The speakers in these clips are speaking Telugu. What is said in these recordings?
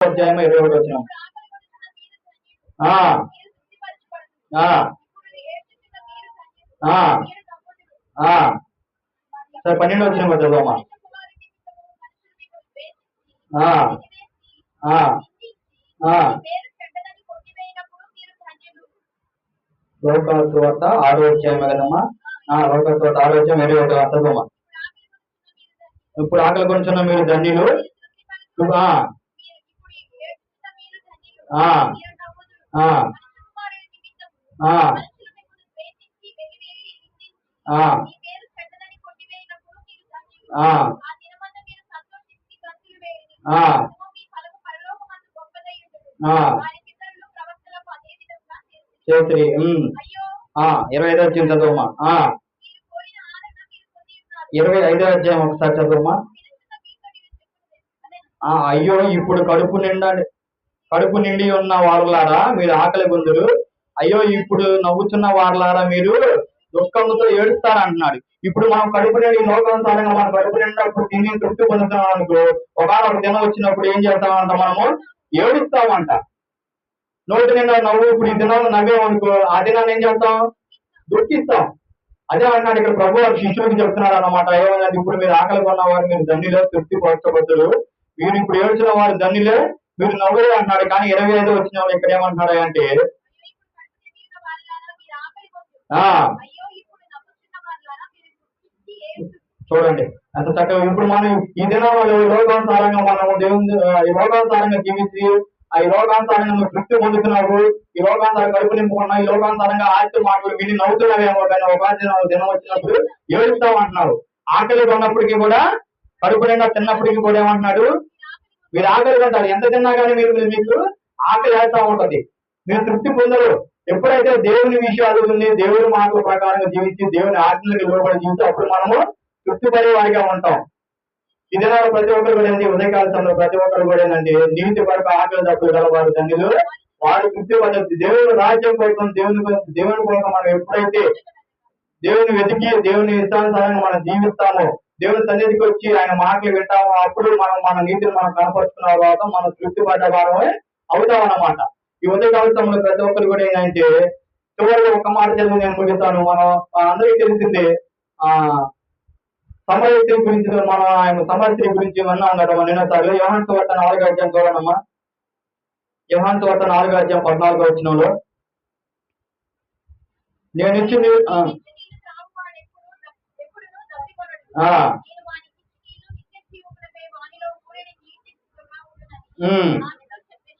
అధ్యాయం 21 వచ్చిన. సరే 12 వచ్చిన చదువమ్మా. లోకాసువార్త 6వ అధ్యాయమే కదమ్మా. లోకాసువార్త 6వ అధ్యాయం 21 చదువమ్మా. ఇప్పుడు ఆకలి కొంచెం మీరు ధన్యులు. చేసి 25 అధ్యాయం చదువమ్మా. 25 అధ్యాయం ఒకసారి చదువమ్మా. అయ్యో ఇప్పుడు కడుపు నిండి ఉన్న వారులారా మీరు ఆకలి గొంతులు. అయ్యో ఇప్పుడు నవ్వుచున్న వారులారా మీరు దుఃఖంతో ఏడుస్తారంటున్నాడు. ఇప్పుడు మనం కడుపు నిండి లోకానుసారంగా మనం కడుపు నిండినప్పుడు తిని తృప్తి పొందుతున్నాం అనుకో, ఒకవేళ ఒక దినం వచ్చినప్పుడు ఏం చేస్తామంట, మనము ఏడుస్తామంట. నోటి నిండా నవ్వు. ఇప్పుడు ఈ దినాలు నవ్వేమనుకో, ఆ దినాన్ని ఏం చేస్తాం, దుఃఖిస్తాం. అదే అన్నాడు ఇక్కడ ప్రభు వారు శిష్యుడికి చెప్తున్నాడు అనమాట. ఏమన్నాడు, ఇప్పుడు మీరు ఆకలి కొన్నవారు మీరు ధన్యులే, తృప్తి పరచబద్దులు. మీరు ఇప్పుడు ఏడ్చిన వారు ధన్యులే, మీరు నవ్వులే అంటున్నాడు. కానీ 25 వచ్చిన వాళ్ళు ఇక్కడ ఏమంటున్నాడు అంటే చూడండి ఎంత చక్కగా. ఇప్పుడు మనం ఈ దినాలు లోకానుసారంగా మనం దేవుని ఈ లోకానుసారంగా జీవించి ఈ లోకానుసారంగా నువ్వు తృప్తి పొందుతున్నావు, ఈ లోకానుసారం కడుపు నింపుకున్నావు, ఈ లోకానుసారంగా ఆస్తి మాటలు విని నవ్వుతున్నావేమో, కానీ ఒక దినం వచ్చినప్పుడు ఏడుస్తావు అంటున్నావు. ఆకలి కొన్నప్పటికీ కూడా, కడుపు నిండా తిన్నప్పటికీ కూడా ఏమంటున్నాడు, మీరు ఆకలి కొంటారు. ఎంత తిన్నా కానీ మీకు ఆకలి వేస్తా ఉంటది, మీరు తృప్తి పొందరు. ఎప్పుడైతే దేవుని విషయాలు ఉంది, దేవుని మాటల ప్రకారంగా జీవించి దేవుని ఆజ్ఞలకు లోబడి జీవిస్తే అప్పుడు మనము తృప్తి పడే వారిగా ఉంటాం. ఈ దినాలు ప్రతి ఒక్కరు కూడా ఏంటి, ఉదయకాల సమయంలో ప్రతి ఒక్కరు కూడా ఏంటంటే నీతి వరకు ఆకలి తప్పులు గలవారు ధన్యులు, వారు తృప్తి పడదు. దేవుని రాజ్యం కోసం దేవుని కోసం మనం ఎప్పుడైతే దేవుని వెతికి దేవుని ఇష్టానుసారంగా మనం జీవిస్తామో, దేవుని సన్నిధికి వచ్చి ఆయన మాటలు వింటాము, అప్పుడు మనం మన నీతిని మనం కనపరుచుకున్న తర్వాత మనం తృప్తి పడ్డ వారమే అవుతాం అన్నమాట. ఈ ఉదయకాల సమయంలో ప్రతి ఒక్కరు కూడా ఏంటంటే, చివరిగా ఒక మాట చదివి నేను ముగిస్తాను. మనం అందరికీ తెలిసిందే సమరస్త్రీ గురించి, మనం ఆయన సమరస్త్రీ గురించి విన్నాం కదా నిన్నసార్లు. యోహాను సువార్త 4వ అధ్యాయం చూడనమ్మా. యోహాను సువార్త 4వ అధ్యాయం 14వ వచనంలో నేను ఇచ్చింది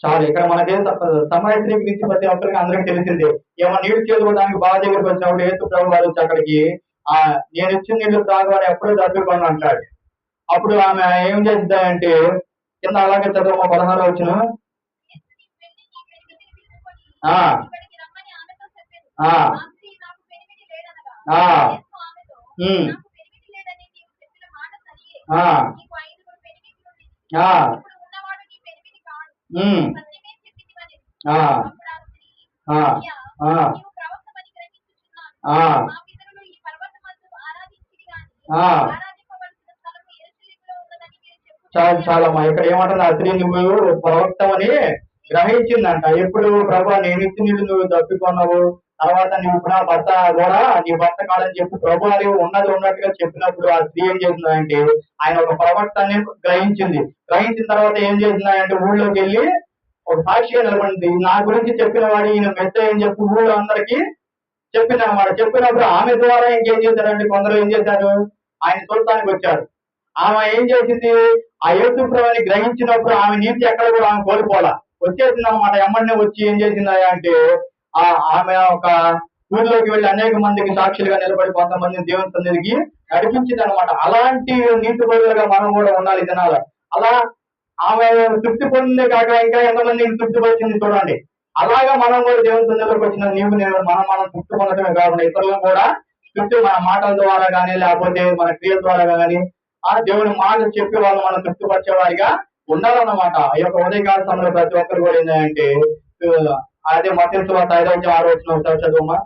చాలు. ఇక్కడ మనకి సమరస్త్రీ గురించి ప్రతి ఒక్కరికి అందరికి తెలిసిందే. ఏమన్నా నీళ్లు చేసుకోవడానికి బాగా దగ్గరికి వచ్చినప్పుడు యేసు ప్రభు వారు వచ్చి అక్కడికి నేను ఇచ్చిన నీళ్లు తాగని ఎప్పుడూ తప్పిపోను అంటాడు. అప్పుడు ఆమె ఏం చేద్దామంటే, కింద అలాగే చదువు 16 వచ్చిన చాలా చాలా మా ఇక్కడ ఏమంటారు, ఆ స్త్రీ నువ్వు ప్రవక్తమని గ్రహించిందంట. ఎప్పుడు ప్రభు నేను ఇచ్చిన నీళ్ళు నువ్వు తప్పికొన్నావు, తర్వాత నువ్వు నా భర్త కూడా నీ భర్త కాదని చెప్పి ప్రభు అని ఉన్నది ఉన్నట్టుగా చెప్పినప్పుడు ఆ స్త్రీ ఏం చేసిందంటే, ఆయన ఒక ప్రవక్తని గ్రహించింది. గ్రహించిన తర్వాత ఏం చేసిందంటే ఊళ్ళోకి వెళ్ళి ఒక సాక్షిగా నిలబడింది. నా గురించి చెప్పిన వాడు ఈయన మెత్త అని చెప్పి ఊళ్ళో అందరికి చెప్పింది అనమాట. చెప్పినప్పుడు ఆమె ద్వారా ఇంకేం చేశారంటే, కొందరు ఏం చేశారు, ఆయన చూడటానికి వచ్చారు. ఆమె ఏం చేసింది, ఆ యేసు ప్రభువుని గ్రహించినప్పుడు ఆమె నీతి ఎక్కడ కూడా ఆమె కోల్పోలా, వచ్చేసింది అనమాట. ఎమ్మడినే వచ్చి ఏం చేసింది అంటే, ఆమె ఒక ఊళ్ళోకి వెళ్ళి అనేక మందికి సాక్షులుగా నిలబడి కొంతమందిని దేవుని సన్నిధికి నడిపించింది అనమాట. అలాంటి నీతి బదులుగా మనం కూడా ఉండాలి దినాల. అలా ఆమె తృప్తి పొందిందే కాక ఇంకా ఎంతమందికి తృప్తి వచ్చింది చూడండి. అలాగా మనం కూడా దేవుని సన్నిధిలోకి వచ్చిన నేను మనం తృప్తి పొందడమే కాకుండా ఇతరులను కూడా తృప్తి మన మాటల ద్వారా కానీ లేకపోతే మన క్రియల ద్వారా కానీ ఆ దేవుని మాటలు చెప్పి వాళ్ళు మనం తృప్తిపరిచే వారిగా ఉండాలన్నమాట. ఈ యొక్క ఉదయకాల సమయంలో ప్రతి ఒక్కరు కూడా ఏంటంటే, అదే మత్తయి సువార్త 5వ అధ్యాయం 6వ వచనం ఒకసారి చదువుమా.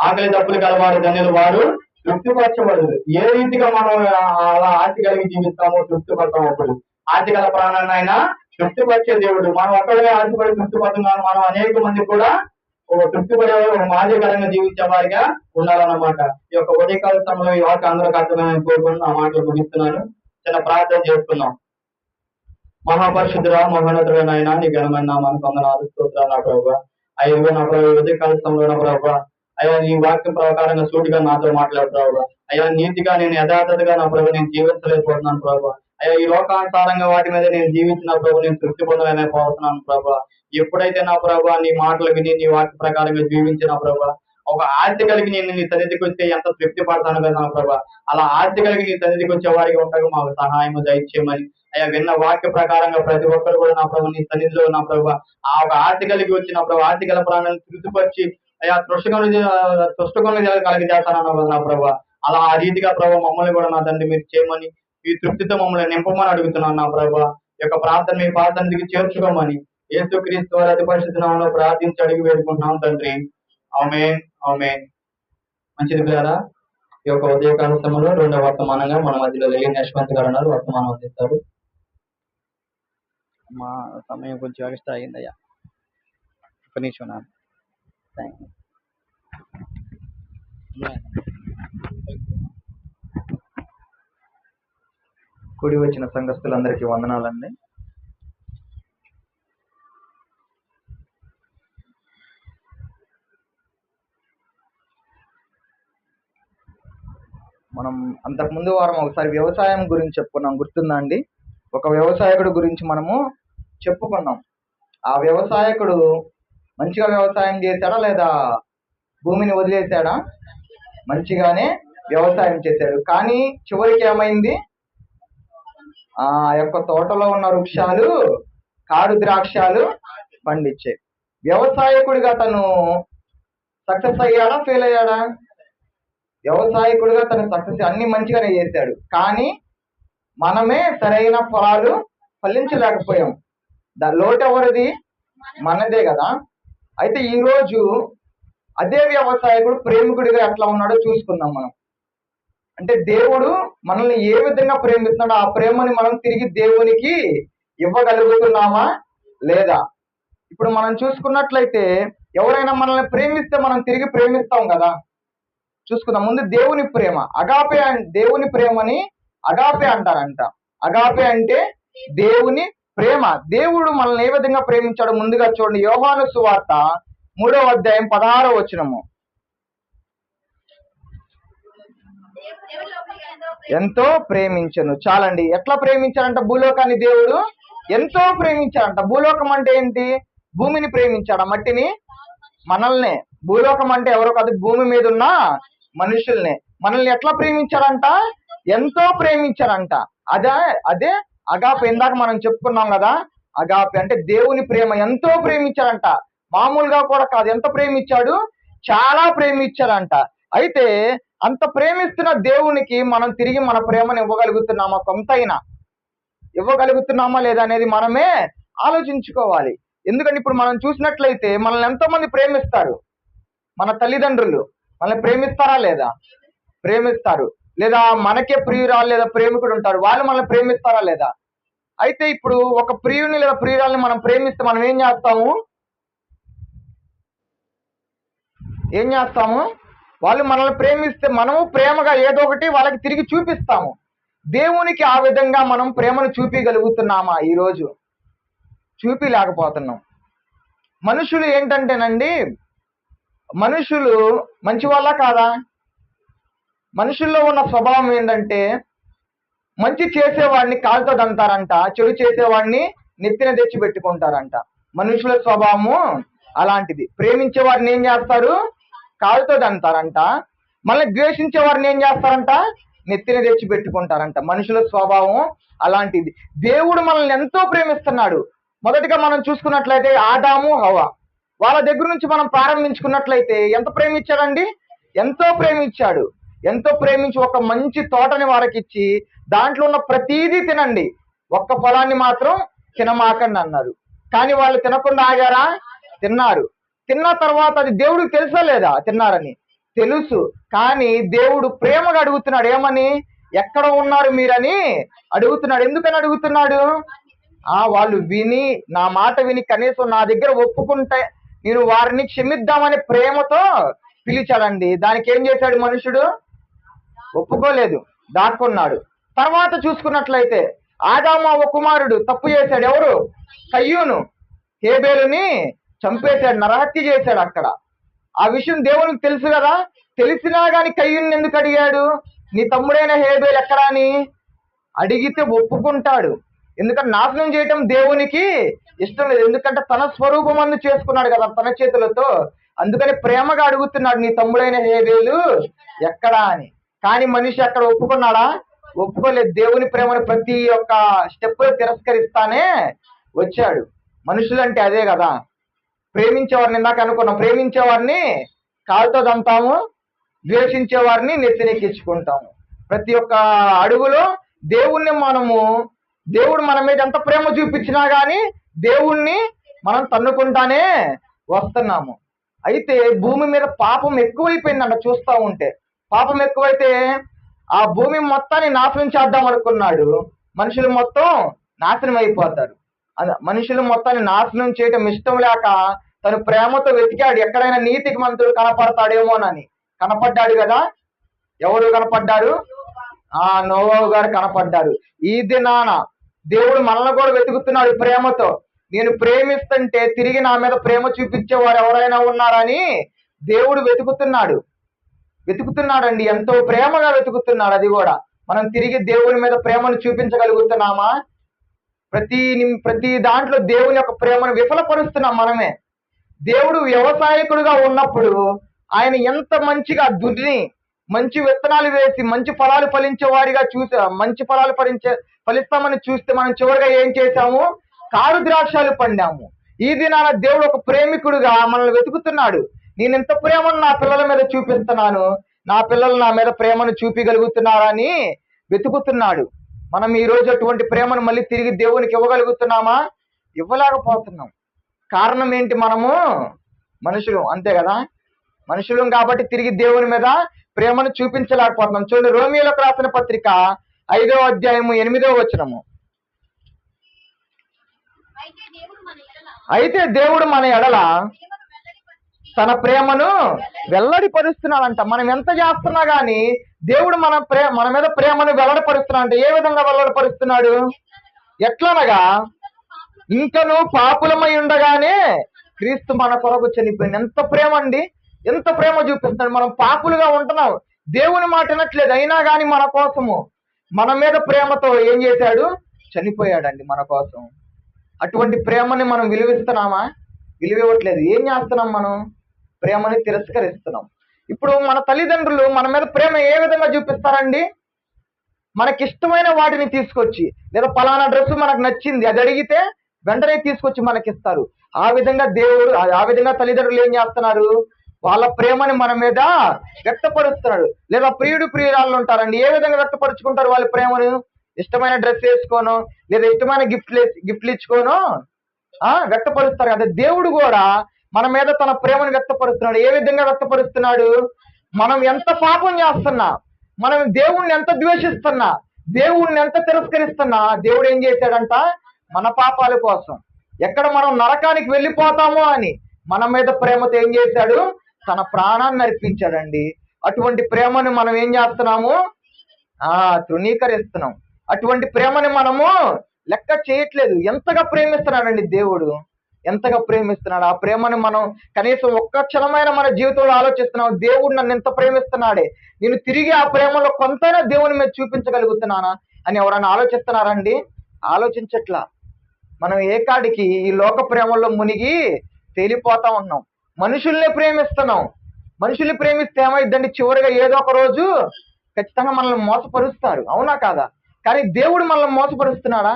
ఆకలి దప్పులు కలవారు ధన్యులు, వారు తృప్తిపరచబడదు. ఏ రీతిగా మనం అలా ఆస్తి కలిగి జీవిస్తామో తృప్తి పడతాం. అప్పుడు ఆస్తి గల ప్రాణాన్ని ఆయన తృప్తిపరిచే దేవుడు. మనం ఒక్కడే ఆశపడి తృప్తిపడుతున్నాం, మనం అనేక మంది కూడా ఒక తృప్తిపడే ఒక మాదిరికరంగా జీవించే వారిగా ఉండాలన్నమాట. ఈ యొక్క ఉదయకాల సమయంలో ఈ వాక్యం అందరికి అర్థమైన కోరుకుని నా మాటలు ముగిస్తున్నాను. చిన్న ప్రార్థన చేసుకుందాం. మహాపరిశుద్ధుడా, మహోన్నతుడైన ఆయన, నీ ఘనమైన నామానికి వందనాలు, స్తోత్రాలు నా ప్రభు. అయ్యో నా ప్రభు, ఉదయకాల సమయంలో నా ప్రభు అయ్యా నీ వాక్యం ప్రకారంగా సూటిగా నాతో మాట్లాడు ప్రభు. అయ్యా నీతిగా నేను యథార్థతగా నా ప్రభు నేను జీవించలేకపోతున్నాను ప్రభు. అయ్యా ఈ లోకానుసారంగా వాటి మీద నేను జీవించిన ప్రభు నేను తృప్తి పొందలేకపోతున్నాను ప్రభు. ఎప్పుడైతే నా ప్రభు నీ మాటలు విని నీ వాక్య ప్రకారంగా జీవించిన ప్రభు ఒక ఆస్తి కలిగి నేను నీ సన్నిధికి వస్తే ఎంత తృప్తి పడతాను కదా నా ప్రభు. అలా ఆస్తి కలిగి నీ సన్నిధికి వచ్చే వారికి ఉంటాగా మాకు సహాయం దయచేయమని. అయ్యా విన్న వాక్య ప్రకారంగా ప్రతి ఒక్కరు కూడా నా ప్రభు నీ సన్నిధిలో నా ప్రభు ఆ ఒక ఆస్తి కలిగి వచ్చిన ప్రభు ఆస్తి గల ప్రాణాలను తృప్తిపరిచి అయ్యా తుష్టకొని కలిగి చేస్తానన్నా నా ప్రభు. అలా ఆ రీతిగా ప్రభు మమ్మల్ని కూడా నా తండ్రి మీరు చేయమని ఈ తృప్తితో మమ్మల్ని నింపమని అడుగుతున్నాను నా ప్రభు. ఈ యొక్క ప్రార్థన మీ పాదానికి చేర్చుకోమని యేసుక్రీస్తు వారి అతి పరిశుద్ధ నామములో ప్రార్థించి అడిగి వేడుకుంటున్నాం తండ్రి. ఆమేన్ ఆమేన్. మంచిది పిల్లారా, ఈ యొక్క ఉదయకాల సమయంలో రెండవ వర్తమానంగా మన మధ్యలో లేని యశ్వంత్ గారు ఉన్నారు, వర్తమానం అందిస్తారు. మా సమయం కొంచెం ఎక్స్ట్రా అయిందయ్యా, ఒక నిమిషం నా. కూడి వచ్చిన సంఘస్థులందరికీ వందనాలండి. మనం అంతకుముందు వారం ఒకసారి వ్యవసాయం గురించి చెప్పుకున్నాం, గుర్తుందా అండి? ఒక వ్యవసాయకుడు గురించి మనము చెప్పుకున్నాం. ఆ వ్యవసాయకుడు మంచిగా వ్యవసాయం చేశాడా లేదా భూమిని వదిలేశాడా? మంచిగానే వ్యవసాయం చేశాడు. కానీ చివరికి ఏమైంది? ఆ యొక్క తోటలో ఉన్న వృక్షాలు కాడు ద్రాక్షాలు పండించాయి. వ్యవసాయకుడిగా తను సక్సెస్ అయ్యాడా, ఫెయిల్ అయ్యాడా? వ్యవసాయకుడిగా తను సక్సెస్, అన్ని మంచిగానే చేశాడు. కానీ మనమే సరైన ఫలాలు ఫలించలేకపోయాం. లోటు ఎవరిది? మనదే కదా. అయితే ఈరోజు అదే వ్యవసాయకుడు ప్రేమికుడిగా ఎట్లా ఉన్నాడో చూసుకుందాం మనం. అంటే దేవుడు మనల్ని ఏ విధంగా ప్రేమిస్తున్నాడో ఆ ప్రేమని మనం తిరిగి దేవునికి ఇవ్వగలుగుతున్నామా లేదా? ఇప్పుడు మనం చూసుకున్నట్లయితే ఎవరైనా మనల్ని ప్రేమిస్తే మనం తిరిగి ప్రేమిస్తాం కదా. చూసుకుందాం. ముందు దేవుని ప్రేమ, అగాపే, దేవుని ప్రేమని అగాపే అంటారంట. అగాపే అంటే దేవుని ప్రేమ. దేవుడు మనల్ని ఏ విధంగా ప్రేమించాడు ముందుగా చూడండి. యోహాను సువార్త 3వ అధ్యాయం 16వ వచనము. ఎంతో ప్రేమించను. చాలండి. ఎట్లా ప్రేమించాడంట? భూలోకాన్ని దేవుడు ఎంతో ప్రేమించాడంట. భూలోకం అంటే ఏంటి? భూమిని ప్రేమించాడు, మట్టిని, మనల్నే. భూలోకం అంటే ఎవరో కాదు, భూమి మీద ఉన్న మనుషుల్నే. మనల్ని ఎట్లా ప్రేమించాడంట? ఎంతో ప్రేమించాడంట. అదే అగాపే. ఇందాక మనం చెప్పుకున్నాం కదా, అగాపే అంటే దేవుని ప్రేమ. ఎంతో ప్రేమించాడంట, మామూలుగా కూడా కాదు. ఎంత ప్రేమించాడు? చాలా ప్రేమించాడంట. అయితే అంత ప్రేమిస్తున్న దేవునికి మనం తిరిగి మన ప్రేమను ఇవ్వగలుగుతున్నామా? కొంతైనా ఇవ్వగలుగుతున్నామా లేదా అనేది మనమే ఆలోచించుకోవాలి. ఎందుకంటే ఇప్పుడు మనం చూసినట్లయితే మనల్ని ఎంతో మంది ప్రేమిస్తారు. మన తల్లిదండ్రులు మనల్ని ప్రేమిస్తారా లేదా? ప్రేమిస్తారు. లేదా మనకే ప్రియురాలు లేదా ప్రేమికుడు ఉంటారు, వాళ్ళు మనల్ని ప్రేమిస్తారా లేదా? అయితే ఇప్పుడు ఒక ప్రియుని లేదా ప్రియురాల్ని మనం ప్రేమిస్తే మనం ఏం చేస్తాము? వాళ్ళు మనల్ని ప్రేమిస్తే మనము ప్రేమగా ఏదో ఒకటి వాళ్ళకి తిరిగి చూపిస్తాము. దేవునికి ఆ విధంగా మనం ప్రేమను చూపించగలుగుతున్నామా? ఈరోజు చూపించలేకపోతున్నాం. మనుషులు ఏంటంటేనండి, మనుషులు మంచి వాళ్ళ కాదా? మనుషుల్లో ఉన్న స్వభావం ఏంటంటే మంచి చేసేవాడిని కాలుతో దంతారంట, చెడు చేసేవాడిని నెత్తిన తెచ్చి పెట్టుకుంటారంట. మనుషుల స్వభావము అలాంటిది. ప్రేమించే వారిని ఏం చేస్తారు? కాలుతో దంతారంట. మళ్ళీ ద్వేషించే వారిని ఏం చేస్తారంట? నెత్తిన తెచ్చి పెట్టుకుంటారంట. మనుషుల స్వభావం అలాంటిది. దేవుడు మనల్ని ఎంతో ప్రేమిస్తున్నాడు. మొదటిగా మనం చూసుకున్నట్లయితే ఆదాము హవ్వ, వాళ్ళ దగ్గర నుంచి మనం ప్రారంభించుకున్నట్లయితే ఎంత ప్రేమించాడండి? ఎంతో ప్రేమించాడు. ఎంతో ప్రేమించి ఒక మంచి తోటని వారికి ఇచ్చి దాంట్లో ఉన్న ప్రతీదీ తినండి, ఒక్క ఫలాన్ని మాత్రం తినమాకండి అన్నారు. కానీ వాళ్ళు తినకుండా ఆగారా? తిన్నారు. తిన్న తర్వాత అది దేవుడికి తెలుసా లేదా తిన్నారని? తెలుసు. కానీ దేవుడు ప్రేమగా అడుగుతున్నాడు. ఏమని? ఎక్కడ ఉన్నారు మీరని అడుగుతున్నాడు. ఎందుకని అడుగుతున్నాడు? వాళ్ళు విని నా మాట విని కనీసం నా దగ్గర ఒప్పుకుంటే నేను వారిని క్షమిద్దామని ప్రేమతో పిలిచాడండి. దానికి ఏం చేశాడు మనుషుడు? ఒప్పుకోలేదు, దాక్కున్నాడు. తర్వాత చూసుకున్నట్లయితే ఆదాము ఒక కుమారుడు తప్పు చేశాడు. ఎవరు? కయ్యూను హేబేలుని చంపేశాడు, నరహత్య చేశాడు. అక్కడ ఆ విషయం దేవునికి తెలుసు కదా. తెలిసినా గాని కయ్యూని ఎందుకు అడిగాడు? నీ తమ్ముడైన హేబేలు ఎక్కడా అని అడిగితే ఒప్పుకుంటాడు. ఎందుకంటే నాశనం చేయటం దేవునికి ఇష్టం లేదు. ఎందుకంటే తన స్వరూపమందు చేసుకున్నాడు కదా తన చేతులతో. అందుకని ప్రేమగా అడుగుతున్నాడు, నీ తమ్ముడైన హేబేలు ఎక్కడా అని. కానీ మనిషి అక్కడ ఒప్పుకున్నాడా? ఒప్పుకోలేదు. దేవుని ప్రేమను ప్రతి ఒక్క స్టెప్ తిరస్కరిస్తానే వచ్చాడు. మనుషులంటే అదే కదా. ప్రేమించేవారిని ఇందాక అనుకున్నాం, ప్రేమించేవారిని కాలుతో దంతాము, ద్వేషించేవారిని నెత్తినెక్కించుకుంటాము. ప్రతి ఒక్క అడుగులో దేవుడు మన మీద ఎంత ప్రేమ చూపించినా గానీ దేవుణ్ణి మనం తన్నుకుంటానే వస్తున్నాము. అయితే భూమి మీద పాపం ఎక్కువైపోయిందంట. చూస్తూ ఉంటే పాపం ఎక్కువైతే ఆ భూమి మొత్తాన్ని నాశనం చేద్దాం అనుకున్నాడు. మనుషులు మొత్తం నాశనం అయిపోతారు. మనుషులు మొత్తాన్ని నాశనం చేయటం ఇష్టం లేక తను ప్రేమతో వెతికాడు, ఎక్కడైనా నీతికి మంతుడు కనపడతాడేమోనని. కనపడ్డాడు కదా. ఎవరు కనపడ్డారు? నోవాహు గారు కనపడ్డారు. ఈ దినాన దేవుడు మనల్ని కూడా వెతుకుతున్నాడు ప్రేమతో. నేను ప్రేమిస్తుంటే తిరిగి నా మీద ప్రేమ చూపించేవారు ఎవరైనా ఉన్నారని దేవుడు వెతుకుతున్నాడండి. ఎంతో ప్రేమగా వెతుకుతున్నాడు. అది కూడా మనం తిరిగి దేవుని మీద ప్రేమను చూపించగలుగుతున్నామా? ప్రతి దాంట్లో దేవుని యొక్క ప్రేమను విఫలపరుస్తున్నాం మనమే. దేవుడు వ్యవసాయకుడుగా ఉన్నప్పుడు ఆయన ఎంత మంచిగా దున్ని మంచి విత్తనాలు వేసి మంచి ఫలాలు ఫలించే వారిగా మంచి ఫలాలు ఫలిస్తామని చూస్తే మనం చివరిగా ఏం చేశాము? కారు ద్రాక్షాలు పండాము. ఈ దినాన దేవుడు ఒక ప్రేమికుడుగా మనల్ని వెతుకుతున్నాడు. నేను ఎంత ప్రేమను నా పిల్లల మీద చూపిస్తున్నాను, నా పిల్లలు నా మీద ప్రేమను చూపించగలుగుతున్నారని వెతుకుతున్నాడు. మనం ఈ రోజు అటువంటి ప్రేమను మళ్ళీ తిరిగి దేవునికి ఇవ్వగలుగుతున్నామా? ఇవ్వలేకపోతున్నాం. కారణం ఏంటి? మనము మనుషులు, అంతే కదా. మనుషులం కాబట్టి తిరిగి దేవుని మీద ప్రేమను చూపించలేకపోతున్నాం. చూడండి, రోమియోలకు రాసిన పత్రిక 5వ అధ్యాయము 8వ వచనము. అయితే దేవుడు మన ఎడల తన ప్రేమను వెల్లడిపరుస్తున్నాడంట. మనం ఎంత చేస్తున్నా గానీ దేవుడు మన మీద ప్రేమను వెల్లడిపరుస్తున్నాడంట. ఏ విధంగా వెల్లడిపరుస్తున్నాడు? ఎట్లనగా, ఇంకను పాపులమై ఉండగానే క్రీస్తు మన కొరకు చనిపోయింది. ఎంత ప్రేమ అండి! ఎంత ప్రేమ చూపిస్తున్నాడు. మనం పాపులుగా ఉంటున్నాం, దేవుని మాట వినట్లేదు, అయినా కానీ మన కోసము మన మీద ప్రేమతో ఏం చేశాడు? చనిపోయాడండి మన కోసం. అటువంటి ప్రేమని మనం విలువిస్తున్నామా? విలువివ్వట్లేదు. ఏం చేస్తున్నాం? మనం ప్రేమని తిరస్కరిస్తున్నాం. ఇప్పుడు మన తల్లిదండ్రులు మన మీద ప్రేమ ఏ విధంగా చూపిస్తారండి? మనకిష్టమైన వాటిని తీసుకొచ్చి, లేదా పలానా డ్రెస్ మనకు నచ్చింది అది అడిగితే వెంటనే తీసుకొచ్చి మనకిస్తారు. ఆ విధంగా తల్లిదండ్రులు ఏం చేస్తున్నారు? వాళ్ళ ప్రేమని మన మీద వ్యక్తపరుస్తున్నాడు. లేదా ప్రియురాళ్ళు ఉంటారండి, ఏ విధంగా వ్యక్తపరుచుకుంటారు వాళ్ళ ప్రేమను? ఇష్టమైన డ్రెస్ వేసుకోను, లేదా ఇష్టమైన గిఫ్ట్లు ఇచ్చుకోను వ్యక్తపరుస్తారు కదా. దేవుడు కూడా మన మీద తన ప్రేమను వ్యక్తపరుస్తున్నాడు. ఏ విధంగా వ్యక్తపరుస్తున్నాడు? మనం ఎంత పాపం చేస్తున్నా, మనం దేవుణ్ణి ఎంత ద్వేషిస్తున్నా, దేవుణ్ణి ఎంత తిరస్కరిస్తున్నా, దేవుడు ఏం చేశాడంట? మన పాపాల కోసం, ఎక్కడ మనం నరకానికి వెళ్ళిపోతామో అని మన మీద ప్రేమతో ఏం చేశాడు? తన ప్రాణాన్ని అర్పించాడండి. అటువంటి ప్రేమను మనం ఏం చేస్తున్నాము? తృణీకరిస్తున్నాం. అటువంటి ప్రేమని మనము లెక్క చేయట్లేదు. ఎంతగా ప్రేమిస్తున్నాడండి దేవుడు, ఎంతగా ప్రేమిస్తున్నాడు. ఆ ప్రేమను మనం కనీసం ఒక్క క్షణమైన మన జీవితంలో ఆలోచిస్తున్నాం. దేవుడు నన్ను ఎంత ప్రేమిస్తున్నాడే, నేను తిరిగి ఆ ప్రేమలో కొంతైనా దేవుని మీద చూపించగలుగుతున్నానా అని ఎవరైనా ఆలోచిస్తున్నారండి? ఆలోచించట్లా. మనం ఏకాడికి ఈ లోక ప్రేమల్లో మునిగి తేలిపోతా ఉన్నాం. మనుషుల్ని ప్రేమిస్తున్నాం. మనుషుల్ని ప్రేమిస్తే ఏమైందండి? చివరిగా ఏదో ఒక రోజు ఖచ్చితంగా మనల్ని మోసపరుస్తారు, అవునా కాదా? కానీ దేవుడు మనల్ని మోసపరుస్తున్నాడా?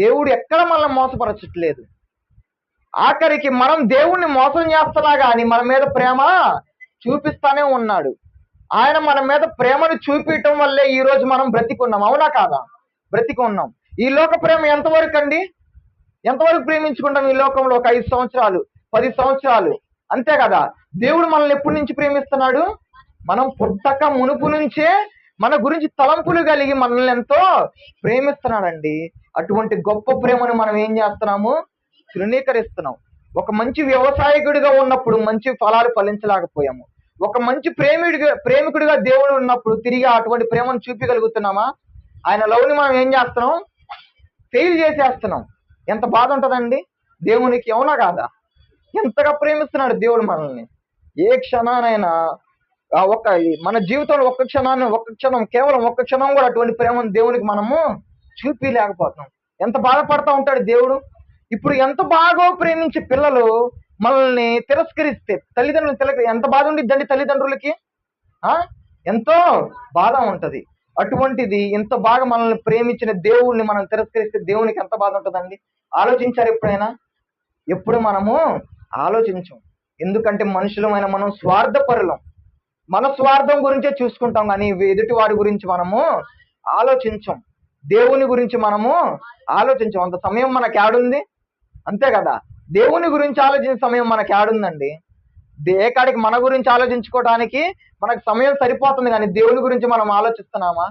దేవుడు ఎక్కడ మనల్ని మోసపరచట్లేదు. ఆఖరికి మనం దేవుణ్ణి మోసం చేస్తున్నా కానీ మన మీద ప్రేమ చూపిస్తానే ఉన్నాడు. ఆయన మన మీద ప్రేమను చూపించటం వల్లే ఈ రోజు మనం బ్రతికున్నాం, అవునా కాదా? బ్రతికి ఉన్నాం. ఈ లోక ప్రేమ ఎంతవరకు అండి? ఎంతవరకు ప్రేమించుకుంటాం ఈ లోకంలో? ఒక 5 సంవత్సరాలు, 10 సంవత్సరాలు, అంతే కదా. దేవుడు మనల్ని ఎప్పటి నుంచి ప్రేమిస్తున్నాడు? మనం పుట్టక మునుపు నుంచే మన గురించి తలంపులు కలిగి మనల్ని ఎంతో ప్రేమిస్తున్నాడండి. అటువంటి గొప్ప ప్రేమను మనం ఏం చేస్తున్నాము? తృణీకరిస్తున్నాం. ఒక మంచి వ్యవసాయకుడిగా ఉన్నప్పుడు మంచి ఫలాలు ఫలించలేకపోయాము. ఒక మంచి ప్రేమికుడిగా దేవుడు ఉన్నప్పుడు తిరిగి అటువంటి ప్రేమను చూపించగలుగుతున్నామా? ఆయన లవ్ని మనం ఏం చేస్తున్నాం? ఫెయిల్ చేసేస్తున్నాం. ఎంత బాధ ఉంటుందండి దేవునికి, అవునా కాదా? ఎంతగా ప్రేమిస్తున్నాడు దేవుడు మనల్ని. ఏ క్షణానైనా మన జీవితంలో ఒక్క క్షణం, కేవలం ఒక్క క్షణం కూడా అటువంటి ప్రేమను దేవునికి మనము చూపించలేకపోతున్నాం. ఎంత బాధపడతా ఉంటాడు దేవుడు. ఇప్పుడు ఎంత బాగా ప్రేమించే పిల్లలు మనల్ని తిరస్కరిస్తే తల్లిదండ్రులు ఎంత బాధ ఉండిద్దండి తల్లిదండ్రులకి. ఎంతో బాధ ఉంటది. అటువంటిది ఇంత బాగా మనల్ని ప్రేమించిన దేవుణ్ణి మనం తిరస్కరిస్తే దేవునికి ఎంత బాధ ఉంటుందండి? ఆలోచించారు ఎప్పుడైనా? ఎప్పుడు మనము ఆలోచించం. ఎందుకంటే మనుషులమైన మనం స్వార్థపరులం. మన స్వార్థం గురించే చూసుకుంటాం, కానీ ఎదుటి వారి గురించి మనము ఆలోచించం. దేవుని గురించి మనము ఆలోచించం. అంత సమయం మనకి ఏడుంది? అంతే కదా. దేవుని గురించి ఆలోచించే సమయం మనకి ఏడుందండి? కాడికి మన గురించి ఆలోచించుకోవడానికి మనకు సమయం సరిపోతుంది, కానీ దేవుని గురించి మనం ఆలోచిస్తున్నామా?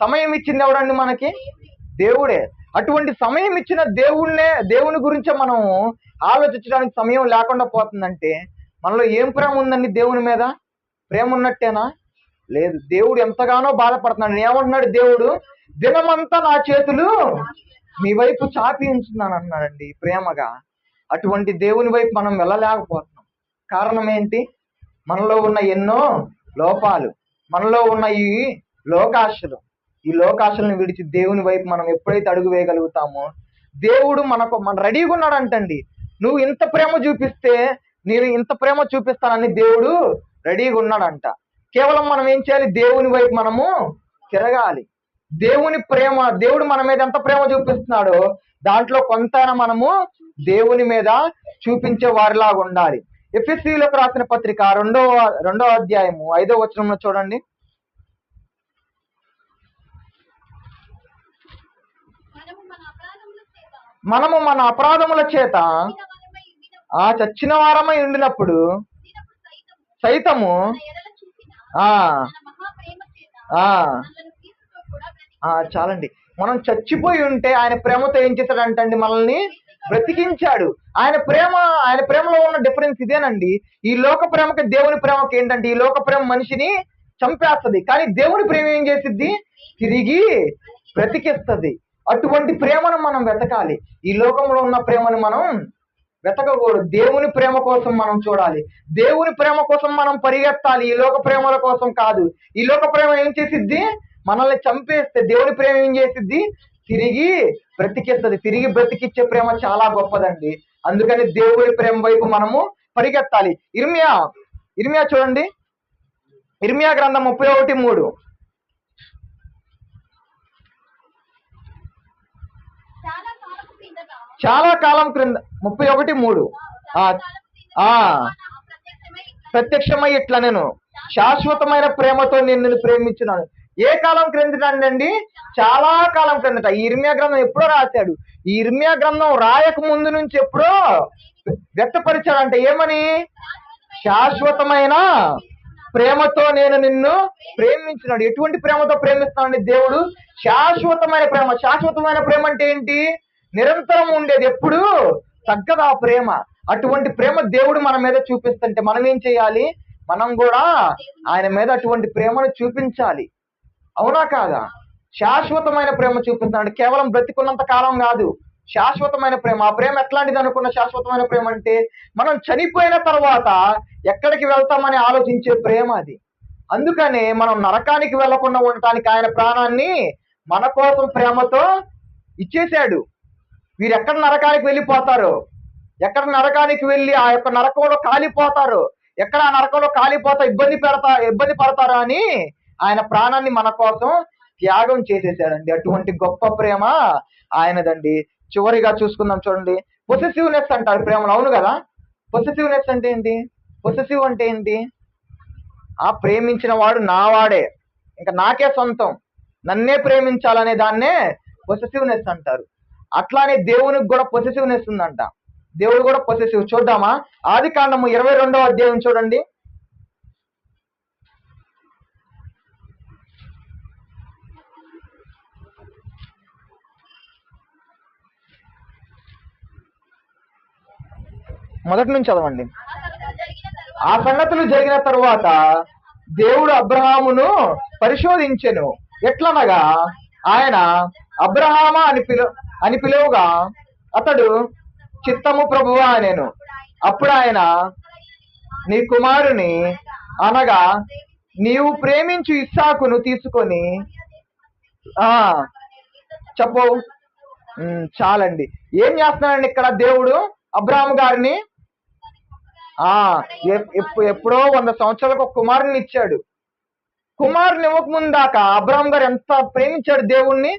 సమయం ఇచ్చింది ఎవడండి మనకి? దేవుడే. అటువంటి సమయం ఇచ్చిన దేవుని గురించే మనం ఆలోచించడానికి సమయం లేకుండా పోతుందంటే మనలో ఏం ప్రేమ ఉందండి దేవుని మీద? ప్రేమ ఉన్నట్టేనా? లేదు. దేవుడు ఎంతగానో బాధపడుతున్నాడు. ఏమంటున్నాడు దేవుడు? దినమంతా నా చేతులు మీ వైపు చాపి ఉంచున్నాను అన్నాడండి ప్రేమగా. అటువంటి దేవుని వైపు మనం వెళ్ళలేకపోతున్నాం. కారణం ఏంటి? మనలో ఉన్న ఎన్నో లోపాలు, మనలో ఉన్న ఈ లోకాశలను విడిచి దేవుని వైపు మనం ఎప్పుడైతే అడుగు వేయగలుగుతామో దేవుడు మన రెడీగా ఉన్నాడంటండి. నువ్వు ఇంత ప్రేమ చూపిస్తే నేను ఇంత ప్రేమ చూపిస్తానని దేవుడు రెడీగా ఉన్నాడంట. కేవలం మనం ఏం చేయాలి? దేవుని వైపు మనము తిరగాలి. దేవుడు మన మీద ఎంత ప్రేమ చూపిస్తున్నాడో దాంట్లో కొంతైనా మనము దేవుని మీద చూపించే వారిలాగా ఉండాలి. ఎఫెసీయులకు రాసిన పత్రిక 2వ అధ్యాయము 5వ వచనంలో చూడండి. మనము మన అపరాధముల చేత చచ్చిన వారమై ఉండినప్పుడు సైతము చాలండి. మనం చచ్చిపోయి ఉంటే ఆయన ప్రేమతో ఏం చేశాడంటండి? మనల్ని బ్రతికించాడు. ఆయన ప్రేమలో ఉన్న డిఫరెన్స్ ఇదేనండి. ఈ లోక ప్రేమకి దేవుని ప్రేమకి ఏంటంటే, ఈ లోక ప్రేమ మనిషిని చంపేస్తుంది, కానీ దేవుని ప్రేమ ఏం చేసిద్ది? తిరిగి బ్రతికిస్తుంది. అటువంటి ప్రేమను మనం వెతకాలి. ఈ లోకంలో ఉన్న ప్రేమను మనం వెతకకూడదు. దేవుని ప్రేమ కోసం మనం చూడాలి. దేవుని ప్రేమ కోసం మనం పరిగెత్తాలి, ఈ లోక ప్రేమల కోసం కాదు. ఈ లోక ప్రేమ ఏం చేసిద్ది? మనల్ని చంపేస్తే దేవుని ప్రేమ ఏం చేసిద్ది? తిరిగి బ్రతికిస్తుంది. తిరిగి బ్రతికిచ్చే ప్రేమ చాలా గొప్పదండి. అందుకని దేవుని ప్రేమ వైపు మనము పరిగెత్తాలి. ఇర్మియా చూడండి. ఇర్మియా గ్రంథం 31:3. చాలా కాలం క్రింద 31:3 ప్రత్యక్షమై ఇట్లా నేను శాశ్వతమైన ప్రేమతో నిన్ను ప్రేమించున్నాను. ఏ కాలం క్రిందటండి? చాలా కాలం క్రిందట. ఈ ఇర్మియా గ్రంథం ఎప్పుడో రాశాడు. ఈ ఇర్మియా గ్రంథం రాయక ముందు నుంచి ఎప్పుడో వ్యక్తపరిచాడంట. ఏమని? శాశ్వతమైన ప్రేమతో నేను నిన్ను ప్రేమించినాడు. ఎటువంటి ప్రేమతో ప్రేమిస్తానండి దేవుడు? శాశ్వతమైన ప్రేమ. శాశ్వతమైన ప్రేమ అంటే ఏంటి? నిరంతరం ఉండేది, ఎప్పుడు తగ్గదు ఆ ప్రేమ. అటువంటి ప్రేమ దేవుడు మన మీద చూపిస్తుంటే మనం ఏం చేయాలి? మనం కూడా ఆయన మీద అటువంటి ప్రేమను చూపించాలి. అవునా కాదా? శాశ్వతమైన ప్రేమ చూపిస్తున్నాడు. కేవలం బ్రతికున్నంత కాలం కాదు, శాశ్వతమైన ప్రేమ. ఆ ప్రేమ ఎట్లాంటిది అనుకున్న? శాశ్వతమైన ప్రేమ అంటే మనం చనిపోయిన తర్వాత ఎక్కడికి వెళ్తామని ఆలోచించే ప్రేమ అది. అందుకనే మనం నరకానికి వెళ్లకుండా ఉండటానికి ఆయన ప్రాణాన్ని మన కోసం ప్రేమతో ఇచ్చేశాడు. వీరు ఎక్కడ నరకానికి వెళ్ళిపోతారో, ఎక్కడ నరకానికి వెళ్ళి ఆ యొక్క నరకంలో కాలిపోతారో, ఎక్కడ ఆ నరకంలో కాలిపోతా ఇబ్బంది పడతారో అని ఆయన ప్రాణాన్ని మన కోసం త్యాగం చేసేసాడండి. అటువంటి గొప్ప ప్రేమ ఆయనదండి. చివరిగా చూసుకుందాం చూడండి. పొసెసివ్నెస్ అంటారు ప్రేమలో, అవును కదా? పొసెసివ్నెస్ అంటే ఏంటి? పొసెసివ్ అంటే ఏంటి? ప్రేమించిన వాడు నావాడే, ఇంకా నాకే సొంతం, నన్నే ప్రేమించాలనే దాన్నే పొసెసివ్నెస్ అంటారు. అట్లానే దేవునికి కూడా పొసెసివ్నెస్ ఉందంట. దేవుడు కూడా పొసెసివ్. చూద్దామా? ఆదికాండము 22వ అధ్యాయం చూడండి. మొదటి నుంచి చదవండి. ఆ సంగతులు జరిగిన తరువాత దేవుడు అబ్రహామును పరిశోధించెను. ఎట్లనగా ఆయన అబ్రహామా అని పిలువగా అతడు చిత్తము ప్రభువా అనెను. అప్పుడు ఆయన, నీ కుమారుని అనగా నీవు ప్రేమించు ఇస్సాకును తీసుకొని చెప్పు. చాలండి. ఏం చేస్తున్నాడండి ఇక్కడ దేవుడు అబ్రహాము గారిని? ఎప్పుడో 100 సంవత్సరాలకు ఒక కుమారుని ఇచ్చాడు. కుమారుని ఇవ్వకముందు దాకా అబ్రహాం గారు ఎంత ప్రేమించాడు దేవుణ్ణి.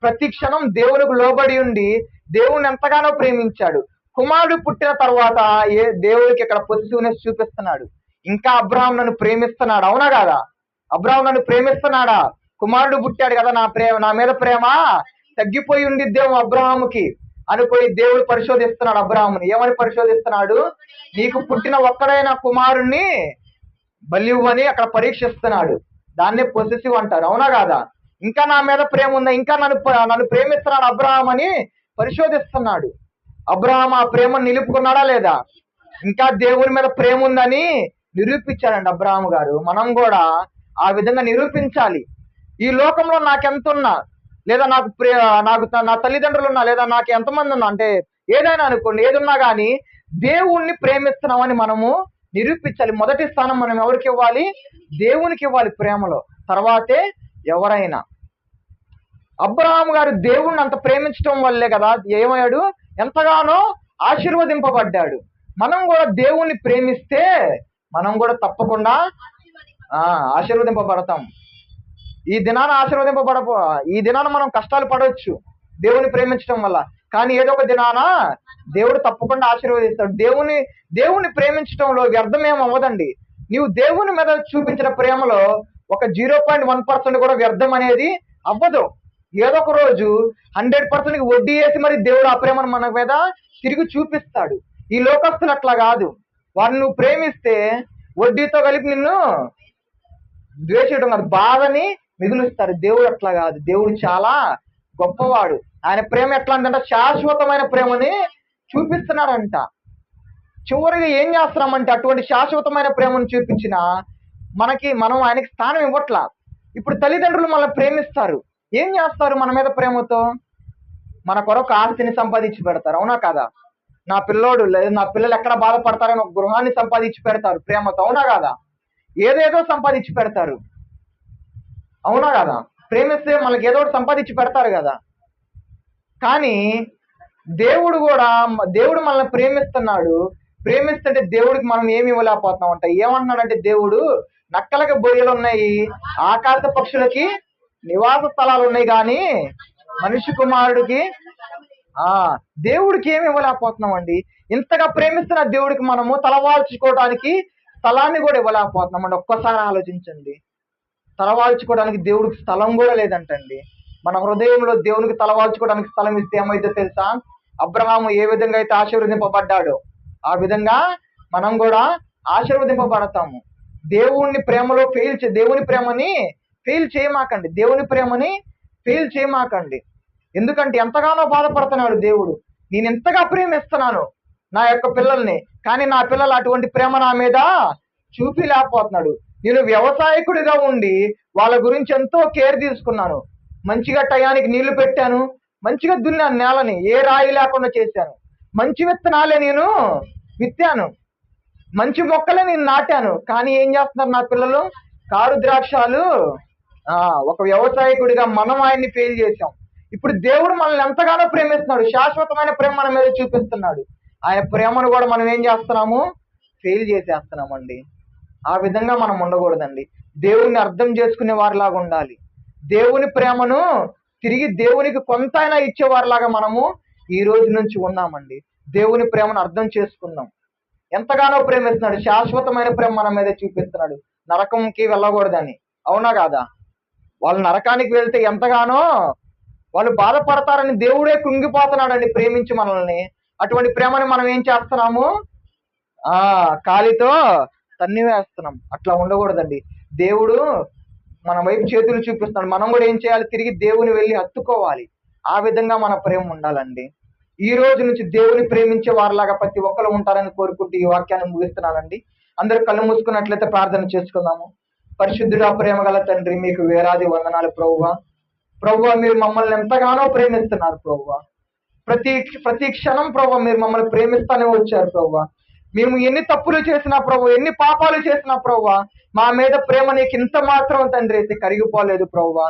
ప్రతి క్షణం దేవునికి లోబడి ఉండి దేవుణ్ణి ఎంతగానో ప్రేమించాడు. కుమారుడు పుట్టిన తర్వాత దేవుడికి ఇక్కడ పొజిటివ్నెస్ చూపిస్తున్నాడు. ఇంకా అబ్రహాం నన్ను ప్రేమిస్తున్నాడు. అవునా కాదా? అబ్రహాం నన్ను ప్రేమిస్తున్నాడా? కుమారుడు పుట్టాడు కదా, నా మీద ప్రేమ తగ్గిపోయి ఉండిద్దేమో అబ్రహాముకి అనుకోని దేవుడు పరిశోధిస్తున్నాడు అబ్రహాముని. ఏమని పరిశోధిస్తున్నాడు? నీకు పుట్టిన ఒక్కడైన కుమారుణ్ణి బలివ్వని అక్కడ పరీక్షిస్తున్నాడు. దాన్నే పొసెసివ్ అంటారు. అవునా కాదా? ఇంకా నా మీద ప్రేమ ఉందా, ఇంకా నన్ను ప్రేమిస్తున్నాడు అబ్రహాం అని పరిశోధిస్తున్నాడు. అబ్రహాం ఆ ప్రేమను నిలుపుకున్నాడా లేదా? ఇంకా దేవుని మీద ప్రేమ ఉందని నిరూపించాడండి అబ్రహాం గారు. మనం కూడా ఆ విధంగా నిరూపించాలి. ఈ లోకంలో నాకెంతున్నా, లేదా నాకు నా తల్లిదండ్రులు ఉన్నా, లేదా నాకు ఎంతమంది ఉన్నా, అంటే ఏదైనా అనుకోండి, ఏదున్నా కానీ దేవుణ్ణి ప్రేమిస్తున్నామని మనము నిరూపించాలి. మొదటి స్థానం మనం ఎవరికి ఇవ్వాలి? దేవునికి ఇవ్వాలి ప్రేమలో, తర్వాతే ఎవరైనా. అబ్రహాం గారు దేవుణ్ణి అంత ప్రేమించడం వల్లే కదా ఏమయ్యాడు? ఎంతగానో ఆశీర్వదింపబడ్డాడు. మనం కూడా దేవుణ్ణి ప్రేమిస్తే మనం కూడా తప్పకుండా ఆశీర్వదింపబడతాం. ఈ దినాన మనం కష్టాలు పడవచ్చు దేవుని ప్రేమించడం వల్ల, కానీ ఏదో ఒక దినాన దేవుడు తప్పకుండా ఆశీర్వదిస్తాడు. దేవుని ప్రేమించడంలో వ్యర్థమేం అవ్వదండి. నీవు దేవుని మీద చూపించిన ప్రేమలో ఒక 0.1% కూడా వ్యర్థం అనేది అవ్వదు. ఏదో ఒక రోజు 100% వడ్డీ వేసి మరి దేవుడు ఆ ప్రేమను మన మీద తిరిగి చూపిస్తాడు. ఈ లోకస్తులు అట్లా కాదు. వారిని నువ్వు ప్రేమిస్తే వడ్డీతో కలిపి నిన్ను ద్వేషించడం కాదు, బాధని మిగులుస్తారు. దేవుడు అట్లా కాదు. దేవుడు చాలా గొప్పవాడు. ఆయన ప్రేమ ఎట్లా అంటే శాశ్వతమైన ప్రేమని చూపిస్తున్నాడంట. చివరిగా ఏం చేస్తున్నామంటే అటువంటి శాశ్వతమైన ప్రేమను చూపించిన మనం ఆయనకి స్థానం ఇవ్వట్లా. ఇప్పుడు తల్లిదండ్రులు మనల్ని ప్రేమిస్తారు. ఏం చేస్తారు మన మీద ప్రేమతో? మన కొరకు ఆస్తిని సంపాదించి పెడతారు. అవునా కాదా? నా పిల్లలు ఎక్కడ బాధపడతారని ఒక గృహాన్ని సంపాదించి పెడతారు ప్రేమతో. అవునా కాదా? ఏదేదో సంపాదించి పెడతారు. అవునా కదా? ప్రేమిస్తే మనకి ఏదో ఒకటి సంపాదించి పెడతారు కదా. కానీ దేవుడు మనల్ని ప్రేమిస్తున్నాడు. ప్రేమిస్తుంటే దేవుడికి మనం ఏమి ఇవ్వలేకపోతున్నాం అంట. ఏమంటున్నాడంటే దేవుడు, నక్కలకి బొయ్యలు ఉన్నాయి, ఆకాశ పక్షులకి నివాస స్థలాలు ఉన్నాయి, కానీ మనిషి కుమారుడికి దేవుడికి ఏమి ఇవ్వలేకపోతున్నాం అండి. ఇంతగా ప్రేమిస్తున్న దేవుడికి మనము తలవాల్చుకోవడానికి స్థలాన్ని కూడా ఇవ్వలేకపోతున్నాం అండి. ఒక్కసారి ఆలోచించండి. తలవాల్చుకోవడానికి దేవుడికి స్థలం కూడా లేదంటండి. మన హృదయంలో దేవునికి తలవాల్చుకోవడానికి స్థలం ఇస్తే ఏమైతే తెలుసా? అబ్రహాము ఏ విధంగా అయితే ఆశీర్వదింపబడ్డాడో ఆ విధంగా మనం కూడా ఆశీర్వదింపబడతాము. దేవుని ప్రేమని ఫెయిల్ చేయమాకండి. దేవుని ప్రేమని ఫెయిల్ చేయమాకండి. ఎందుకంటే ఎంతగానో బాధపడుతున్నాడు దేవుడు. నేను ఎంతగా ప్రేమిస్తున్నాను నా యొక్క పిల్లల్ని, కానీ నా పిల్లలు అటువంటి ప్రేమ నా మీద చూపిలేకపోతున్నాడు. నేను వ్యవసాయకుడిగా ఉండి వాళ్ళ గురించి ఎంతో కేర్ తీసుకున్నాను. మంచిగా టయానికి నీళ్లు పెట్టాను, మంచిగా దున్నాను, నేలని ఏ రాయి లేకుండా చేశాను, మంచి విత్తనాలే నేను విత్తాను, మంచి మొక్కలే నేను నాటాను. కానీ ఏం చేస్తున్నారు నా పిల్లలు? కారు ద్రాక్షాలు. ఒక వ్యవసాయకుడిగా మనం ఆయన్ని ఫెయిల్ చేశాం. ఇప్పుడు దేవుడు మనల్ని ఎంతగానో ప్రేమిస్తున్నాడు. శాశ్వతమైన ప్రేమ మన మీద చూపిస్తున్నాడు. ఆయన ప్రేమను కూడా మనం ఏం చేస్తున్నాము? ఫెయిల్ చేసేస్తున్నామండి. ఆ విధంగా మనం ఉండకూడదండి. దేవుని అర్థం చేసుకునే వారిలాగా ఉండాలి. దేవుని ప్రేమను తిరిగి దేవునికి కొంతైనా ఇచ్చేవారిలాగా మనము ఈ రోజు నుంచి ఉన్నామండి. దేవుని ప్రేమను అర్థం చేసుకుందాం. ఎంతగానో ప్రేమిస్తున్నాడు. శాశ్వతమైన ప్రేమ మన మీద చూపిస్తున్నాడు. నరకంకి వెళ్ళకూడదని. అవునా కాదా? వాళ్ళు నరకానికి వెళ్తే ఎంతగానో వాళ్ళు బాధపడతారని దేవుడే కుంగిపోతున్నాడండి ప్రేమించి మనల్ని. అటువంటి ప్రేమని మనం ఏం చేస్తున్నాము? కాలితో తన్ని వేస్తున్నాం. అట్లా ఉండకూడదండి. దేవుడు మన వైపు చేతులు చూపిస్తున్నాడు. మనం కూడా ఏం చేయాలి? తిరిగి దేవుని వెళ్ళి హత్తుకోవాలి. ఆ విధంగా మన ప్రేమ ఉండాలండి. ఈ రోజు నుంచి దేవుని ప్రేమించే వారిలాగా ప్రతి ఒక్కరు ఉంటారని కోరుకుంటూ ఈ వాక్యాన్ని ముగిస్తున్నానండి. అందరూ కళ్ళు మూసుకున్నట్లయితే ప్రార్థన చేసుకుందాము. పరిశుద్ధుడా, ప్రేమ గల తండ్రి, మీకు వేలాది వందనాలు ప్రభువా. ప్రభువా, మీరు మమ్మల్ని ఎంతగానో ప్రేమిస్తున్నారు ప్రభువా. ప్రతి ప్రతి క్షణం ప్రభువా మీరు మమ్మల్ని ప్రేమిస్తానే వచ్చారు ప్రభువా. మేము ఎన్ని తప్పులు చేసినా ప్రభు, ఎన్ని పాపాలు చేసినా ప్రభువా, మా మీద ప్రేమ నీకు ఇంత మాత్రం తండ్రి అయితే కరిగిపోలేదు ప్రభువా.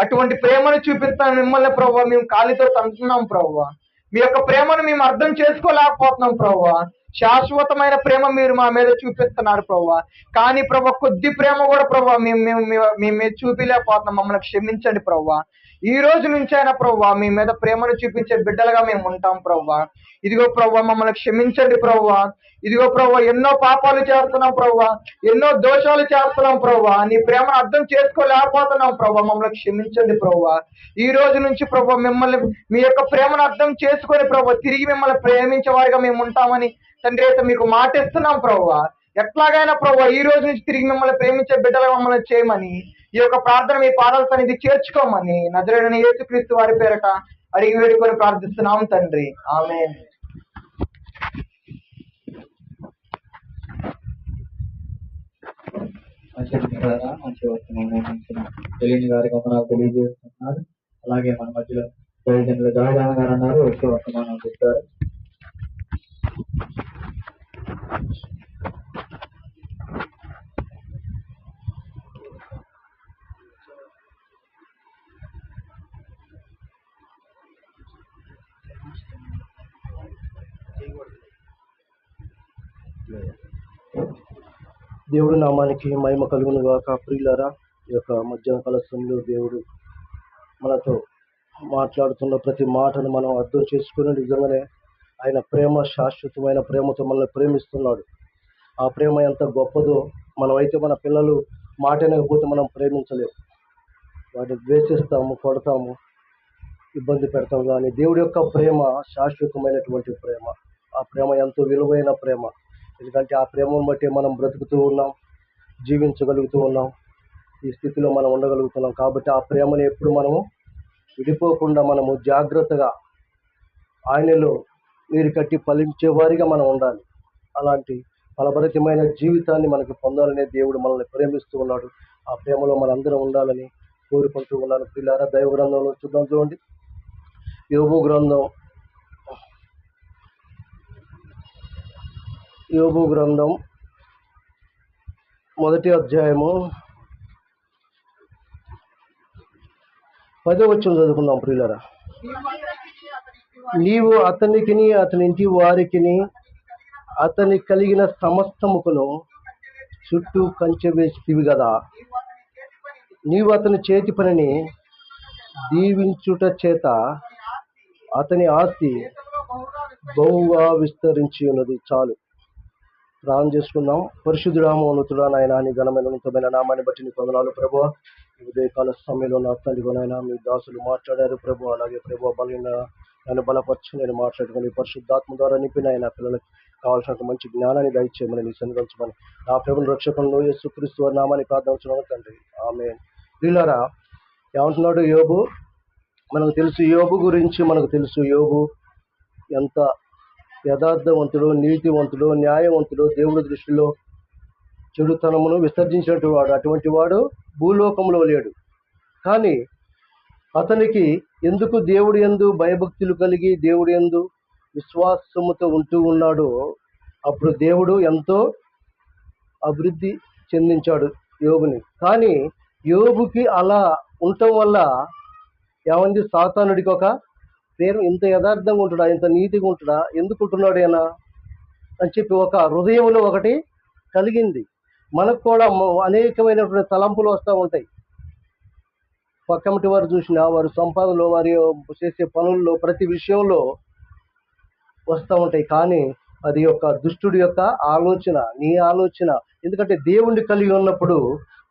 అటువంటి ప్రేమను చూపిస్తాను మిమ్మల్ని ప్రభువా మేము కాలితో తంటున్నాం ప్రభువా. మీ యొక్క ప్రేమను మేము అర్థం చేసుకోలేకపోతున్నాం ప్రభువా. శాశ్వతమైన ప్రేమ మీరు మా మీద చూపిస్తున్నారు ప్రభువా. కానీ ప్రభు, కొద్ది ప్రేమ కూడా ప్రభు మేము మీద చూపిలేకపోతున్నాం. మమ్మల్ని క్షమించండి ప్రభువా. ఈ రోజు నుంచి అయినా ప్రభువా మీ మీద ప్రేమను చూపించే బిడ్డలుగా మేము ఉంటాం ప్రభువా. ఇదిగో ప్రభువా మమ్మల్ని క్షమించండి ప్రభువా. ఇదిగో ప్రభువా ఎన్నో పాపాలు చేస్తున్నాం ప్రభువా, ఎన్నో దోషాలు చేస్తున్నాం ప్రభువా. నీ ప్రేమను అర్థం చేసుకోలేకపోతున్నాం ప్రభువా. మమ్మల్ని క్షమించండి ప్రభువా. ఈ రోజు నుంచి ప్రభువా మిమ్మల్ని మీ యొక్క ప్రేమను అర్థం చేసుకొని ప్రభువా తిరిగి మిమ్మల్ని ప్రేమించే వారిగా మేము ఉంటామని తండ్రి అయితే మీకు మాటిస్తున్నాం ప్రభువా. ఎట్లాగైనా ప్రభువా ఈ రోజు నుంచి తిరిగి మిమ్మల్ని ప్రేమించే బిడ్డలుగా మమ్మల్ని చేయమని ఈ యొక్క ప్రార్థన మీ పాదాల సన్నిధి చేర్చుకోమని నజరేయుడైన యేసుక్రీస్తు వారి పేరట అడిగి వేడుకొని ప్రార్థిస్తున్నాం తండ్రి. ఆమేన్. మంచి తెలియని గారికి వందనాలు తెలియజేస్తున్నారు. అలాగే మన మధ్యలో ప్రయోజనంలో జాయిదాన గారు అన్నారు, వచ్చే వర్తమానం చెప్తారు. దేవుడి నామానికి మహిమ కలుగును గాక. ప్రియులారా, ఈ యొక్క మధ్యాహ్న కాల సమయంలో దేవుడు మనతో మాట్లాడుతున్న ప్రతి మాటను మనం అర్థం చేసుకుని నిజంగానే ఆయన ప్రేమ శాశ్వతమైన ప్రేమతో మనల్ని ప్రేమిస్తున్నాడు. ఆ ప్రేమ ఎంత గొప్పదో మనమైతే మన పిల్లలు మాట వినకపోతే మనం ప్రేమించలేము, వాటిని ద్వేషిస్తాము, కొడతాము, ఇబ్బంది పెడతాము. కానీ దేవుడి యొక్క ప్రేమ శాశ్వతమైనటువంటి ప్రేమ. ఆ ప్రేమ ఎంతో విలువైన ప్రేమ. ఎందుకంటే ఆ ప్రేమను బట్టి మనం బ్రతుకుతూ ఉన్నాం, జీవించగలుగుతూ ఉన్నాం, ఈ స్థితిలో మనం ఉండగలుగుతున్నాం. కాబట్టి ఆ ప్రేమను ఎప్పుడు మనము విడిపోకుండా మనము జాగ్రత్తగా ఆయనలో నీరు కట్టి ఫలించే వారిగా మనం ఉండాలి. అలాంటి ఫలభరితమైన జీవితాన్ని మనకి పొందాలనే దేవుడు మనల్ని ప్రేమిస్తూ ఉన్నాడు. ఆ ప్రేమలో మనందరం ఉండాలని కోరుకుంటూ ఉన్నాను. పిల్లారా, దైవ గ్రంథంలో చూద్దాం. చూడండి, యోబు గ్రంథం 1వ అధ్యాయము 10వ వచనం చదువుకుందాం. ప్రియులారా, నీవు అతనికిని అతని ఇంటి వారికిని అతని కలిగిన సమస్తముకును చుట్టూ కంచె వేసితివి కదా. నీవు అతని చేతి పనిని దీవించుట చేత అతని ఆస్తి బహుగా విస్తరించి ఉన్నది. చాలు, ప్రార్థన చేసుకుందాం. పరిశుద్ధుడా, మౌనతుడా, నాయన నీ ఘనమైన ఉన్నతమైన నామాన్ని బట్టి నీకు వందనాలు ప్రభువా. ఈ ఉదయకాల సమయంలో నా తండ్రి నాయన మీ దాసులు మాట్లాడారు ప్రభు. అలాగే ప్రభు బలైన నన్ను బలపరచు, నేను మాట్లాడుకుని పరిశుద్ధాత్మ ద్వారా నింపిన ఆయన పిల్లలకు కావాల్సినంత మంచి జ్ఞానాన్ని దయచేయమని నీ సన్నిధించమని నా ప్రభుని రక్షకులను యేసుక్రీస్తు వారి నామాన్ని ప్రార్థించున్నాను తండ్రి. ఆమేన్. ప్రియులారా, ఏమంటున్నాడు యోబు? మనకు తెలుసు యోబు గురించి. మనకు తెలుసు యోబు ఎంత యథార్థవంతుడు, నీతివంతుడు, న్యాయవంతుడు, దేవుడి దృష్టిలో చెడుతనమును విసర్జించినటువంటి వాడు. అటువంటి వాడు భూలోకంలో లేడు. కానీ అతనికి ఎందుకు దేవుడి యందు భయభక్తులు కలిగి దేవుడి యందు విశ్వాసముతో ఉంటూ ఉన్నాడో అప్పుడు దేవుడు ఎంతో అభివృద్ధి చెందించాడు యోబుని. కానీ యోబుకి అలా ఉండటం వల్ల ఏమంది, సాతానుడికి ఒక పేరు. ఇంత యథార్థంగా ఉంటుడా, ఇంత నీతిగా ఉంటుడా, ఎందుకు ఉంటున్నాడు ఆయన అని చెప్పి ఒక హృదయంలో ఒకటి కలిగింది. మనకు కూడా అనేకమైనటువంటి తలంపులు వస్తూ ఉంటాయి. పక్కమటి వారు చూసినా వారు సంపాదనలో, వారి చేసే పనుల్లో, ప్రతి విషయంలో వస్తూ ఉంటాయి. కానీ అది యొక్క దుష్టుడి యొక్క ఆలోచన, నీ ఆలోచన. ఎందుకంటే దేవుణ్ణి కలిగి ఉన్నప్పుడు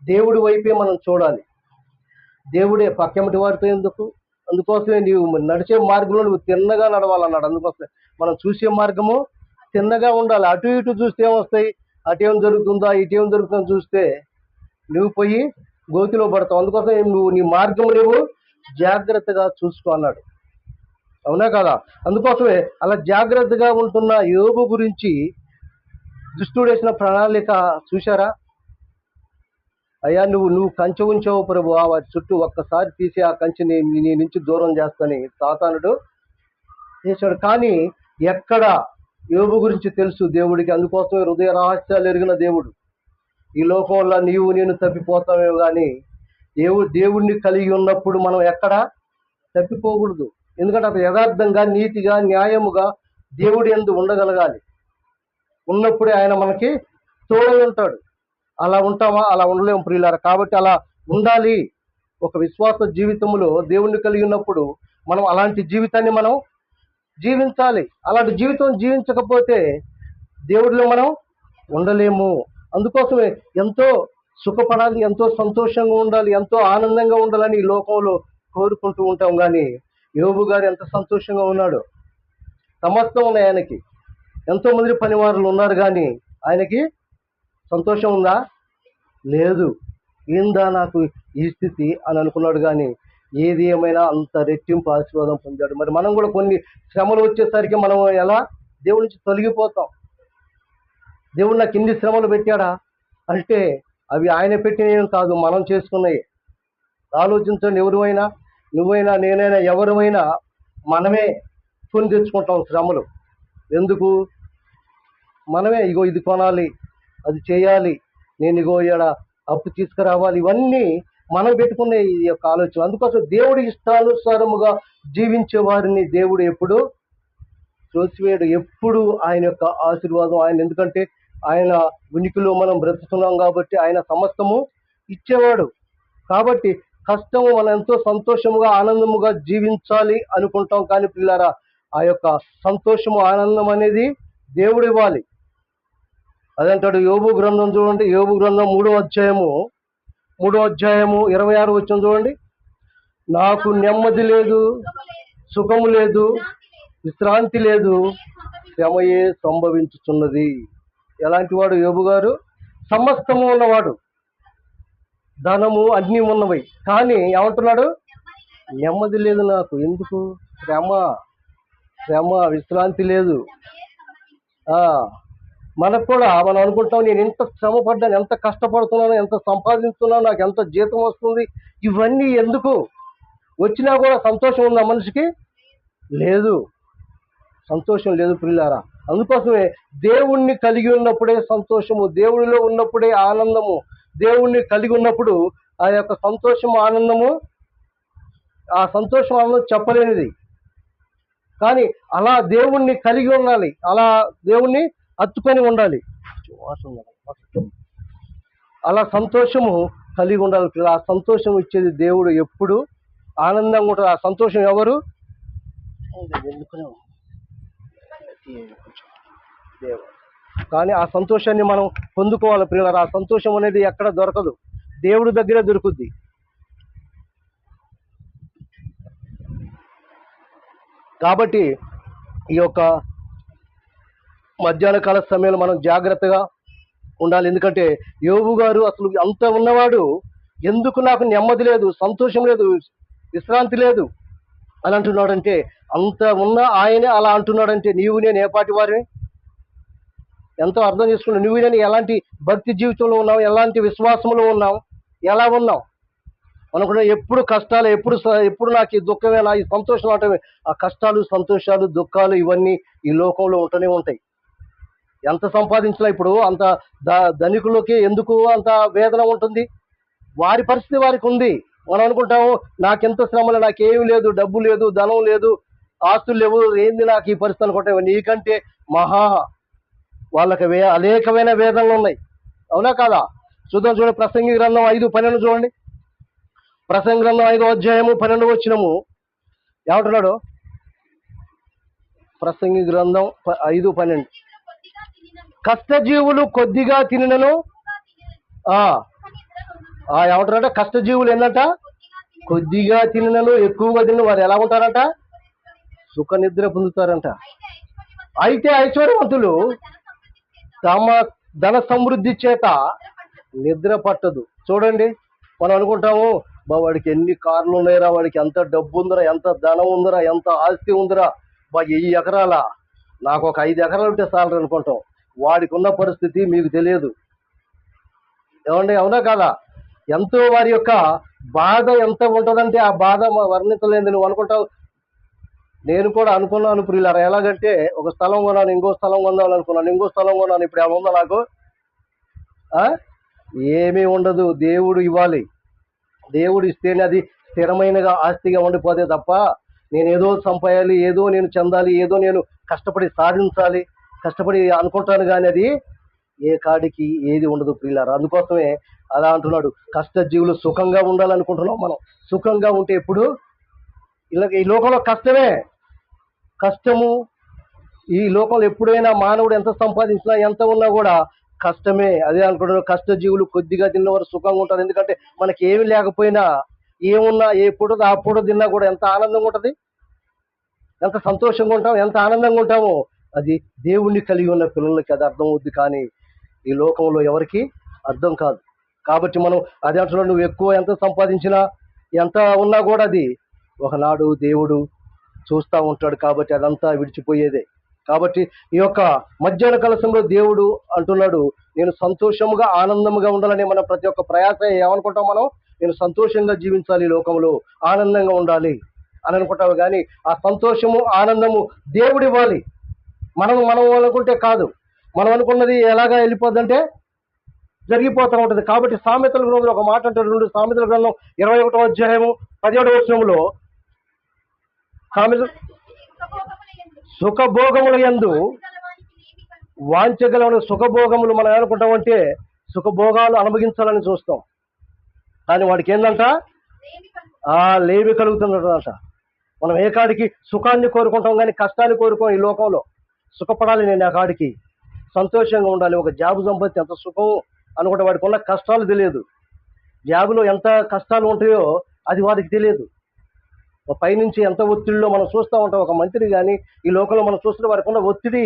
దేవుడి వైపే మనం చూడాలి. దేవుడే పక్కమటి వారితో ఎందుకు? అందుకోసమే నీవు నడిచే మార్గంలో నువ్వు తిన్నగా నడవాలన్నాడు. అందుకోసమే మనం చూసే మార్గము తిన్నగా ఉండాలి. అటు ఇటు చూస్తే ఏమొస్తాయి, అటేం జరుగుతుందా ఇటేం జరుగుతుందో చూస్తే నువ్వు పోయి గోతిలో పడతావు. అందుకోసం నువ్వు నీ మార్గం నువ్వు జాగ్రత్తగా చూసుకో అన్నాడు. అవునా కదా? అందుకోసమే అలా జాగ్రత్తగా ఉంటున్న యోబు గురించి దుష్టుడు వేసిన ప్రణాళిక చూశారా? అయ్యా నువ్వు నువ్వు కంచె ఉంచావు ప్రభు, వారి చుట్టూ ఒక్కసారి తీసి ఆ కంచెని నీ నుంచి దూరం చేస్తని సాతానుడు చేశాడు. కానీ ఎక్కడ యోబు గురించి తెలుసు దేవుడికి. అందుకోసమే హృదయ రహస్యాలు ఎరిగిన దేవుడు. ఈ లోకంలో నీవు నేను తప్పిపోతామేమో కానీ దేవుడిని కలిగి ఉన్నప్పుడు మనం ఎక్కడ తప్పిపోకూడదు. ఎందుకంటే అతను యథార్థంగా, నీతిగా, న్యాయముగా దేవుడి యందు ఉండగలగాలి. ఉన్నప్పుడే ఆయన మనకి తోడై ఉంటాడు. అలా ఉంటామా? అలా ఉండలేము ప్రియులారా. కాబట్టి అలా ఉండాలి. ఒక విశ్వాస జీవితంలో దేవుణ్ణి కలిగి ఉన్నప్పుడు మనం అలాంటి జీవితాన్ని మనం జీవించాలి. అలాంటి జీవితం జీవించకపోతే దేవుడిలో మనం ఉండలేము. అందుకోసమే ఎంతో సుఖపడాలి, ఎంతో సంతోషంగా ఉండాలి, ఎంతో ఆనందంగా ఉండాలని ఈ లోకంలో కోరుకుంటూ ఉంటాం. కానీ యోబు గారు ఎంత సంతోషంగా ఉన్నాడు. సమస్తం ఉన్నాయి ఆయనకి. ఎంతో మంది పనివారులు ఉన్నారు కానీ ఆయనకి సంతోషం ఉందా? లేదు. ఏందా నాకు ఈ స్థితి అని అనుకున్నాడు. కానీ ఏది ఏమైనా అంత రెట్టింపు ఆశీర్వాదం పొందాడు. మరి మనం కూడా కొన్ని శ్రమలు వచ్చేసరికి మనం ఎలా దేవుడి నుంచి తొలగిపోతాం. దేవుడు నాకు ఇన్ని శ్రమలు పెట్టాడా అంటే అవి ఆయన పెట్టినవి కాదు, మనం చేసుకున్నాయి. ఆలోచించండి. ఎవరైనా, నువ్వైనా, నేనైనా, ఎవరైనా మనమే కొని తెచ్చుకుంటాం శ్రమలు. ఎందుకు? మనమే ఇగో ఇది కొనాలి, అది చేయాలి, నేను ఇగో ఇక్కడ అప్పు తీసుకురావాలి, ఇవన్నీ మనం పెట్టుకునే ఈ యొక్క ఆలోచన. అందుకోసం దేవుడి ఇష్టానుసారముగా జీవించే వారిని దేవుడు ఎప్పుడు త్రోసివేయడు. ఎప్పుడు ఆయన యొక్క ఆశీర్వాదం ఆయన, ఎందుకంటే ఆయన ఉనికిలో మనం బ్రతుకుతున్నాం కాబట్టి ఆయన సమస్తము ఇచ్చేవాడు. కాబట్టి కష్టము మనం ఎంతో సంతోషముగా, ఆనందముగా జీవించాలి అనుకుంటాం. కానీ పిల్లారా, ఆ యొక్క సంతోషము, ఆనందం అనేది దేవుడు ఇవ్వాలి. అదంటాడు యోబు గ్రంథం చూడండి. యోబు గ్రంథం 3వ అధ్యాయము 26 వచనం చూడండి. నాకు నెమ్మది లేదు, సుఖము లేదు, విశ్రాంతి లేదు, శ్రమయే సంభవించుతున్నది. ఎలాంటి వాడు యోబు గారు? సమస్తము ఉన్నవాడు, ధనము అన్నీ ఉన్నవి. కానీ ఏమంటున్నాడు? నెమ్మది లేదు నాకు. ఎందుకు? శ్రమ, విశ్రాంతి లేదు. మనకు కూడా మనం అనుకుంటాం, నేను ఎంత శ్రమ పడ్డాను, ఎంత కష్టపడుతున్నాను, ఎంత సంపాదిస్తున్నాను, నాకు ఎంత జీతం వస్తుంది, ఇవన్నీ ఎందుకు? వచ్చినా కూడా సంతోషం ఉందా మనిషికి? లేదు, సంతోషం లేదు ప్రియులారా. అందుకోసమే దేవుణ్ణి కలిగి ఉన్నప్పుడే సంతోషము, దేవుడిలో ఉన్నప్పుడే ఆనందము. దేవుణ్ణి కలిగి ఉన్నప్పుడు ఆ యొక్క సంతోషము, ఆనందము, ఆ సంతోషం ఆనందం చెప్పలేనిది. కానీ అలా దేవుణ్ణి కలిగి ఉండాలి, అలా దేవుణ్ణి హత్తుకొని ఉండాలి, అలా సంతోషము కలిగి ఉండాలి. ఆ సంతోషం ఇచ్చేది దేవుడు. ఎప్పుడు ఆనందంగా ఉంటుంది. ఆ సంతోషం ఎవరు? దేవుడు. కానీ ఆ సంతోషాన్ని మనం పొందుకోవాలి ప్రియులారా. ఆ సంతోషం అనేది ఎక్కడ దొరకదు, దేవుడి దగ్గరే దొరుకుద్ది. కాబట్టి ఈ యొక్క మధ్యాహ్న కాల సమయంలో మనం జాగ్రత్తగా ఉండాలి. ఎందుకంటే యోబు గారు అసలు అంత ఉన్నవాడు ఎందుకు నాకు నెమ్మది లేదు, సంతోషం లేదు, విశ్రాంతి లేదు అని అంటున్నాడంటే, అంత ఉన్న ఆయనే అలా అంటున్నాడంటే నీవు నేను ఏపాటి వారిని ఎంతో అర్థం చేసుకున్నావు. నువ్వు నేను ఎలాంటి భక్తి జీవితంలో ఉన్నావు, ఎలాంటి విశ్వాసంలో ఉన్నావు, ఎలా ఉన్నావు అనుకున్నా. ఎప్పుడు కష్టాలు, ఎప్పుడు నాకు ఈ దుఃఖమే, నా ఈ సంతోషం అంటమే. ఆ కష్టాలు, సంతోషాలు, దుఃఖాలు ఇవన్నీ ఈ లోకంలో ఉంటూనే ఉంటాయి. ఎంత సంపాదించినా ఇప్పుడు అంత ధనికులకి ఎందుకు అంత వేదన ఉంటుంది? వారి పరిస్థితి వారికి ఉంది. మనం అనుకుంటాము నాకెంత శ్రమలు, నాకేమీ లేదు, డబ్బు లేదు, ధనం లేదు, ఆస్తులు లేవు, ఏంది నాకు ఈ పరిస్థితి అనుకుంటావు. నీకంటే వాళ్ళకి అనేకమైన వేదనలు ఉన్నాయి. అవునా కాదా? చూద్దాం. చూడండి, ప్రసంగి గ్రంథం 5:12 చూడండి. ప్రసంగి గ్రంథం 5వ అధ్యాయము 12వ వచనము ఏమంటున్నాడు? ప్రసంగి గ్రంథం 5:12 కష్టజీవులు కొద్దిగా తినను. ఏమంటారంట? కష్టజీవులు ఏంటంట? కొద్దిగా తినను, ఎక్కువగా తిన వారు ఎలా ఉంటారంట? సుఖ నిద్ర పొందుతారంట. అయితే ఐశ్వర్యవంతులు తమ ధన సమృద్ధి చేత నిద్ర పట్టదు. చూడండి, మనం అనుకుంటాము వాడికి ఎన్ని కార్లు ఉన్నాయిరా, వాడికి ఎంత డబ్బు ఉందిరా, ఎంత ధనం ఉందిరా, ఎంత ఆస్తి ఉందిరా, 1000 ఎకరాల, నాకు ఒక 5 ఎకరాలు ఉంటే చాలరు అనుకుంటాం. వాడికి ఉన్న పరిస్థితి మీకు తెలియదు. ఏమండి, అవునా కాదా? ఎంతో వారి యొక్క బాధ ఎంత ఉంటుందంటే ఆ బాధ వర్ణించలేదు. నువ్వు అనుకుంటావు, నేను కూడా అనుకున్నాను ప్రియులారా. ఎలాగంటే ఒక స్థలం కొన్నాను, ఇంకో స్థలం కొందామని అనుకున్నాను, ఇంకో స్థలం కొన్నాను. ఇప్పుడు ఏముందా నాకు? ఏమీ ఉండదు. దేవుడు ఇవ్వాలి. దేవుడు ఇస్తేనే అది స్థిరమైనగా ఆస్తిగా ఉండిపోతే తప్ప నేను ఏదో సంపాయాలి, ఏదో నేను చెందాలి, ఏదో నేను కష్టపడి సాధించాలి, కష్టపడి అనుకుంటాను. కానీ అది ఏ కాడికి ఏది ఉండదు ప్రియులారా. అందుకోసమే అలా అంటున్నాడు, కష్టజీవులు సుఖంగా ఉండాలనుకుంటున్నాం మనం. సుఖంగా ఉంటే ఎప్పుడు ఇలా ఈ లోకంలో కష్టమే. కష్టము ఈ లోకంలో ఎప్పుడైనా మానవుడు ఎంత సంపాదించినా ఎంత ఉన్నా కూడా కష్టమే. అదే అనుకుంటున్నాడు, కష్టజీవులు కొద్దిగా తిన్నవారు సుఖంగా ఉంటారు. ఎందుకంటే మనకి ఏమి లేకపోయినా, ఏమున్నా, ఏ పూట ఆ పూట తిన్నా కూడా ఎంత ఆనందంగా ఉంటుంది, ఎంత సంతోషంగా ఉంటాం, ఎంత ఆనందంగా ఉంటామో అది దేవుణ్ణి కలిగి ఉన్న పిల్లలకి అది అర్థం అవుద్ది. కానీ ఈ లోకంలో ఎవరికి అర్థం కాదు. కాబట్టి మనం అదే అంటున్నాడు, నువ్వు ఎక్కువ ఎంత సంపాదించినా ఎంత ఉన్నా కూడా అది ఒకనాడు దేవుడు చూస్తూ ఉంటాడు. కాబట్టి అదంతా విడిచిపోయేదే. కాబట్టి ఈ యొక్క మధ్యాహ్న కలశంలో దేవుడు అంటున్నాడు, నేను సంతోషముగా ఆనందముగా ఉండాలని. మన ప్రతి ఒక్క ప్రయాస ఏమనుకుంటాం మనం? నేను సంతోషంగా జీవించాలి, ఈ లోకంలో ఆనందంగా ఉండాలి అని అనుకుంటావు. కానీ ఆ సంతోషము ఆనందము దేవుడు ఇవ్వాలి. మనం అనుకుంటే కాదు. మనం అనుకున్నది ఎలాగా వెళ్ళిపోద్దంటే జరిగిపోతూ ఉంటుంది. కాబట్టి సామెతల గ్రంథంలో ఒక మాట అంటారు. 2 సామెతల గ్రంథం 21వ అధ్యాయము 17వ వచనంలో, సామెత సుఖభోగముల యందు వాంఛగలవని. సుఖభోగములు మనం ఏమనుకుంటామంటే సుఖభోగాలు అనుభవించాలని చూస్తాం. కానీ వాడికి ఏందంట? లేమి కలుగుతుందంట. మనం ఏ కాడికి సుఖాన్ని కోరుకుంటాం కానీ కష్టాన్ని కోరుకోం. ఈ లోకంలో సుఖపడాలి, నేను ఆ కాడికి సంతోషంగా ఉండాలి, ఒక జాబు సంపాదించి ఎంత సుఖం అనుకుంటే వాడికి ఉన్న కష్టాలు తెలియదు. జాబులో ఎంత కష్టాలు ఉంటాయో అది వాడికి తెలియదు. పైనుంచి ఎంత ఒత్తిడిలో మనం చూస్తూ ఉంటాం. ఒక మంత్రి కానీ ఈ లోకంలో మనం చూస్తుంటే వారికి ఉన్న ఒత్తిడి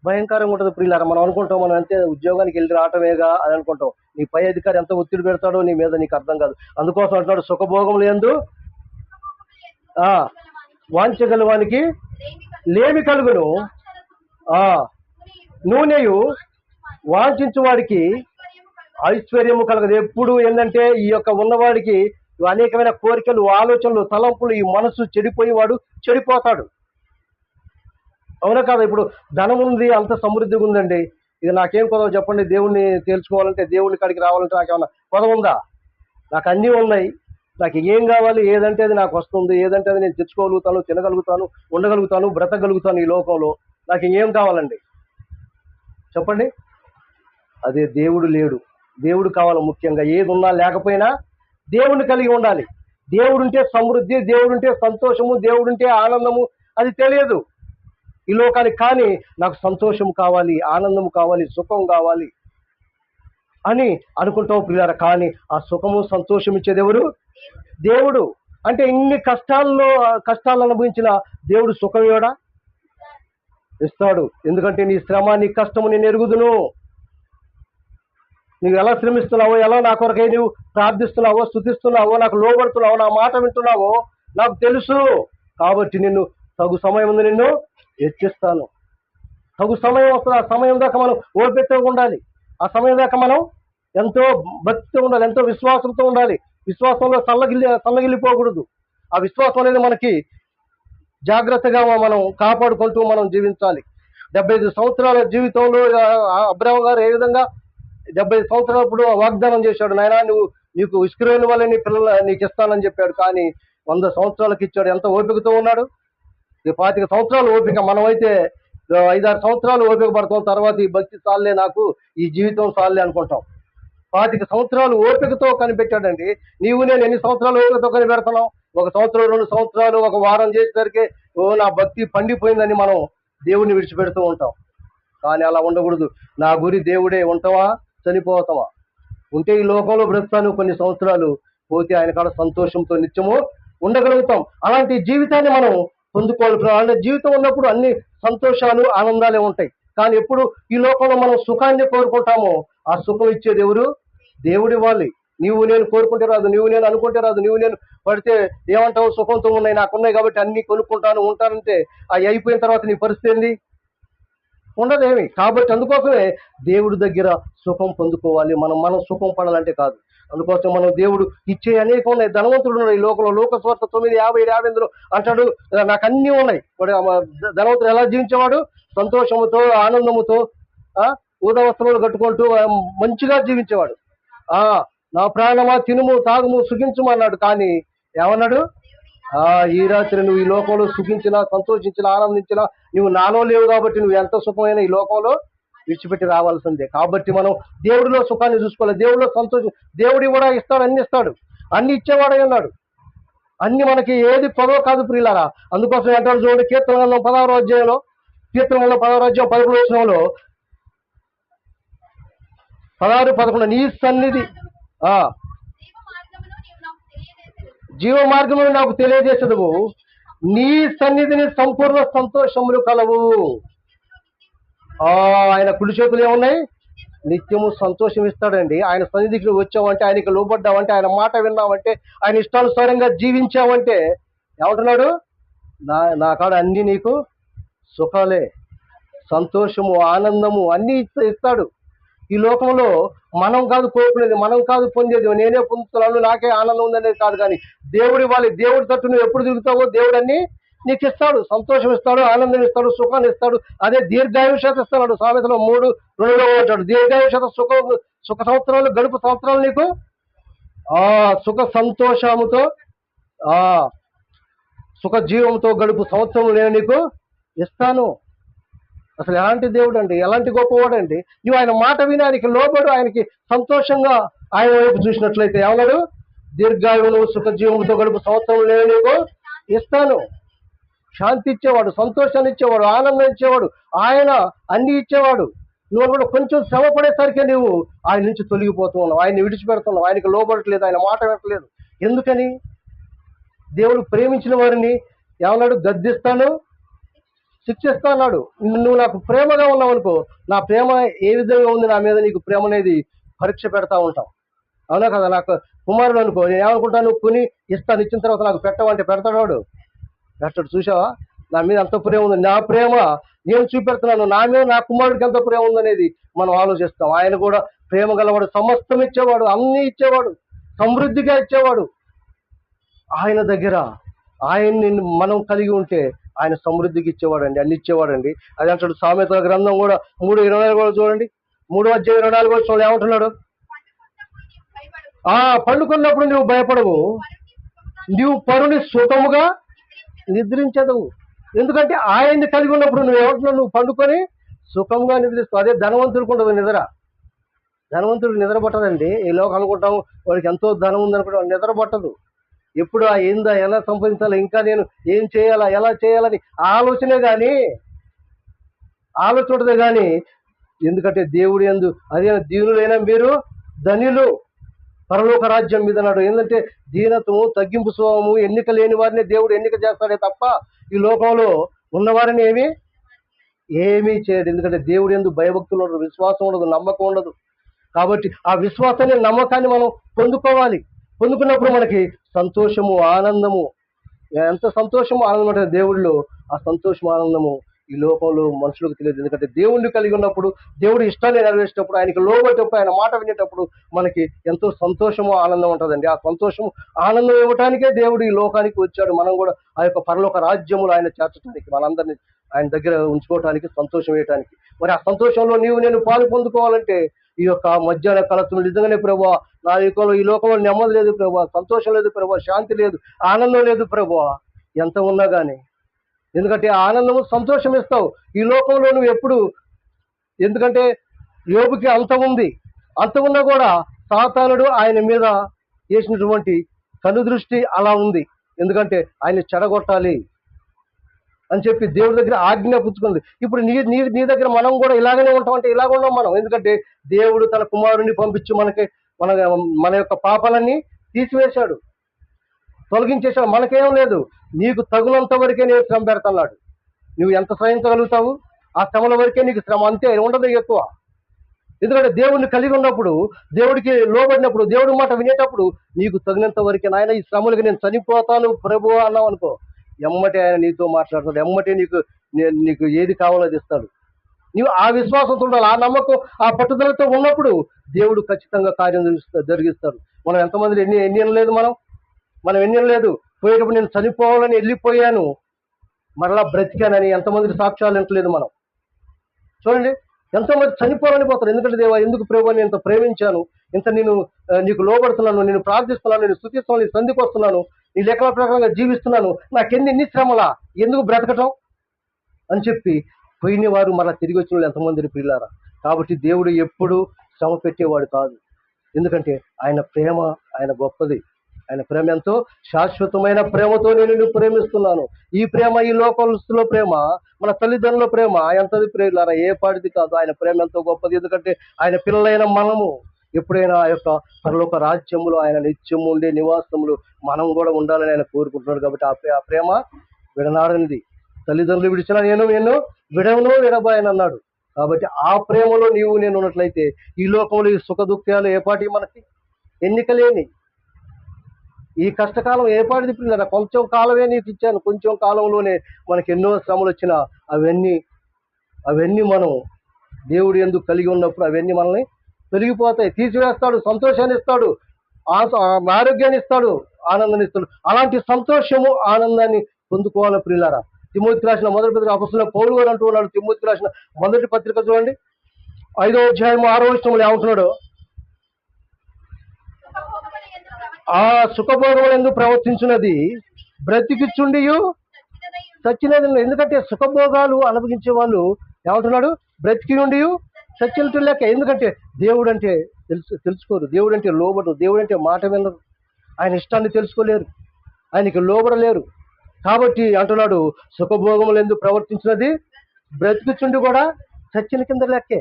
భయంకరంగా ఉంటుంది ప్రియులారా. మనం అనుకుంటాం మనం అంతే ఉద్యోగానికి వెళ్ళి రావటమేగా అని అనుకుంటాం. నీ పై అధికారి ఎంత ఒత్తిడి పెడతాడో నీ మీద నీకు అర్థం కాదు. అందుకోసం అంటున్నాడు, సుఖభోగములు యందు వాంఛగలవానికి లేమి కలుగును, నూనెయు వాంఛించు వాడికి ఐశ్వర్యము కలగదు. ఎప్పుడు ఏంటంటే ఈ యొక్క ఉన్నవాడికి అనేకమైన కోరికలు, ఆలోచనలు, తలంపులు, ఈ మనసు చెడిపోయి వాడు చెడిపోతాడు. అవునా కాదా? ఇప్పుడు ధనం ఉంది, అంత సమృద్ధిగా ఉందండి, ఇది నాకేం కొదవ చెప్పండి? దేవుణ్ణి తేల్చుకోవాలంటే, దేవుని కాడికి రావాలంటే నాకేమన్నా కొదవ ఉందా? నాకు అన్నీ ఉన్నాయి, నాకు ఏం కావాలి, ఏదంటే అది నాకు వస్తుంది, ఏదంటే అది నేను తెచ్చుకోగలుగుతాను, తినగలుగుతాను, ఉండగలుగుతాను, బ్రతకగలుగుతాను. ఈ లోకంలో నాకు ఇంకేం కావాలండి చెప్పండి? అదే దేవుడు లేడు. దేవుడు కావాలి ముఖ్యంగా. ఏది ఉన్నా లేకపోయినా దేవుడిని కలిగి ఉండాలి. దేవుడుంటే సమృద్ధి, దేవుడుంటే సంతోషము, దేవుడుంటే ఆనందము. అది తెలియదు ఈ లోకానికి. కానీ నాకు సంతోషం కావాలి, ఆనందము కావాలి, సుఖం కావాలి అని అనుకుంటావు ప్రియులారా. కానీ ఆ సుఖము సంతోషం ఇచ్చేది ఎవరు? దేవుడు. అంటే ఇన్ని కష్టాలు అనుభవించిన దేవుడు సుఖం ఇవ్వడా? ఇస్తాడు. ఎందుకంటే నీ శ్రమ, నీ కష్టము నేను ఎరుగుదును. నువ్వు ఎలా శ్రమిస్తున్నావో, ఎలా నా కొరకై నువ్వు ప్రార్థిస్తున్నావో, స్తుతిస్తున్నావో, నాకు లోబడుతున్నావో, నా మాట వింటున్నావో నాకు తెలుసు. కాబట్టి నిన్ను తగు సమయం ముందు నిన్ను హెచ్చిస్తాను. తగు సమయం వస్తుంది. ఆ సమయం దాకా మనం ఓపికగా ఉండాలి. ఆ సమయం దాకా మనం ఎంతో భక్తితో ఉండాలి, ఎంతో విశ్వాసంతో ఉండాలి. విశ్వాసంలో సన్నగిల్లిపోకూడదు. ఆ విశ్వాసం అనేది మనకి జాగ్రత్తగా మనం కాపాడుకుంటూ మనం జీవించాలి. 75 సంవత్సరాల జీవితంలో అబ్రహాము గారు ఏ విధంగా 75 సంవత్సరాలప్పుడు వాగ్దానం చేశాడు, నాయనా నీకు ఇస్రాయేలు వల్ల నీ పిల్లలు నీకు ఇస్తానని చెప్పాడు. కానీ 100 సంవత్సరాలకు ఇచ్చాడు. ఎంత ఓపికతో ఉన్నాడు? 25 సంవత్సరాలు ఓపిక. మనమైతే 5-6 సంవత్సరాలు ఓపిక పడతాం. తర్వాత ఈ భక్తి చాలే, నాకు ఈ జీవితం చాలే అనుకుంటాం. 25 సంవత్సరాలు ఓపికతో కనిపెట్టాడండి. నేను ఎన్ని సంవత్సరాలు ఓపికతో కనిపెడుతున్నాం? 1 సంవత్సరం, 2 సంవత్సరాలు, 1 వారం చేసేసరికి నా భక్తి పండిపోయిందని మనం దేవుడిని విడిచిపెడుతూ ఉంటాం. కానీ అలా ఉండకూడదు. నా గురి దేవుడే. ఉంటావా, చనిపోతావా? ఉంటే ఈ లోకంలో బ్రతుకుతాను కొన్ని సంవత్సరాలు, పోతే ఆయన కాడ సంతోషంతో నిత్యము ఉండగలుగుతాం. అలాంటి జీవితాన్ని మనం పొందుకోవాలి. అలాంటి జీవితం ఉన్నప్పుడు అన్ని సంతోషాలు, ఆనందాలే ఉంటాయి. కానీ ఎప్పుడు ఈ లోకంలో మనం సుఖాన్ని కోరుకుంటామో ఆ సుఖం ఇచ్చేది ఎవరు? దేవుడు ఇవ్వాలి. నీవు నేను కోరుకుంటే రాదు, నువ్వు నేను అనుకుంటే రాదు. నువ్వు నేను పడితే ఏమంటావు, సుఖంతో ఉన్నాయి, నాకున్నాయి కాబట్టి అన్నీ కొనుక్కుంటాను ఉంటానంటే అవి అయిపోయిన తర్వాత నీ పరిస్థితి ఏంది? ఉండదేమి. కాబట్టి అందుకోసమే దేవుడి దగ్గర సుఖం పొందుకోవాలి. మనం సుఖం పడాలంటే కాదు. అందుకోసం మనం దేవుడు ఇచ్చే అనేక ఉన్నాయి. ధనవంతుడు ఉన్నాడు ఈ లోకంలో. లోకస్వార్థ 9:50 అంటాడు, నాకు అన్నీ ఉన్నాయి. ధనవంతుడు ఎలా జీవించేవాడు? సంతోషముతో, ఆనందముతో, ఊదవస్త్రములు కట్టుకుంటూ మంచిగా జీవించేవాడు. నా ప్రాణమా తినుము తాగుము సుఖించుము అన్నాడు. కానీ ఏమన్నాడు? ఈ రాత్రి నువ్వు ఈ లోకంలో సుఖించినా, సంతోషించినా, ఆనందించినా నువ్వు నాలో లేవు కాబట్టి నువ్వు ఎంత సుఖమైన ఈ లోకంలో విడిచిపెట్టి రావాల్సిందే. కాబట్టి మనం దేవుడిలో సుఖాన్ని చూసుకోవాలి, దేవుడిలో సంతోషం. దేవుడి కూడా ఇస్తాడు, అన్ని ఇస్తాడు, అన్ని ఇచ్చేవాడే ఉన్నాడు. అన్ని మనకి ఏది పదవ కాదు ప్రియులారా. అందుకోసం అంటాడు చూడండి, కీర్తన గ్రంథం 16వ అధ్యాయంలో, కీర్తన గ్రంథం 16వ అధ్యాయం 11వ వచనంలో, 16-11 నీ సన్నిధి జీవ మార్గమును నాకు తెలియజేసదువు, నీ సన్నిధిని సంపూర్ణ సంతోషములు కలవు. ఆయన కుడి చేతులు ఏమున్నాయి? నిత్యము సంతోషం ఇస్తాడండి. ఆయన సన్నిధికి నువ్వు వచ్చావంటే, ఆయనకి లోబడ్డావంటే, ఆయన మాట విన్నావంటే, ఆయన ఇష్టానుసారంగా జీవించావంటే ఏమంటున్నాడు? నా కాడ అన్నీ నీకు సుఖాలే, సంతోషము, ఆనందము అన్నీ ఇస్తాడు. ఈ లోకంలో మనం కాదు కోరుకునేది, మనం కాదు పొందేది, నేనే పొందుతున్నాను, నాకే ఆనందం ఉందనేది కాదు. కానీ దేవుడి వాళ్ళి, దేవుడి తట్టు నువ్వు ఎప్పుడు తిరుగుతావో దేవుడు అన్ని నీకు ఇస్తాడు. సంతోషం ఇస్తాడు, ఆనందం ఇస్తాడు, సుఖాన్ని ఇస్తాడు. అదే దీర్ఘాయుషత ఇస్తున్నాడు. సామెతలో 3:2 అంటాడు, దీర్ఘాయుషత సుఖ సంవత్సరాలు గడుపు సంవత్సరాలు నీకు సుఖ సంతోషముతో సుఖ జీవంతో గడుపు సంవత్సరం నేను నీకు ఇస్తాను. అసలు ఎలాంటి దేవుడు అండి, ఎలాంటి గొప్పవాడు అండి. నువ్వు ఆయన మాట విని ఆయనకి లోబడు, ఆయనకి సంతోషంగా ఆయన వైపు చూసినట్లయితే ఏమన్నాడు? దీర్ఘాయువును సుఖ జీవంతో గడుపు సంవత్సరం నేను నీకు ఇస్తాను. శాంతి ఇచ్చేవాడు, సంతోషాన్ని ఇచ్చేవాడు, ఆనందం ఇచ్చేవాడు, ఆయన అన్ని ఇచ్చేవాడు. నువ్వు కూడా కొంచెం శ్రమ పడేసరికి నువ్వు ఆయన నుంచి తొలగిపోతూ ఉన్నావు, ఆయన్ని విడిచిపెడుతున్నావు, ఆయనకు లోబడట్లేదు, ఆయన మాట వినట్లేదు. ఎందుకని? దేవుడు ప్రేమించిన వారిని ఏమన్నాడు? గద్దిస్తాను, శిక్షిస్తా అన్నాడు. నువ్వు నాకు ప్రేమగా ఉన్నావు అనుకో, నా ప్రేమ ఏ విధంగా ఉంది నా మీద, నీకు ప్రేమ అనేది పరీక్ష పెడతా ఉంటాం. అవునా కదా? నాకు కుమారుడు అనుకో, నేను ఏమనుకుంటాను, కొని ఇస్తాను, ఇచ్చిన తర్వాత నాకు పెట్టమంటే పెడతాడు వాడు? పెట్టాడు. చూసావా నా మీద ఎంత ప్రేమ ఉంది, నా ప్రేమ నేను చూపెడుతున్నాను, నా మీద నా కుమారుడికి ఎంత ప్రేమ ఉందనేది మనం ఆలోచిస్తాం. ఆయన కూడా ప్రేమ గలవాడు, సమస్తం ఇచ్చేవాడు, అన్నీ ఇచ్చేవాడు, సమృద్ధిగా ఇచ్చేవాడు. ఆయన దగ్గర ఆయన్ని మనం కలిగి ఉంటే ఆయన సమృద్ధికి ఇచ్చేవాడండి, అన్ని ఇచ్చేవాడండి. అది అంటాడు సామెతల గ్రంథం కూడా 3:24 కూడా చూడండి, 3వ అధ్యాయం 24వ వచనంలో ఏమంటున్నాడు? పండుకున్నప్పుడు నువ్వు భయపడవు, నువ్వు పరుని సుఖముగా నిద్రించదవు. ఎందుకంటే ఆయన్ని కలిగి ఉన్నప్పుడు నువ్వు ఏమంటున్నావు? నువ్వు పండుకొని సుఖంగా నిద్రిస్తావు. అదే ధనవంతుడికి ఉండదు నిద్ర. ధనవంతుడికి నిద్ర పట్టదండి. ఈ లోకం అనుకుంటాం వాడికి ఎంతో ధనం ఉందనుకుంటాం, నిద్ర పట్టదు. ఎప్పుడు ఏందా, ఎలా సంపాదించాలా, ఇంకా నేను ఏం చేయాలా, ఎలా చేయాలని ఆలోచనే కానీ ఆలోచనదే కానీ. ఎందుకంటే దేవుడు యందు అదే దీనులైనా మీరు ధనిలు పరలోక రాజ్యం మీద అన్నాడు. ఏంటంటే దీనత్వము, తగ్గింపు స్వభావము, ఎన్నిక లేని వారిని దేవుడు ఎన్నిక చేస్తాడే తప్ప ఈ లోకంలో ఉన్నవారిని ఏమీ చేయడు. ఎందుకంటే దేవుడు యందు భయభక్తులు ఉండదు, విశ్వాసం ఉండదు, నమ్మకం ఉండదు. కాబట్టి ఆ విశ్వాసాన్ని, నమ్మకాన్ని మనం పొందుకోవాలి. పొందుకున్నప్పుడు మనకి సంతోషము, ఆనందము, ఎంత సంతోషము, ఆనందం అంటే దేవుడిలో ఆ సంతోషము, ఆనందము ఈ లోకంలో మనుషులకు తెలియదు. ఎందుకంటే దేవుణ్ణి కలిగి ఉన్నప్పుడు, దేవుడి ఇష్టాన్ని నెరవేర్చేటప్పుడు, ఆయనకి లోబట్టేటప్పుడు, ఆయన మాట వినేటప్పుడు మనకి ఎంతో సంతోషము, ఆనందం ఉంటుందండి. ఆ సంతోషము, ఆనందం ఇవ్వటానికే దేవుడు ఈ లోకానికి వచ్చాడు. మనం కూడా ఆ యొక్క పరలోక రాజ్యములు ఆయన చేర్చడానికి, మనందరినీ ఆయన దగ్గర ఉంచుకోవటానికి, సంతోషం వేయటానికి. మరి ఆ సంతోషంలో నీవు పాలు పొందుకోవాలంటే ఈ యొక్క మధ్యాహ్న కలత్వం నిజంగానే ప్రభువా, నా ఈ లోకంలో నెమ్మది లేదు ప్రభువా, సంతోషం లేదు ప్రభువా, శాంతి లేదు, ఆనందం లేదు ప్రభువా, ఎంత ఉన్నా కానీ. ఎందుకంటే ఆనందము, సంతోషం ఇస్తావు ఈ లోకంలో నువ్వు ఎప్పుడు. ఎందుకంటే యోబుకి అంత ఉంది, అంత ఉన్నా కూడా సాతానుడు ఆయన మీద చేసినటువంటి కనుదృష్టి అలా ఉంది. ఎందుకంటే ఆయన్ని చెడగొట్టాలి అని చెప్పి దేవుడి దగ్గర ఆజ్ఞాపించుకుంది. ఇప్పుడు నీ దగ్గర మనం కూడా ఇలాగనే ఉంటామంటే ఇలాగ ఉన్నాం మనం. ఎందుకంటే దేవుడు తన కుమారుడిని పంపించి మన యొక్క పాపాలన్నీ తీసివేశాడు, తొలగించేశాడు. మనకేం లేదు, నీకు తగునంత వరకే నేను శ్రమ పెడుతున్నాడు. నువ్వు ఎంత సహించగలుగుతావు ఆ శ్రమల వరకే నీకు శ్రమ, అంతే, ఉండదు ఎక్కువ. ఎందుకంటే దేవుడిని కలిగి ఉన్నప్పుడు, దేవుడికి లోబడినప్పుడు, దేవుడి మాట వినేటప్పుడు నీకు తగినంత వరకు నాయన ఈ శ్రమలకి నేను చనిపోతాను ప్రభు అన్నావు అనుకో, ఎమ్మటే ఆయన నీతో మాట్లాడతాడు, ఎమ్మటే నీకు ఏది కావాలో అది ఇస్తాడు. నీవు ఆ విశ్వాసంతో ఉండాలి, ఆ నమ్మకం, ఆ పట్టుదలతో ఉన్నప్పుడు దేవుడు ఖచ్చితంగా కార్యం జరిగిస్తాడు. మనం ఎంతమంది ఎన్ని లేదు మనం ఎన్ని లేదు పోయేటప్పుడు నేను చనిపోవాలని వెళ్ళిపోయాను, మరలా బ్రతికానని ఎంతమందికి సాక్ష్యాలు వింటలేదు మనం. చూడండి, ఎంతోమంది చనిపోవాలని పోతారు. ఎందుకంటే దేవా, ఎందుకు ప్రభు నేను ఇంత ప్రేమించాను, ఇంత నీకు లోబడుతున్నాను, నేను ప్రార్థిస్తున్నాను, నేను స్తుతిస్తున్నాను, నీ సంధికి వస్తున్నాను, నీ లెక్కల ప్రకారంగా జీవిస్తున్నాను, నాకెన్ని శ్రమలా, ఎందుకు బ్రతకటం అని చెప్పి పోయిన వారు మరలా తిరిగి వచ్చిన వాళ్ళు ఎంతమంది పిల్లారా. కాబట్టి దేవుడు ఎప్పుడు శ్రమ పెట్టేవాడు కాదు. ఎందుకంటే ఆయన ప్రేమ, ఆయన గొప్పది. ఆయన ప్రేమ ఎంతో శాశ్వతమైన ప్రేమతో నేను నిన్ను ప్రేమిస్తున్నాను. ఈ ప్రేమ, ఈ లోకస్తుల ప్రేమ, మన తల్లిదండ్రుల ప్రేమ ఎంతది ప్రియులారా, ఏ పాటిది కాదు. ఆయన ప్రేమ ఎంతో గొప్పది. ఎందుకంటే ఆయన పిల్లలైన మనము ఎప్పుడైనా ఆ యొక్క పరలోక రాజ్యములో, ఆయన నిత్యము ఉండే నివాసములు మనం కూడా ఉండాలని ఆయన కోరుకుంటున్నాడు. కాబట్టి ఆ ప్రేమ విడనాడనిది. తల్లిదండ్రులు విడిచినా నేను విడవను విడబాయని అన్నాడు. కాబట్టి ఆ ప్రేమలో నీవు నేను ఉన్నట్లయితే ఈ లోకంలో ఈ సుఖ దుఃఖాలు ఏపాటి మనకి ఎన్నికలేని ఈ కష్టకాలం ఏపాటిది పిల్లల, కొంచెం కాలమే నీకు ఇచ్చాను, కొంచెం కాలంలోనే మనకి ఎన్నో శ్రమలు వచ్చినా అవన్నీ మనం దేవుడు ఎందుకు కలిగి ఉన్నప్పుడు అవన్నీ మనల్ని తొలగిపోతాయి, తీసివేస్తాడు, సంతోషాన్ని ఇస్తాడు, ఆరోగ్యాన్ని ఇస్తాడు, ఆనందాన్ని ఇస్తాడు. అలాంటి సంతోషము, ఆనందాన్ని పొందుకోవాలి ప్రియులారా. తిమోతికి రాసిన మొదటి పత్రిక అపొస్తలుడైన పౌలు గారు అంటూ ఉన్నాడు. తిమోతికి రాసిన మొదటి పత్రిక చూడండి, 5వ అధ్యాయం 6వ వచనంలో ఏమంటున్నాడు, ఆ సుఖభోగములు ఎందుకు ప్రవర్తించున్నది బ్రతికిచుండియు సచ్చినది. ఎందుకంటే సుఖభోగాలు అనుభవించే వాళ్ళు ఏమంటున్నాడు, బ్రతికి ఉండి సచ్చినట్టు లెక్క. ఎందుకంటే దేవుడు అంటే తెలుసుకోరు, దేవుడు అంటే లోబడరు, దేవుడు అంటే మాట వినరు, ఆయన ఇష్టాన్ని తెలుసుకోలేరు, ఆయనకి లోబడలేరు. కాబట్టి అంటున్నాడు, సుఖభోగములు ఎందుకు ప్రవర్తించినది బ్రతికిచుండి కూడా సచ్చిన కింద లెక్కే.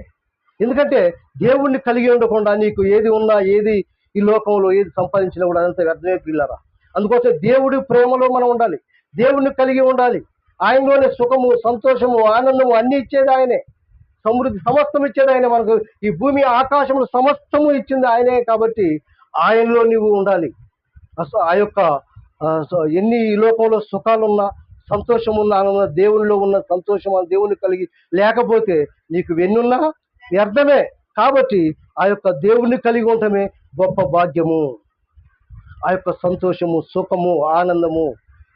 ఎందుకంటే దేవుణ్ణి కలిగి ఉండకుండా నీకు ఏది ఉన్నా, ఏది ఈ లోకంలో ఏది సంపాదించినా కూడా అదంతా వ్యర్థమే పిల్లరా. అందుకోసం దేవుడి ప్రేమలో మనం ఉండాలి, దేవుణ్ణి కలిగి ఉండాలి. ఆయనలోనే సుఖము, సంతోషము, ఆనందము అన్ని ఇచ్చేది ఆయనే, సమృద్ధి సమస్తం ఇచ్చేది ఆయనే. మనకు ఈ భూమి ఆకాశములు సమస్తము ఇచ్చింది ఆయనే. కాబట్టి ఆయనలో నీవు ఉండాలి. ఆ యొక్క ఎన్ని ఈ లోకంలో సుఖాలున్నా, సంతోషం ఉన్న, ఆనందం దేవునిలో ఉన్న సంతోషం, దేవుని కలిగి లేకపోతే నీకు వెన్నున్నా వ్యర్థమే. కాబట్టి ఆ యొక్క దేవుణ్ణి కలిగి ఉండటమే గొప్ప భాగ్యము. ఆ యొక్క సంతోషము, సుఖము, ఆనందము,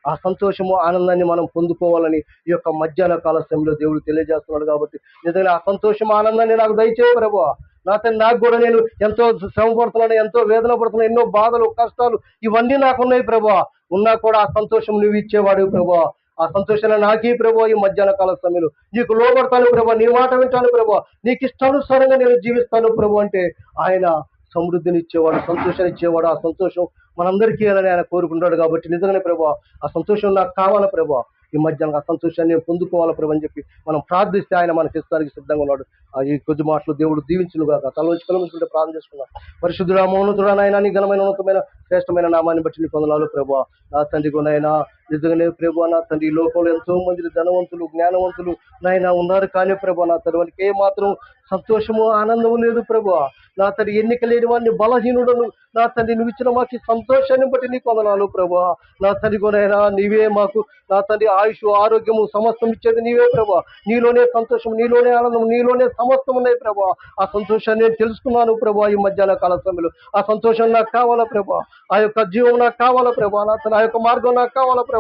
ఆ సంతోషము, ఆనందాన్ని మనం పొందుకోవాలని ఈ యొక్క మధ్యాహ్న కాల సమయంలో దేవుడు తెలియజేస్తున్నాడు. కాబట్టి నిజంగా ఆ సంతోషం, ఆనందాన్ని నాకు దయచేయి ప్రభువా. నా తండ్రి, నాకు కూడా నేను ఎంతో శ్రమ పడుతున్నాను, ఎంతో వేదన పడుతున్నాను, ఎన్నో బాధలు, కష్టాలు ఇవన్నీ నాకున్నాయి ప్రభువా. ఉన్నా కూడా ఆ సంతోషం నువ్వు ఇచ్చేవాడు ప్రభువా. ఆ సంతోషాన్ని నాకీ ప్రభు ఈ మధ్యాహ్న కాల సమయంలో నీకు లోబడతాను ప్రభు, నీ మాట వింటాను ప్రభు, నీకు ఇష్టానుసారంగా నేను జీవిస్తాను ప్రభు అంటే ఆయన సమృద్ధిని ఇచ్చేవాడు, సంతోషాన్ని ఇచ్చేవాడు. ఆ సంతోషం మనందరికీ అని ఆయన కోరుకుంటాడు. కాబట్టి నిజంగానే ప్రభు ఆ సంతోషం నాకు కావాలా ప్రభు, ఈ మధ్యాహ్నం ఆ సంతోషాన్ని పొందుకోవాలా ప్రభు అని చెప్పి మనం ప్రార్థిస్తే ఆయన మనకి ఇస్తానికి సిద్ధంగా ఉన్నాడు. ఈ కొద్ది మాటలు దేవుడు దీవించునుగాక. తలవంచి కలముంటే ప్రార్థన చేసుకున్నాం. పరిశుద్ధుడా, మౌనతుడా నాయన, నీ ఘనమైన ఉన్నతమైన శ్రేష్టమైన నామాన్ని బట్టి నీ పొందలాలు ప్రభు. నా తండ్రి నాయన నిజంగానే ప్రభు, నా తండ్రి ఈ లోకంలో ఎంతో మంది ధనవంతులు, జ్ఞానవంతులు నాయన ఉన్నారు. కానీ ప్రభు నా తండ్రి వాళ్ళకి ఏ మాత్రం సంతోషము, ఆనందము లేదు ప్రభు. నా తండ్రి ఎన్నిక లేని వాడిని బలహీనుడను నా తండ్రి నువ్వు ఇచ్చిన మాకు సంతోషాన్ని బట్టి నీ పొందనాలు ప్రభు. నా తండ్రి కొనైనా నీవే మాకు నా తండ్రి ఆయుష్, ఆరోగ్యము సమస్తం ఇచ్చేది నీవే ప్రభు. నీలోనే సంతోషం, నీలోనే ఆనందం, నీలోనే సమస్తం ఉన్నాయి ప్రభు. ఆ సంతోషాన్ని నేను తెలుసుకున్నాను ప్రభు ఈ మధ్యాహ్న కాల సమయంలో. ఆ సంతోషం నాకు కావాలా ప్రభు, ఆ యొక్క జీవం నాకు కావాలా ప్రభు, నా తన ఆ యొక్క మార్గం నాకు కావాలా ప్రభు.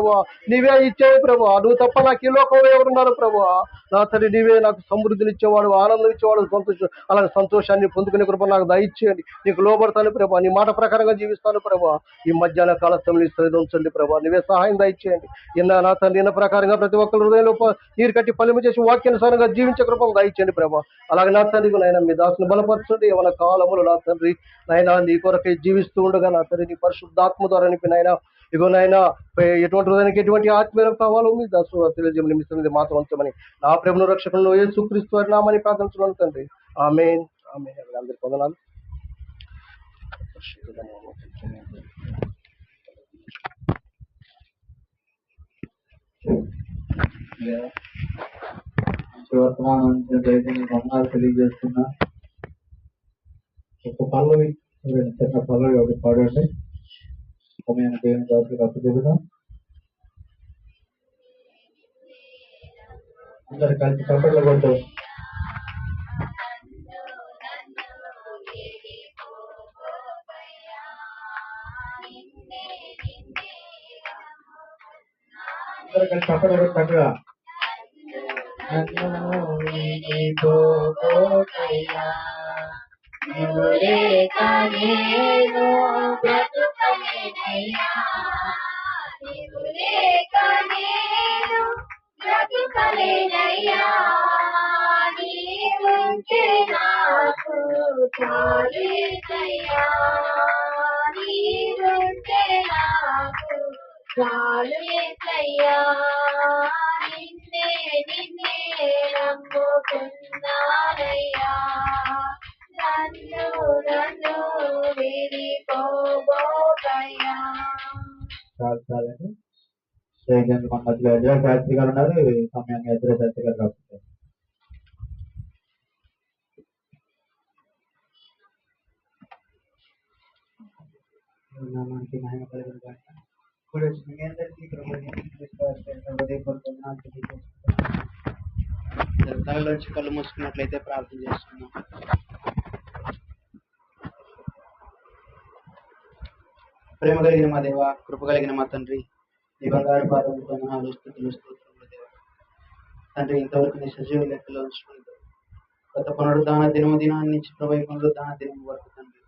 నీవే ఇచ్చేవి ప్రభు, నువ్వు తప్ప నాకు ఈ లోకంలో ఎవరున్నారు ప్రభు. నా తండ్రి నీవే నాకు సమృద్ధిని ఇచ్చేవాడు, ఆనందం ఇచ్చేవాడు, సంతోషం. అలాగే సంతోషాన్ని పొందుకునే కృప నాకు దయచేయండి. నీకు లోబడతాను ప్రభు, నీ మాట ప్రకారంగా జీవిస్తాను ప్రభు. ఈ మధ్యాహ్న కాల సమయంలో సరిదించండి ప్రభు, నీవే సహాయం దయచేయండి. నా తండ్రి ఇన్న ప్రకారంగా ప్రతి ఒక్కరు హృదయంలో నీరు కట్టి ఫలింపు చేసి వాక్యానుసారంగా జీవించే కృపను దయచేయండి ప్రభు. అలాగే నా తండ్రి నాయన మీ దాసుని బలపరచండి. ఏమైనా కాలములు నా తండ్రి నాయన నీ కొరకై జీవిస్తూ ఉండగా నా తండ్రి నీ పరిశుద్ధాత్మ ద్వారా నింపి నాయన ఇగో నాయన ఎటువంటి హృదయానికి ఎటువంటి ఆత్మీయం కావాలో మీ దాసు తెలియజేయమని నిమిషం మాత్రం ఉంచమని నా ప్రేమను రక్షకులను యేసుక్రీస్తు వారి నామని ప్రార్థించున్నాను తండ్రి. ఆమేన్, ఆమేన్. అందరి పొందనాలు. వర్తమానం తెలియజేస్తున్నా. ఒక పల్లవి చిన్న పల్లవి ఒకటి పాడండి. సమయం దేవుని దాసులకు అప్పచెబుదాం. అందరు కలిసి చప్పట్లు కొట్టు. అందరు కలిసి చప్పట్లు కొట్టు చక్కగా. చాలండి. మన మధ్యలో ఎదురా శాస్త్రి గారు ఉన్నారు. సమయాన్ని ఎదురా శాస్త్రి గారు రాకపోతే నామానికి మహిమ కలుగును గాక. ఇప్పుడు మీ అందరికీ తలలోంచి కళ్ళు మూసుకున్నట్లయితే ప్రార్థన చేస్తున్నాం. ప్రేమ కలిగిన మా దేవ, కృప కలిగిన మా తండ్రి, నీ బంగారు పాదములతో నాలుగు స్తుతులు స్తోత్రములు దేవ. తండ్రి, ఇంతవరకు నీ సజీవ లెక్కలో ఉంచుకుంటూ గత పునరుద్ధాన దినాన్ని నుంచి ప్రభు పునరుద్ధాన దినం వరకు తండ్రి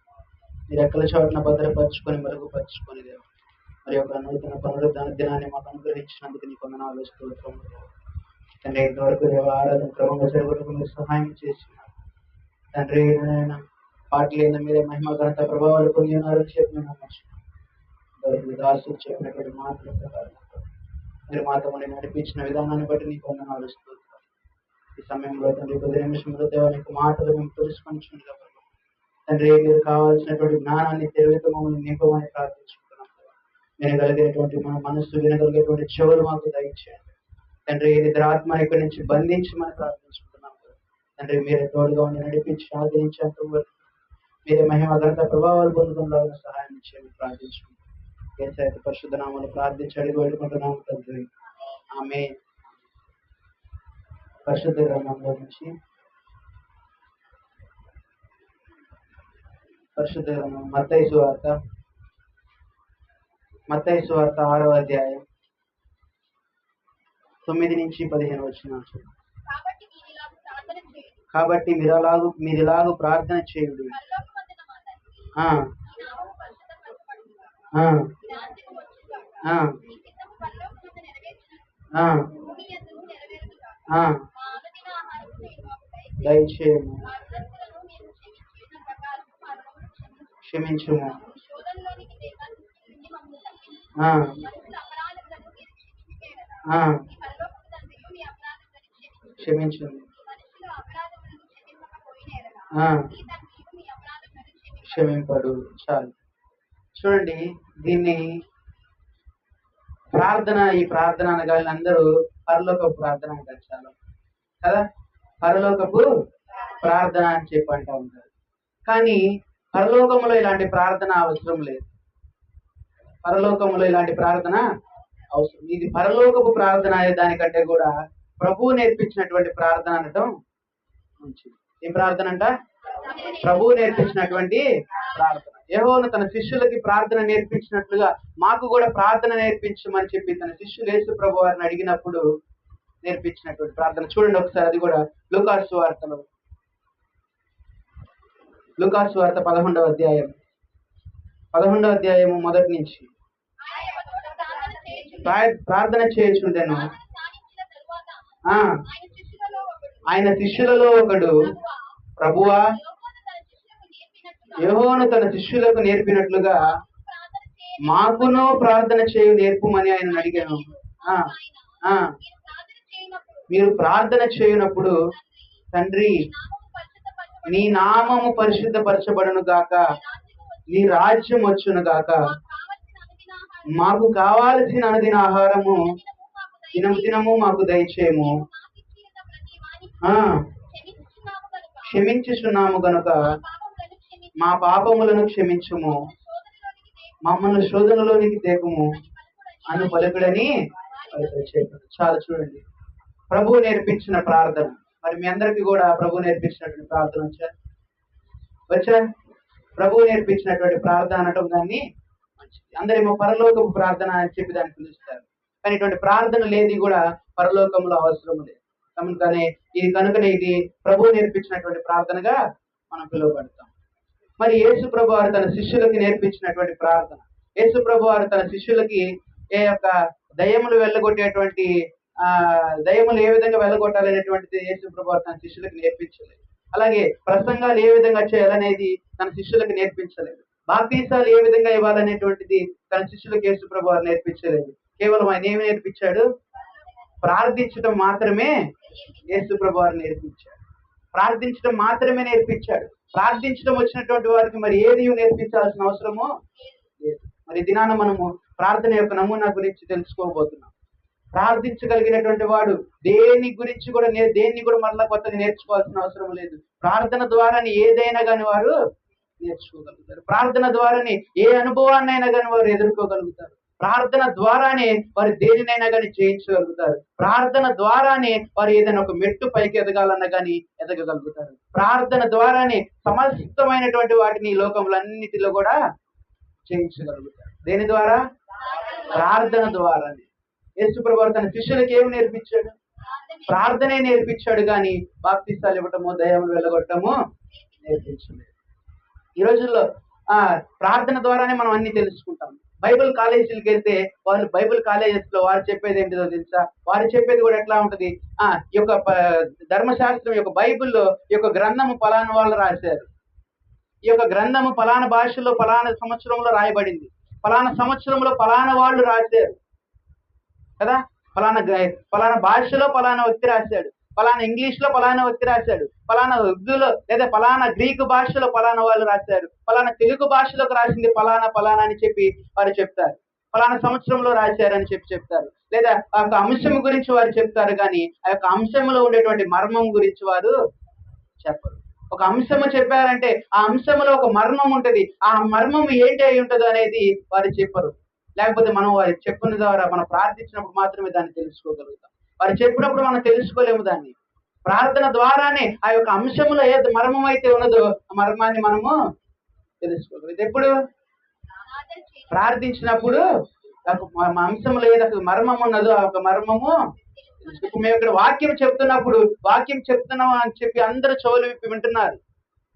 నీ రెక్కల చోటున భద్రపరుచుకొని మరుగుపరుచుకొని దేవ, మరి ఒక నూతన పునరుద్ధాన దినాన్ని మాకు అనుగ్రహించినందుకు నీ వందనాలు స్తోత్రములు దేవ. తండ్రి, ఇంతవరకు దేవ ఆరాధన క్రమంగా జరుగుటకు మీరు సహాయం చేస్తున్నారు తండ్రి. పాటలైన మీరే మహిమ ఘనత ప్రభావాలు పొంది ఉన్నారు చెప్పిన దాసులు చెప్పినటువంటి మాటల ప్రకారం మీరు మాతో నడిపించిన విధానాన్ని బట్టి నీకు వందనాలు స్తోత్రం. ఈ సమయంలో తండ్రి కొద్ది నిమిషంలో దేవ నీకు మాటలు మేము తెలుసుకొనిచుండగా తండ్రి మీరు కావాల్సినటువంటి జ్ఞానాన్ని తెలివితో మమ్మల్ని నింపమని ప్రార్థించుకుంటున్నాం. వినగలిగేటువంటి మన మనస్సు, వినగలిగేటువంటి చెవులు మాకు దయచేయండి తండ్రి. నిద్రాత్మ ఇక్కడి నుంచి బంధించమని ప్రార్థించుకుంటున్నాం తండ్రి. మీరే తోడుగా ఉండి నడిపించి ఆదరించేంత వరకు మీరే మహిమ ఘనత ప్రభావాలు పొందడంలో సహాయం చేయండి ప్రార్థించుకుంటాం. ఏసైతే పరిశుద్ధ నామములో ప్రార్థించి అడిగి వేడుకుంటున్నాము తండ్రి. ఆమేన్. పరిశుద్ధ గ్రంథంలో నుంచి పరిశుద్ధ గ్రంథం మత్తయి సువార్త 6వ అధ్యాయం 9 నుంచి 15 వచనాలు. కాబట్టి మీరిలాగు ప్రార్థన చేయుడు. దయచేయము, క్షమించుము, క్షమించుము, క్షమింపడు. చాలు. చూడండి, దీన్ని ప్రార్థన, ఈ ప్రార్థన అనగానే అందరూ పరలోకపు ప్రార్థన అంటారు చాలా కదా. పరలోకపు ప్రార్థన అని చెప్పి అంటూ ఉంటారు. కానీ పరలోకంలో ఇలాంటి ప్రార్థన అవసరం లేదు. పరలోకంలో ఇలాంటి ప్రార్థన అవసరం. ఇది పరలోకపు ప్రార్థన అనే దానికంటే కూడా ప్రభువు నేర్పించినటువంటి ప్రార్థన అనటం మంచిది. ఏం ప్రార్థన అంట? ప్రభువు నేర్పించినటువంటి ప్రార్థన. యెహోవా తన శిష్యులకి ప్రార్థన నేర్పించినట్లుగా మాకు కూడా ప్రార్థన నేర్పించమని చెప్పి తన శిష్యులు యేసు ప్రభు వారిని అడిగినప్పుడు నేర్పించినటువంటి ప్రార్థన. చూడండి ఒకసారి, అది కూడా లూకాసు సువార్తలో, లూకాసు సువార్త 11వ అధ్యాయము మొదటి నుంచి ప్రార్థన చేయుచుండెను. ఆయన శిష్యులలో ఒకడు, ప్రభువా యెహోవాను తన శిష్యులకు నేర్పినట్లుగా మాకును ప్రార్థన చేయు నేర్పుమని ఆయన అడిగాను. మీరు ప్రార్థన చేయునప్పుడు తండ్రి నీ నామము పరిశుద్ధపరచబడును గాక, నీ రాజ్యం వచ్చును గాక, మాకు కావాల్సిన అనుదిన ఆహారము దినము మాకు దయచేయము, క్షమించుచున్నాము గనుక మా పాపములను క్షమించుము, మమ్మల్ని శోధనలోనికి తేకుము అను పలుకుడని చెప్పాడు. చాలా చూడండి, ప్రభువు నేర్పించిన ప్రార్థన. మరి మీ అందరికీ కూడా ప్రభువు నేర్పించినటువంటి ప్రార్థన వచ్చా? ప్రభువు నేర్పించినటువంటి ప్రార్థన అనటం దాన్ని మంచిది. అందరేమో పరలోకపు ప్రార్థన అని చెప్పి దాన్ని పిలుస్తారు, కానీ ఇటువంటి ప్రార్థన లేది కూడా పరలోకంలో అవసరం లేదు. కనుకనే ఇది ప్రభువు నేర్పించినటువంటి ప్రార్థనగా మనం పిలువబడతాం. మరి యేసు ప్రభు వారు తన శిష్యులకి నేర్పించినటువంటి ప్రార్థన, యేసు ప్రభు వారు తన శిష్యులకి ఏ యొక్క దయ్యములు వెళ్ళగొట్టేటువంటి దయ్యములు ఏ విధంగా వెళ్ళగొట్టాలనేటువంటిది యేసు ప్రభు వారు తన శిష్యులకు నేర్పించలేదు. అలాగే ప్రసంగాలు ఏ విధంగా చేయాలనేది తన శిష్యులకు నేర్పించలేదు. బాప్తీసాలు ఏ విధంగా ఇవ్వాలనేటువంటిది తన శిష్యులకు యేసు ప్రభు వారు నేర్పించలేదు. కేవలం ఆయన ఏమి నేర్పించాడు? ప్రార్థించడం మాత్రమే యేసు ప్రభు వారు నేర్పించాడు. ప్రార్థించడం మాత్రమే నేర్పించాడు. ప్రార్థించడం వచ్చినటువంటి వారికి మరి ఏది నేర్పించాల్సిన అవసరమో లేదు. మరి దినాన మనము ప్రార్థన యొక్క నమూనా గురించి తెలుసుకోబోతున్నాం. ప్రార్థించగలిగినటువంటి వాడు దేన్ని కూడా మరలా కొత్తగా నేర్చుకోవాల్సిన అవసరం లేదు. ప్రార్థన ద్వారానే ఏదైనా కానీ వారు నేర్చుకోగలుగుతారు. ప్రార్థన ద్వారానే ఏ అనుభవాన్నైనా కానీ వారు ఎదుర్కోగలుగుతారు. ప్రార్థన ద్వారానే వారు దేనినైనా కానీ జయించగలుగుతారు. ప్రార్థన ద్వారానే వారు ఏదైనా ఒక మెట్టు పైకి ఎదగాలన్నా కానీ ఎదగగలుగుతారు. ప్రార్థన ద్వారానే సమస్తమైనటువంటి వాటిని ఈ లోకంలో అన్నిటిలో కూడా జయించగలుగుతారు. దేని ద్వారా? ప్రార్థన ద్వారానే. యేసు ప్రభువు తన శిష్యులకు ఏమి నేర్పించాడు? ప్రార్థనే నేర్పించాడు, కానీ బాప్తిసాలు ఇవ్వటము దయ్యములు వెళ్ళగొట్టము నేర్పించలేదు. ఈ రోజుల్లో ప్రార్థన ద్వారానే మనం అన్ని తెలుసుకుంటాం. బైబిల్ కాలేజీలకు వెళ్తే వాళ్ళు బైబిల్ కాలేజెస్ లో వారు చెప్పేది ఏంటిదో తెలుసా? వారు చెప్పేది కూడా ఎట్లా ఉంటది? ఈ యొక్క ధర్మశాస్త్రం యొక్క బైబిల్లో ఈ యొక్క గ్రంథము ఫలానా వాళ్ళు రాశారు, ఈ యొక్క గ్రంథము ఫలానా భాషలో ఫలానా సంవత్సరంలో రాయబడింది, ఫలానా సంవత్సరంలో ఫలానా వాళ్ళు రాశారు కదా, ఫలానా భాషలో ఫలానా వ్యక్తి రాశాడు, ఫలానా ఇంగ్లీష్ లో ఫలానా వ్యక్తి రాశాడు, ఫలానా ఉర్దూలో లేదా ఫలానా గ్రీకు భాషలో ఫలానా వాళ్ళు రాశారు, ఫలానా తెలుగు భాషలోకి రాసింది ఫలానా అని చెప్పి వారు చెప్తారు. ఫలానా సంవత్సరంలో రాశారని చెప్తారు. లేదా ఆ యొక్క అంశం గురించి వారు చెప్తారు, కానీ ఆ యొక్క అంశంలో ఉండేటువంటి మర్మం గురించి వారు చెప్పరు. ఒక అంశము చెప్పారంటే ఆ అంశంలో ఒక మర్మం ఉంటది. ఆ మర్మం ఏంటి అయి ఉంటుందో అనేది వారు చెప్పరు. లేకపోతే మనం వారి చెప్పిన ద్వారా మనం ప్రార్థించినప్పుడు మాత్రమే దాన్ని తెలుసుకోగలుగుతాం. వారు చెప్పినప్పుడు మనం తెలుసుకోలేము దాన్ని. ప్రార్థన ద్వారానే ఆ యొక్క అంశంలో ఏది మర్మం అయితే ఉన్నదో ఆ మర్మాన్ని మనము తెలుసుకోగలం. ఇది ఎప్పుడు? ప్రార్థించినప్పుడు అంశంలో ఏదో మర్మం ఉన్నదో ఆ ఒక మర్మము. ఇప్పుడు మేము ఇక్కడ వాక్యం చెప్తున్నప్పుడు వాక్యం చెప్తున్నాం అని చెప్పి అందరూ చెవులు విప్పి వింటున్నారు.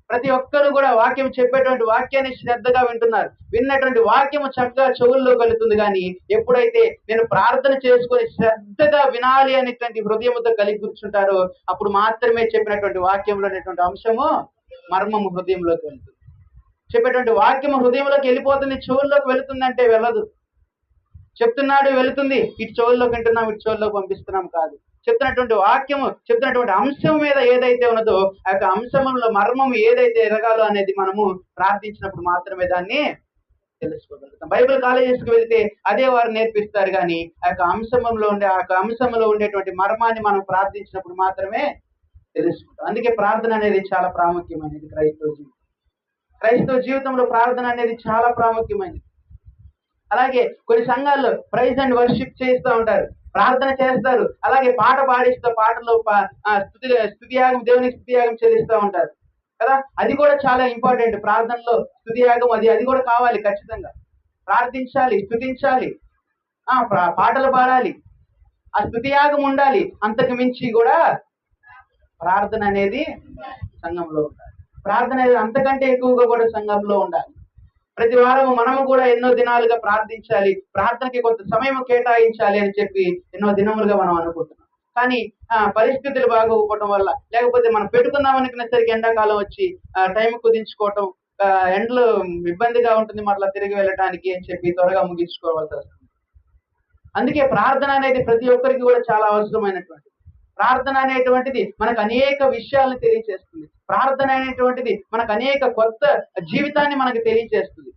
ప్రతి ఒక్కరు కూడా వాక్యం చెప్పేటువంటి వాక్యాన్ని శ్రద్ధగా వింటున్నారు. విన్నటువంటి వాక్యము చక్కగా చెవుల్లో కలుగుతుంది. కానీ ఎప్పుడైతే నేను ప్రార్థన చేసుకొని శ్రద్ధగా వినాలి అనేటువంటి హృదయముతో కలిగి కూర్చుంటారో అప్పుడు మాత్రమే చెప్పినటువంటి వాక్యంలో అనేటువంటి అంశము మర్మము హృదయంలోకి వెళ్తుంది. చెప్పేటువంటి వాక్యము హృదయంలోకి వెళ్ళిపోతుంది, చెవుల్లోకి వెళుతుందంటే వెళ్ళదు. చెప్తున్నాడు వెళుతుంది, ఇటు చెవుల్లోకి వింటున్నాం, ఇటు చెవుల్లోకి పంపిస్తున్నాం కాదు. చెప్తున్నటువంటి వాక్యము చెప్తున్నటువంటి అంశం మీద ఏదైతే ఉన్నదో ఆ యొక్క అంశంలో మర్మం ఏదైతే ఎరగాలో అనేది మనము ప్రార్థించినప్పుడు మాత్రమే దాన్ని తెలుసుకోగలుగుతాం. బైబిల్ కాలేజెస్కి వెళితే అదే వారు నేర్పిస్తారు, కానీ ఆ యొక్క అంశంలో ఉండేటువంటి మర్మాన్ని మనం ప్రార్థించినప్పుడు మాత్రమే తెలుసుకుంటాం. అందుకే ప్రార్థన అనేది చాలా ప్రాముఖ్యమైనది. క్రైస్తవ జీవితంలో ప్రార్థన అనేది చాలా ప్రాముఖ్యమైనది. అలాగే కొన్ని సంఘాల్లో ప్రైజ్ అండ్ వర్షిప్ చేస్తూ ఉంటారు, ప్రార్థన చేస్తారు, అలాగే పాట పాడిస్తూ పాటలో స్తుతియాగం దేవునికి స్తుతియాగం చెల్లిస్తూ ఉంటారు కదా. అది కూడా చాలా ఇంపార్టెంట్. ప్రార్థనలో స్తుతియాగం అది కూడా కావాలి. ఖచ్చితంగా ప్రార్థించాలి, స్తుతించాలి, పాటలు పాడాలి, ఆ స్తుతియాగం ఉండాలి. అంతకు మించి కూడా ప్రార్థన అనేది సంఘంలో ఉండాలి. ప్రార్థన అనేది అంతకంటే ఎక్కువగా కూడా సంఘంలో ఉండాలి. ప్రతి వారం మనము కూడా ఎన్నో దినాలుగా ప్రార్థించాలి, ప్రార్థనకి కొంత సమయం కేటాయించాలి అని చెప్పి ఎన్నో దినములుగా మనం అనుకుంటున్నాం. కానీ పరిస్థితులు బాగోకపోవటం వల్ల, లేకపోతే మనం పెట్టుకుందాం అనుకునేసరికి ఎండాకాలం వచ్చి టైం కుదించుకోవటం, ఎండలు ఇబ్బందిగా ఉంటుంది మరలా తిరిగి వెళ్ళడానికి అని చెప్పి త్వరగా ముగించుకోవాల్సి వస్తుంది. అందుకే ప్రార్థన అనేది ప్రతి ఒక్కరికి కూడా చాలా అవసరమైనటువంటిది. ప్రార్థన అనేటువంటిది మనకు అనేక విషయాలను తెలియజేస్తుంది. ప్రార్థన అనేటువంటిది మనకు అనేక కొత్త జీవితాన్ని మనకు తెలియజేస్తుంది.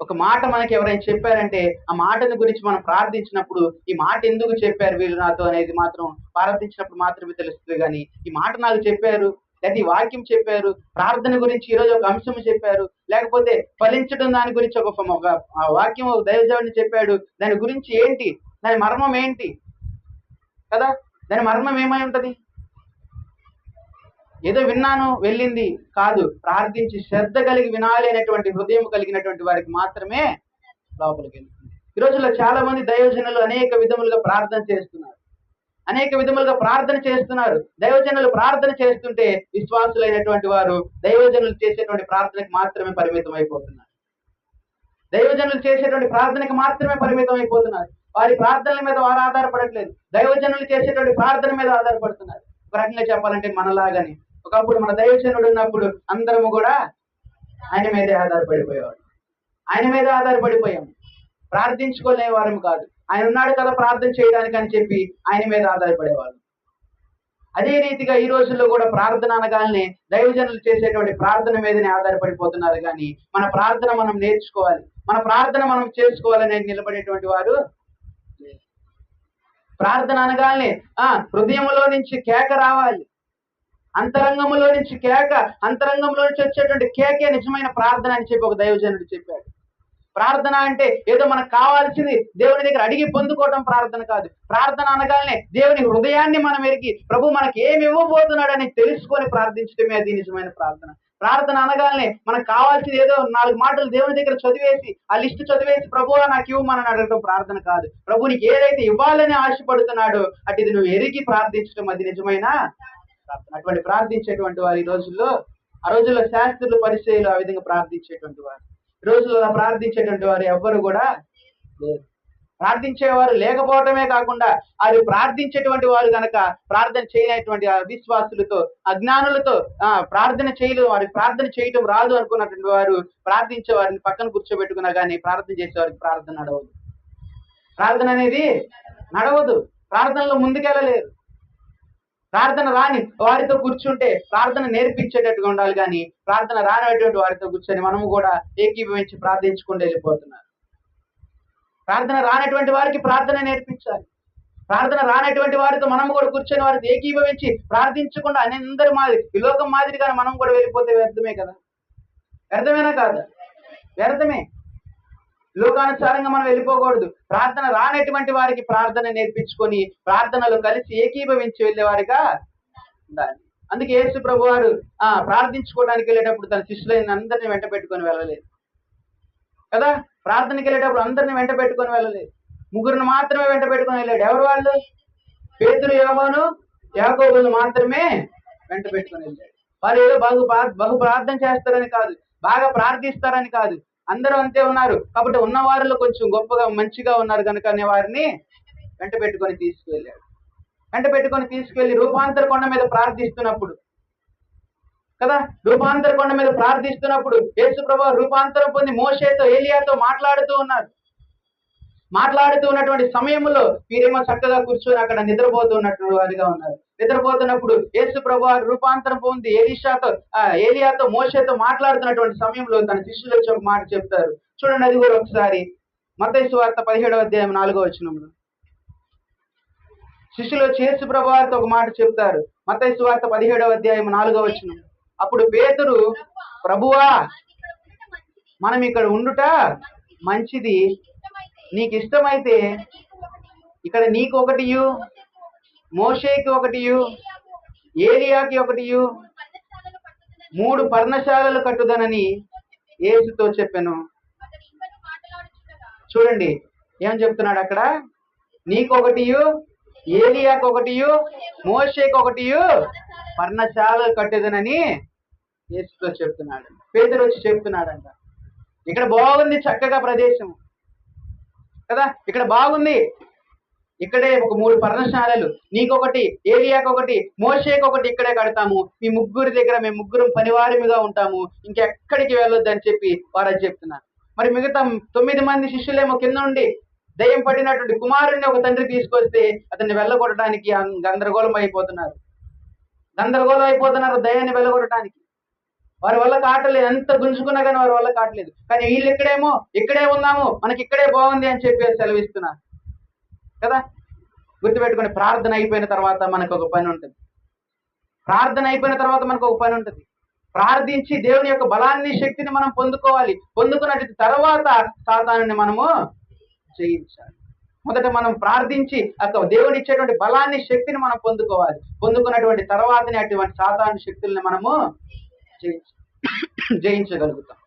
ఒక మాట మనకి ఎవరైనా చెప్పారంటే ఆ మాటని గురించి మనం ప్రార్థించినప్పుడు ఈ మాట ఎందుకు చెప్పారు వీళ్ళు నాతో అనేది మాత్రం ప్రార్థించినప్పుడు మాత్రమే తెలుస్తుంది. కానీ ఈ మాట నాకు చెప్పారు, లేకపోతే ఈ వాక్యం చెప్పారు, ప్రార్థన గురించి ఈరోజు ఒక అంశం చెప్పారు, లేకపోతే ఫలించడం దాని గురించి ఒక వాక్యం ఒక దైవజనుడు చెప్పాడు, దాని గురించి ఏంటి, దాని మర్మం ఏంటి కదా? దాని మర్మం ఏమై ఉంటది? ఏదో విన్నాను వెళ్ళింది కాదు, ప్రార్థించి శ్రద్ధ కలిగి వినాలి అనేటువంటి హృదయం కలిగినటువంటి వారికి మాత్రమే లోపలికి వెళ్తుంది. ఈ రోజుల్లో చాలా మంది దైవజనులు అనేక విధములుగా ప్రార్థన చేస్తున్నారు, అనేక విధములుగా ప్రార్థన చేస్తున్నారు. దైవజనులు ప్రార్థన చేస్తుంటే విశ్వాసులైనటువంటి వారు దైవజనులు చేసేటువంటి ప్రార్థనకి మాత్రమే పరిమితం అయిపోతున్నారు. దైవజనులు చేసేటువంటి ప్రార్థనకి మాత్రమే పరిమితం అయిపోతున్నారు. వారి ప్రార్థనల మీద వారు ఆధారపడట్లేదు, దైవజనులు చేసేటువంటి ప్రార్థన మీద ఆధారపడుతున్నారు. ఒక రకంగా చెప్పాలంటే మనలాగానే ఒకప్పుడు మన దైవజనుడు ఉన్నప్పుడు అందరము కూడా ఆయన మీదే ఆధారపడిపోయేవాడు, ఆయన మీద ఆధారపడిపోయాము, ప్రార్థించుకోలే వారం కాదు. ఆయన ఉన్నాడు కదా ప్రార్థన చేయడానికి అని చెప్పి ఆయన మీద ఆధారపడేవాళ్ళు. అదే రీతిగా ఈ రోజుల్లో కూడా ప్రార్థన అనగానే దైవజనులు చేసేటువంటి ప్రార్థన మీదనే ఆధారపడిపోతున్నారు. కానీ మన ప్రార్థన మనం నేర్చుకోవాలి, మన ప్రార్థన మనం చేసుకోవాలని నిలబడేటువంటి వారు. ప్రార్థన అనగానే హృదయంలో నుంచి కేక రావాలి, అంతరంగంలో నుంచి కేక, అంతరంగంలో నుంచి వచ్చేటువంటి కేకే నిజమైన ప్రార్థన అని చెప్పి ఒక దైవజనుడు చెప్పాడు. ప్రార్థన అంటే ఏదో మనకు కావాల్సింది దేవుని దగ్గర అడిగి పొందుకోవడం ప్రార్థన కాదు. ప్రార్థన అనగానే దేవుని హృదయాన్ని మనం ఎరిగి ప్రభు మనకి ఏమి ఇవ్వబోతున్నాడని తెలుసుకొని ప్రార్థించడమే అది నిజమైన ప్రార్థన. ప్రార్థన అనగానే మనకు కావాల్సింది ఏదో 4 మాటలు దేవుని దగ్గర చదివేసి ఆ లిస్టు చదివేసి ప్రభువా నాకు ఇవ్వమని అడగడం ప్రార్థన కాదు. ప్రభు నీకు ఏదైతే ఇవ్వాలని ఆశపడుతున్నాడో అటు ఇది నువ్వు ఎరిగి ప్రార్థించడం అది నిజమైన ప్రార్థన. అటువంటి ప్రార్థించేటువంటి వారు ఈ రోజుల్లో, ఆ రోజుల్లో శాస్త్రులు పరిచయాలు ఆ విధంగా ప్రార్థించేటువంటి వారు, ఈ రోజుల్లో ప్రార్థించేటువంటి వారు ఎవ్వరు కూడా లేరు. ప్రార్థించేవారు లేకపోవటమే కాకుండా అది ప్రార్థించేటువంటి వారు కనుక ప్రార్థన చేయనటువంటి అవిశ్వాసులతో, అజ్ఞానులతో ప్రార్థన చేయలేదు, వారికి ప్రార్థన చేయటం రాదు అనుకున్నటువంటి వారు ప్రార్థించే వారిని పక్కన కూర్చోబెట్టుకున్నా కానీ ప్రార్థన చేసే వారికి ప్రార్థన నడవదు. ప్రార్థన అనేది నడవదు, ప్రార్థనలో ముందుకెళ్ళలేరు. ప్రార్థన రాని వారితో కూర్చుంటే ప్రార్థన నేర్పించేటట్టుగా ఉండాలి, కానీ ప్రార్థన రానటువంటి వారితో కూర్చొని మనము కూడా ఏకీభవించి ప్రార్థించుకుంటూ వెళ్ళిపోతున్నారు. ప్రార్థన రానటువంటి వారికి ప్రార్థన నేర్పించాలి. ప్రార్థన రానటువంటి వారితో మనము కూడా కూర్చొని వారితో ఏకీభవించి ప్రార్థించకుండా అందరి మాదిరి ఈ లోకం మాదిరిగానే మనం కూడా వెళ్ళిపోతే వ్యర్థమే కదా? వ్యర్థమేనా కాదా? వ్యర్థమే. లోకానుసారంగా మనం వెళ్ళిపోకూడదు. ప్రార్థన రానటువంటి వారికి ప్రార్థన నేర్పించుకొని ప్రార్థనలో కలిసి ఏకీభవించి వెళ్ళేవారిగా ఉండాలి. అందుకే యేసు ప్రభు వారు ప్రార్థించుకోవడానికి వెళ్ళేటప్పుడు తన శిష్యులైన అందరినీ వెంట పెట్టుకొని వెళ్ళలేదు కదా? ప్రార్థనకి వెళ్ళేటప్పుడు అందరిని వెంట పెట్టుకొని వెళ్ళలేదు, 3 మాత్రమే వెంట పెట్టుకొని వెళ్ళాడు. ఎవరు వాళ్ళు? పేతురు, యోహాను, యాకోబును మాత్రమే వెంట పెట్టుకొని వెళ్ళాడు. వారు ఏదో బహు ప్రార్థన చేస్తారని కాదు, బాగా ప్రార్థిస్తారని కాదు, అందరూ అంతే ఉన్నారు కాబట్టి ఉన్న వారిలో కొంచెం గొప్పగా మంచిగా ఉన్నారు కనుక వారిని వెంట పెట్టుకొని తీసుకువెళ్ళాడు. వెంట పెట్టుకొని తీసుకెళ్లి రూపాంతర కొండ మీద ప్రార్థిస్తున్నప్పుడు కదా, రూపాంతర కొండ మీద ప్రార్థిస్తున్నప్పుడు యేసు ప్రభువు రూపాంతరం పొంది మోషేతో ఏలియాతో మాట్లాడుతూ ఉన్నారు. మాట్లాడుతూ ఉన్నటువంటి సమయంలో వీరేమో చక్కగా కూర్చొని అక్కడ నిద్రపోతున్నట్టు వారిగా ఉన్నారు. నిద్రపోతున్నప్పుడు యేసు ప్రభువు రూపాంతరం పొంది ఏలియాతో మోషేతో మాట్లాడుతున్నటువంటి సమయంలో తన శిష్యులు వచ్చి ఒక మాట చెప్తారు. చూడండి, అది కూడా ఒకసారి మత్తయి సువార్త 17వ అధ్యాయం 4వ వచనంలో శిష్యులు వచ్చి యేసు ప్రభువుతో ఒక మాట చెప్తారు. మత్తయి సువార్త 17వ అధ్యాయం 4వ వచనం. అప్పుడు పేతురు, ప్రభువా మనం ఇక్కడ ఉండుట మంచిది, నీకు ఇష్టమైతే ఇక్కడ నీకు ఒకటి, మోషేకి ఒకటి, ఏలియాకి ఒకటి 3 పర్ణశాలలు కట్టుదనని యేసుతో చెప్పాను. చూడండి ఏం చెప్తున్నాడు అక్కడ, నీకొకటి, ఏలియాకి ఒకటి, మోషేకి ఒకటి పర్ణశాలలు కట్టుదనని యేసుతో చెప్తున్నాడు. పేతురు వచ్చి చెప్తున్నాడంట, ఇక్కడ బాగుంది చక్కగా ప్రదేశం కదా, ఇక్కడ బాగుంది, ఇక్కడే ఒక 3 పర్ణశాలలు, నీకొకటి, ఏలియాకి ఒకటి, మోషేకి ఒకటి ఇక్కడే కడతాము, మీ ముగ్గురి దగ్గర మేము ముగ్గురం పనివారిగా ఉంటాము, ఇంకెక్కడికి వెళ్ళొద్దు అని చెప్పి వారు చెప్తున్నారు. మరి మిగతా 9 మంది శిష్యులేమో కింద నుండి దయ్యం పడినటువంటి కుమారుడిని ఒక తండ్రి తీసుకొస్తే అతన్ని వెళ్ళగొట్టడానికి గందరగోళం అయిపోతున్నారు. దయ్యాన్ని వెళ్ళగొట్టడానికి వారి వల్ల కావట్లేదు, ఎంత గుంజుకున్నా కానీ వారి వల్ల కావట్లేదు. కానీ వీళ్ళు ఇక్కడే ఉన్నాము, మనకి ఇక్కడే బాగుంది అని చెప్పి సెలవిస్తున్నారు కదా. గుర్తుపెట్టుకుని ప్రార్థన అయిపోయిన తర్వాత మనకు ఒక పని ఉంటుంది. ప్రార్థన అయిపోయిన తర్వాత మనకు ఒక పని ఉంటుంది. ప్రార్థించి దేవుని యొక్క బలాన్ని శక్తిని మనం పొందుకోవాలి. పొందుకున్న తర్వాత సాతానుని మనము జయించాలి. మొదట మనం ప్రార్థించి అక్కడ దేవుని ఇచ్చేటువంటి బలాన్ని శక్తిని మనం పొందుకోవాలి. పొందుకున్నటువంటి తర్వాతనే అటువంటి సాతాను శక్తుల్ని మనము జయించగలుగుతాం.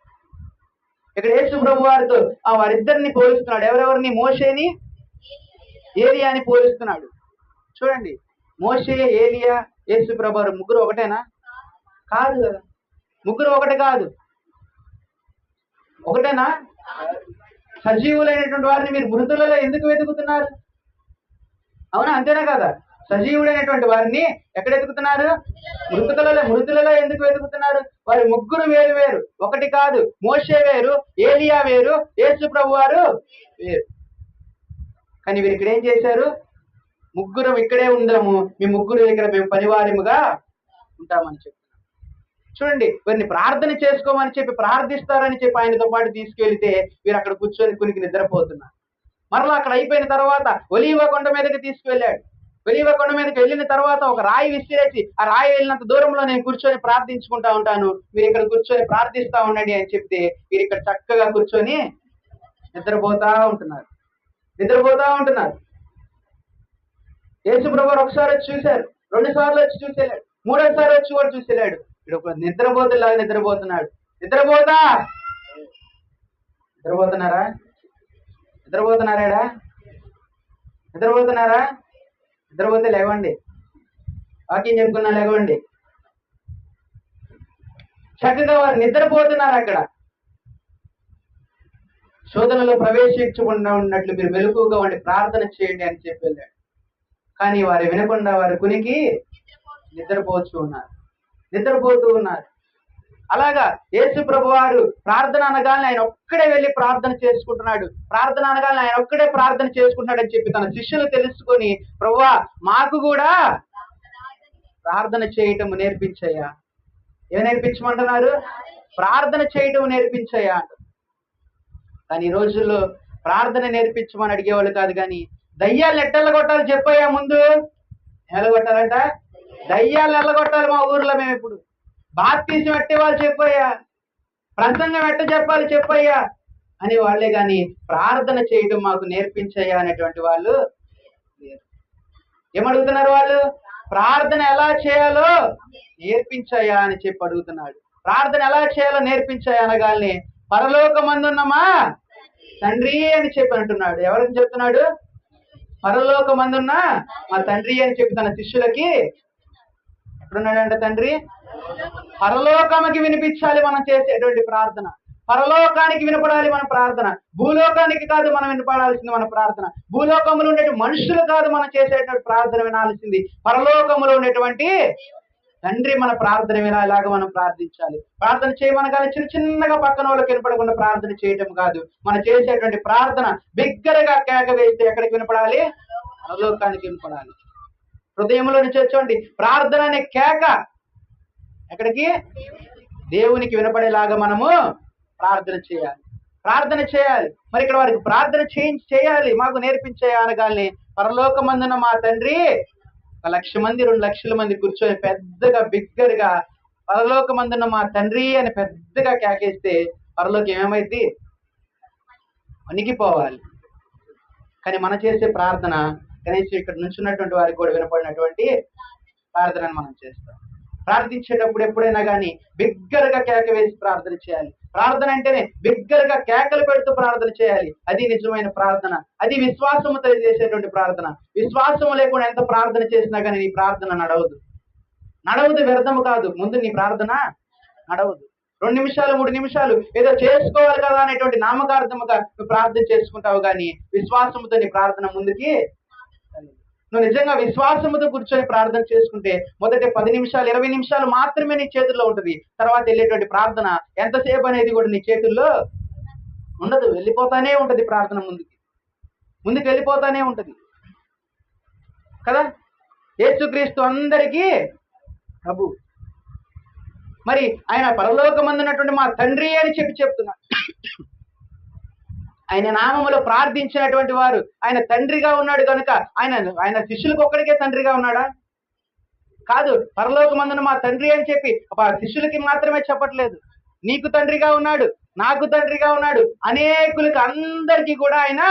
ఇక్కడ యేసు ప్రభు వారితో వారిద్దరిని పోలుస్తున్నాడు. ఎవరెవరిని? మోషేని, ఏలియా అని పోలుస్తున్నాడు. చూడండి, మోషే, ఏలియా, యేసు ప్రభు వారు ముగ్గురు ఒకటేనా? కాదు కదా, ముగ్గురు ఒకటి కాదు. ఒకటేనా? సజీవులైనటువంటి వారిని మీరు మృతులలో ఎందుకు వెతుకుతున్నారు? అవునా, అంతేనా కదా? సజీవుడైనటువంటి వారిని ఎక్కడ వెతుకుతున్నారు? మృతులలో ఎందుకు వెతుకుతున్నారు? వారి ముగ్గురు వేరు వేరు, ఒకటి కాదు. మోషే వేరు, ఏలియా వేరు, యేసు ప్రభు వారు వేరు. కానీ వీరు ఇక్కడ ఏం చేశారు? ముగ్గురం ఇక్కడే ఉందాము, మీ ముగ్గురు ఇక్కడ మేము పనివారిముగా ఉంటామని చెప్తున్నారు. చూడండి, వీరిని ప్రార్థన చేసుకోమని చెప్పి ప్రార్థిస్తారని చెప్పి ఆయనతో పాటు తీసుకెళ్తే వీరు అక్కడ కూర్చొని కునికి నిద్రపోతున్నారు. మరలా అక్కడ అయిపోయిన తర్వాత ఒలీవ కొండ మీదకి తీసుకువెళ్ళాడు. ఒలీవ కొండ మీదకి వెళ్ళిన తర్వాత ఒక రాయి విసిరేసి, ఆ రాయి వెళ్ళినంత దూరంలో నేను కూర్చొని ప్రార్థించుకుంటా ఉంటాను, మీరు ఇక్కడ కూర్చొని ప్రార్థిస్తా ఉండండి అని చెప్తే వీరు ఇక్కడ చక్కగా కూర్చొని నిద్రపోతా ఉంటున్నారు. యేసు ప్రభువు ఒకసారి వచ్చి చూశారు, 2 సార్లు వచ్చి చూసేలాడు, 3వ సారి వచ్చి కూడా చూసేలాడు. ఇక్కడ ఒక నిద్రపోతులాగా నిద్రపోతున్నాడు. నిద్రపోతున్నారా? నిద్రపోతే లేవండి. వాక్యం చెప్పుకున్నా లేవండి. చక్కగా వారు నిద్రపోతున్నారు. అక్కడ శోధనలో ప్రవేశించకుండా ఉన్నట్లు మీరు మెలకువగా ఉండి ప్రార్థన చేయండి అని చెప్పి వెళ్ళాడు. కానీ వారు వినకుండా వారు కునికి నిద్రపోతూ ఉన్నారు. అలాగా యేసు ప్రభు వారు ప్రార్థన అనగానే ఆయన ఒక్కడే వెళ్ళి ప్రార్థన చేసుకుంటున్నాడు. అని చెప్పి తన శిష్యులు తెలుసుకొని, ప్రభువా మాకు కూడా ప్రార్థన చేయటం నేర్పించయ్యా. ఏం నేర్పించమంటున్నారు? ప్రార్థన చేయటం నేర్పించయ్యా అంట. కానీ ఈ రోజుల్లో ప్రార్థన నేర్పించమని అడిగేవాళ్ళు కాదు, కానీ దయ్యాలు ఎట్టెళ్ళగొట్టాలి చెప్పయ్యా. ముందు ఎల్లగొట్టాలంట, దయ్యాలు ఎల్లగొట్టాలి మా ఊర్లో. మేము ఇప్పుడు బాప్తిజం ఎట్టే వాళ్ళు చెప్పయ్యా, ప్రసంగం ఎట్ట చెప్పాలి చెప్పయ్యా అని వాళ్ళే, కానీ ప్రార్థన చేయడం మాకు నేర్పించయ్యా అనేటువంటి వాళ్ళు ఏమడుగుతున్నారు? వాళ్ళు ప్రార్థన ఎలా చేయాలో నేర్పించయ్యా అని చెప్పి అడుగుతున్నాడు. ప్రార్థన ఎలా చేయాలో నేర్పించయ్యా అనగానే పరలోకమందున్నమా తండ్రి అని చెప్పి అంటున్నాడు. ఎవరికి చెప్తున్నాడు? పరలోకమందున్న మా తండ్రి అని చెప్పి తన శిష్యులకి. ఎక్కడున్నాడంటే తండ్రి? పరలోకముకి వినిపించాలి మనం చేసేటువంటి ప్రార్థన. పరలోకానికి వినపడాలి మన ప్రార్థన, భూలోకానికి కాదు మనం వినపడాల్సింది మన ప్రార్థన. భూలోకములో ఉండే మనుషులు కాదు మనం చేసేటువంటి ప్రార్థన వినాల్సింది, పరలోకములో ఉండేటువంటి తండ్రి మన ప్రార్థన వినేలాగా మనం ప్రార్థించాలి. ప్రార్థన చేయమనగానే చిన్నగా పక్కన వాళ్ళకి వినపడకుండా ప్రార్థన చేయటం కాదు. మనం చేసేటువంటి ప్రార్థన బిగ్గరగా కేక వేస్తే ఎక్కడికి వినపడాలి? పరలోకానికి వినపడాలి. హృదయంలో నుంచి వచ్చేటువంటి ప్రార్థన అనే కేక ఎక్కడికి? దేవునికి వినపడేలాగా మనము ప్రార్థన చేయాలి. మరి ఇక్కడ వారికి ప్రార్థన చేయాలి మాకు నేర్పించేయ అనగానే పరలోకమందున మా తండ్రి 1,00,000 మంది 2,00,000 మంది కూర్చొని పెద్దగా బిగ్గరగా పరలోకమందున మా తండ్రి అని పెద్దగా కేకేస్తే పరలోకం ఏమైంది? వణికిపోవాలి. కానీ మనం చేసే ప్రార్థన కనీసం ఇక్కడ నుంచున్నటువంటి వారికి కూడా వినపడినటువంటి ప్రార్థనను మనం చేస్తాం. ప్రార్థించేటప్పుడు ఎప్పుడైనా కానీ బిగ్గరగా కేక వేసి ప్రార్థన చేయాలి. ప్రార్థన అంటేనే బిగ్గరగా కేకలు పెడుతూ ప్రార్థన చేయాలి. అది నిజమైన ప్రార్థన, అది విశ్వాసముతో చేసేటువంటి ప్రార్థన. విశ్వాసము లేకుండా ఎంత ప్రార్థన చేసినా కానీ నీ ప్రార్థన నడవదు, వ్యర్థము కాదు. ముందు నీ ప్రార్థన నడవదు. 2 నిమిషాలు 3 నిమిషాలు ఏదో చేసుకోవాలి కదా అనేటువంటి నామకార్థముగా నువ్వు ప్రార్థన చేసుకుంటావు, కానీ విశ్వాసముతో నీ ప్రార్థన ముందుకి. నువ్వు నిజంగా విశ్వాసముతో కూర్చొని ప్రార్థన చేసుకుంటే మొదటి 10 నిమిషాలు 20 నిమిషాలు మాత్రమే నీ చేతుల్లో ఉంటుంది. తర్వాత వెళ్ళేటువంటి ప్రార్థన ఎంతసేపు అనేది కూడా నీ చేతుల్లో ఉండదు, వెళ్ళిపోతానే ఉంటది. ప్రార్థన ముందుకు వెళ్ళిపోతానే ఉంటది కదా. యేసుక్రీస్తు అందరికీ ప్రభు. మరి ఆయన పరలోకమందున్నటువంటి మా తండ్రి అని చెప్తున్నాడు. ఆయన నామములో ప్రార్థించినటువంటి వారు ఆయన తండ్రిగా ఉన్నాడు కనుక ఆయన శిష్యులకు ఒక్కడికే తండ్రిగా ఉన్నాడా? కాదు, పరలోకమందున మా తండ్రి అని చెప్పి శిష్యులకి మాత్రమే చెప్పట్లేదు. నీకు తండ్రిగా ఉన్నాడు, నాకు తండ్రిగా ఉన్నాడు, అనేకులకి అందరికీ కూడా ఆయన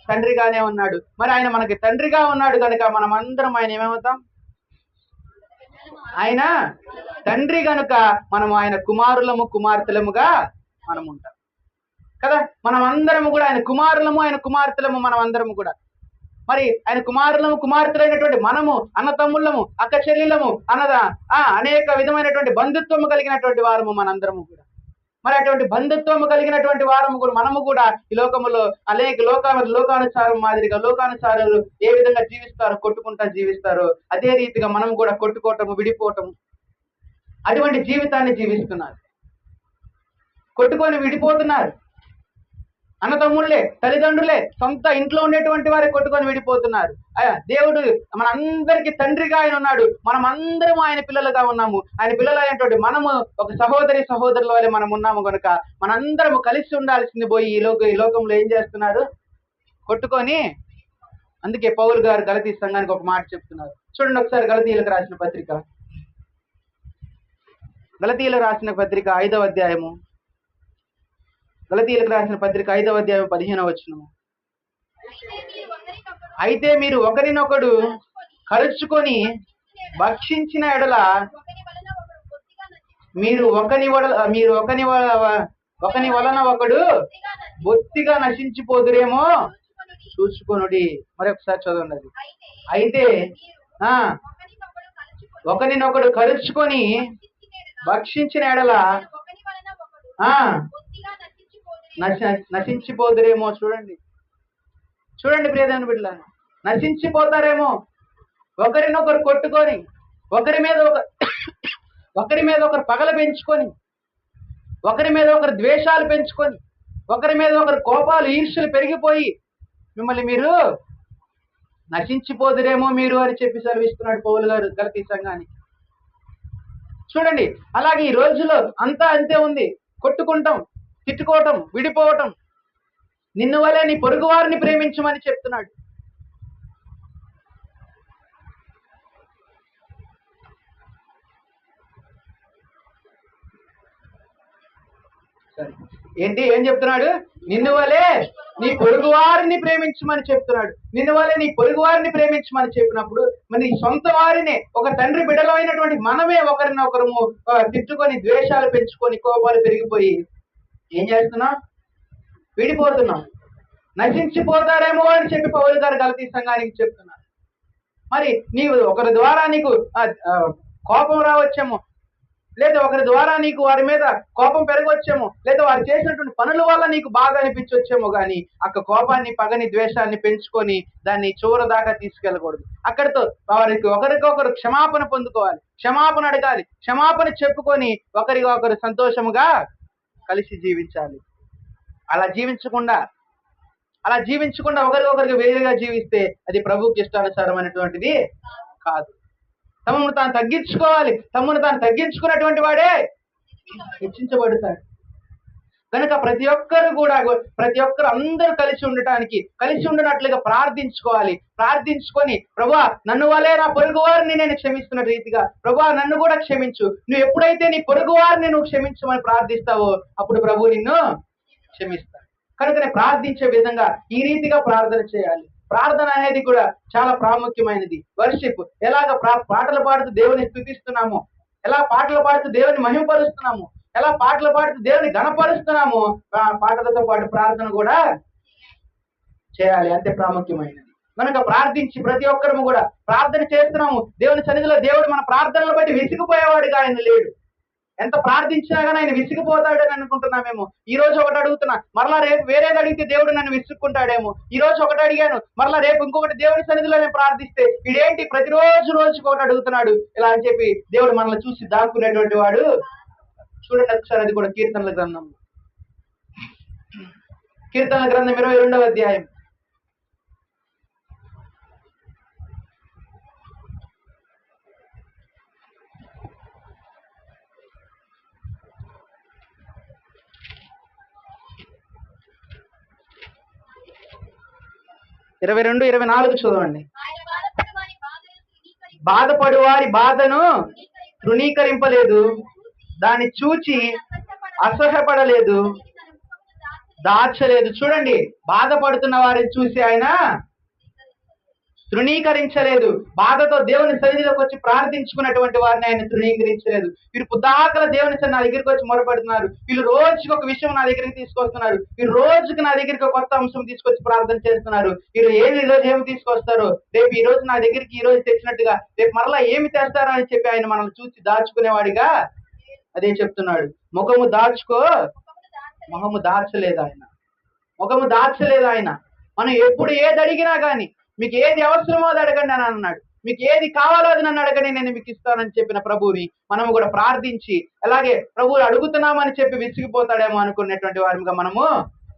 తండ్రిగానే ఉన్నాడు. మరి ఆయన మనకి తండ్రిగా ఉన్నాడు కనుక మనం అందరం ఆయన ఏమవుతాం? ఆయన తండ్రి గనుక మనం ఆయన కుమారులము కుమార్తెలముగా మనం ఉంటాం కదా. మనం అందరము కూడా ఆయన కుమారులము, ఆయన కుమార్తెలము మనం అందరము కూడా. మరి ఆయన కుమారులము కుమార్తెలైనటువంటి మనము అన్న తమ్ముళ్ళము, అక్క చెల్లెళ్ళము, అనేక విధమైనటువంటి బంధుత్వము కలిగినటువంటి వారము మనందరము కూడా. మరి అటువంటి బంధుత్వము కలిగినటువంటి వారము కూడా మనము కూడా ఈ లోకములో అనేక లోకానుసారం మాదిరిగా లోకానుసారులు ఏ విధంగా జీవిస్తారో, కొట్టుకుంటా జీవిస్తారో, అదే రీతిగా మనం కూడా కొట్టుకోవటము, విడిపోవటము, అటువంటి జీవితాన్ని జీవిస్తున్నారు. కొట్టుకొని విడిపోతున్నారు. అన్నతమ్ముళ్ళే, తల్లిదండ్రులే, సొంత ఇంట్లో ఉండేటువంటి వారే కొట్టుకొని విడిపోతున్నారు. దేవుడు మన అందరికీ తండ్రిగా ఆయన ఉన్నాడు. మనం అందరం ఆయన పిల్లలుగా ఉన్నాము. ఆయన పిల్లలు అయినటువంటి మనము ఒక సహోదరుల వల్ల మనం ఉన్నాము కనుక మనందరము కలిసి ఉండాల్సింది పోయి ఈ లోకంలో ఏం చేస్తున్నారు? కొట్టుకొని. అందుకే పౌలు గారు గలతీ సంఘానికి ఒక మాట చెప్తున్నారు. చూడండి ఒకసారి గలతీయులకు రాసిన పత్రిక, గలతీయులకు రాసిన పత్రిక 5వ అధ్యాయము, గలతీయులకు రాసిన పత్రిక 5వ అధ్యాయం 15వ వచనము. అయితే మీరు ఒకరినొకడు కలుచుకొని భక్షించిన ఎడల మీరు ఒకని వలన ఒకడు బొత్తిగా నశించిపోదురేమో చూసుకొనుడి. మరి ఒకసారి చదవండి అది. అయితే ఒకరినొకడు కలుచుకొని భక్షించిన ఎడల నశించిపోదురేమో. చూడండి ప్రియదేవుని బిడ్డలారా, నశించిపోతారేమో. ఒకరినొకరు కొట్టుకొని, ఒకరి మీద ఒకరు పగల పెంచుకొని, ఒకరి మీద ఒకరు ద్వేషాలు పెంచుకొని, ఒకరి మీద ఒకరు కోపాలు, ఈర్ష్యలు పెరిగిపోయి మిమ్మల్ని మీరు నశించిపోదురేమో మీరు అని చెప్పి సెలవిస్తున్నాడు పౌలు గారు గలతీ సంఘానికి. చూడండి, అలాగే ఈ రోజులో అంతా అంతే ఉంది. కొట్టుకుంటాం, తిట్టుకోవటం, విడిపోవటం. నిన్ను వలే నీ పొరుగు వారిని ప్రేమించమని చెప్తున్నాడు. ఏం చెప్తున్నాడు? నిన్ను వలే నీ పొరుగు వారిని ప్రేమించమని చెప్తున్నాడు. నిన్ను వలే నీ పొరుగు వారిని ప్రేమించమని చెప్పినప్పుడు మరి నీ సొంత వారినే, ఒక తండ్రి బిడ్డలమైనటువంటి మనమే ఒకరినొకరము తిట్టుకొని, ద్వేషాలు పెంచుకొని, కోపాలు పెరిగిపోయి ఏం చేస్తున్నాం? విడిపోతున్నాం. నశించిపోతారేమో అని చెప్పి పౌలు గారు గలతీ సంఘానికి చెప్తున్నారు. మరి నీవు ఒకరి ద్వారా నీకు కోపం రావచ్చేమో, లేదా ఒకరి ద్వారా నీకు వారి మీద కోపం పెరగవచ్చేమో, లేదా వారు చేసినటువంటి పనుల వల్ల నీకు బాగా అనిపించవచ్చేమో, కానీ కోపాన్ని, పగని, ద్వేషాన్ని పెంచుకొని దాన్ని చివరి దాకా తీసుకెళ్ళకూడదు. అక్కడితో వారికి ఒకరికొకరు క్షమాపణ పొందుకోవాలి, క్షమాపణ అడగాలి, క్షమాపణ చెప్పుకొని ఒకరికొకరు సంతోషముగా కలిసి జీవించాలి. అలా జీవించకుండా ఒకరికొకరికి వేరుగా జీవిస్తే అది ప్రభువుకి ఇష్టానుసారమైనటువంటిది కాదు. తమను తాను తగ్గించుకోవాలి. తమను తాను తగ్గించుకున్నటువంటి వాడే హెచ్చించబడతాడు. కనుక ప్రతి ఒక్కరు అందరూ కలిసి ఉండనట్లుగా ప్రార్థించుకోవాలి. ప్రార్థించుకొని, ప్రభువా నన్ను వలే నా పొరుగు వారిని నేను క్షమిస్తున్న రీతిగా ప్రభువా నన్ను కూడా క్షమించు. నువ్వు ఎప్పుడైతే నీ పొరుగు వారిని నువ్వు క్షమించమని ప్రార్థిస్తావో అప్పుడు ప్రభువు నిన్ను క్షమిస్తాడు. కనుకనే ప్రార్థించే విధంగా ఈ రీతిగా ప్రార్థన చేయాలి. ప్రార్థన అనేది కూడా చాలా ప్రాముఖ్యమైనది. వర్షిప్, ఎలాగ పాటలు పాడుతూ దేవుని స్తుతిస్తున్నాము, ఎలా పాటలు పాడుతూ దేవుని మహిమపరుస్తున్నాము, ఎలా పాటలు పాడుతూ దేవుని గణపరుస్తున్నాము, పాటలతో పాటు ప్రార్థన కూడా చేయాలి. అంతే ప్రాముఖ్యమైనది. కనుక ప్రార్థించి ప్రతి ఒక్కరము కూడా ప్రార్థన చేస్తున్నాము. దేవుని సన్నిధిలో దేవుడు మన ప్రార్థనలు బట్టి విసిగిపోయేవాడుగా ఆయన లేడు. ఎంత ప్రార్థించినా కానీ ఆయన విసిగిపోతాడని అనుకుంటున్నామేమో. ఈ రోజు ఒకటి అడుగుతున్నా, మరలా రేపు వేరేది అడిగితే దేవుడు నన్ను విసుక్కుంటాడేమో. ఈ రోజు ఒకటి అడిగాను, మరలా రేపు ఇంకొకటి దేవుని సన్నిధిలో నేను ప్రార్థిస్తే వీడేంటి రోజుకి ఒకటి అడుగుతున్నాడు ఇలా అని చెప్పి దేవుడు మనల్ని చూసి దాక్కునేటువంటి వాడు. చూడండి ఒకసారి అది కూడా కీర్తనల గ్రంథం 22వ అధ్యాయం 22-24 చూడండి. బాధపడు వారి బాధను తృణీకరింపలేదు, దాన్ని చూచి అసహ్యపడలేదు, దాచలేదు. చూడండి, బాధపడుతున్న వారిని చూసి ఆయన తృణీకరించలేదు. బాధతో దేవుని సన్నిధిలోకి వచ్చి ప్రార్థించుకున్నటువంటి వారిని ఆయన తృణీకరించలేదు. వీరు పుదాకల దేవుని సన్నిధి నా దగ్గరికి వచ్చి మొరపెడుతున్నారు, వీళ్ళు రోజుకి ఒక విషయం నా దగ్గరికి తీసుకొస్తున్నారు, వీరు రోజుకి నా దగ్గరికి ఒక కొత్త అంశం తీసుకొచ్చి ప్రార్థన చేస్తున్నారు. వీరు ఈ రోజు ఏమి తీసుకొస్తారు, రేపు ఈ రోజు నా దగ్గరికి ఈ రోజు తెచ్చినట్టుగా రేపు మరలా ఏమి తెస్తారో అని చెప్పి ఆయన మనల్ని చూసి దాచుకునేవాడిగా అదే చెప్తున్నాడు. ముఖము దాచుకో, ముఖము దాచలేదు ఆయన, ముఖము దాచలేదు ఆయన. మనం ఎప్పుడు ఏది అడిగినా కానీ మీకు ఏది అవసరమో అది అడగండి అని అన్నాడు. మీకు ఏది కావాలో అది నన్ను అడగండి, నేను మీకు ఇస్తానని చెప్పిన ప్రభువుని మనము కూడా ప్రార్థించి, అలాగే ప్రభువుని అడుగుతున్నామని చెప్పి విసిగిపోతాడేమో అనుకునేటువంటి వారిగా మనము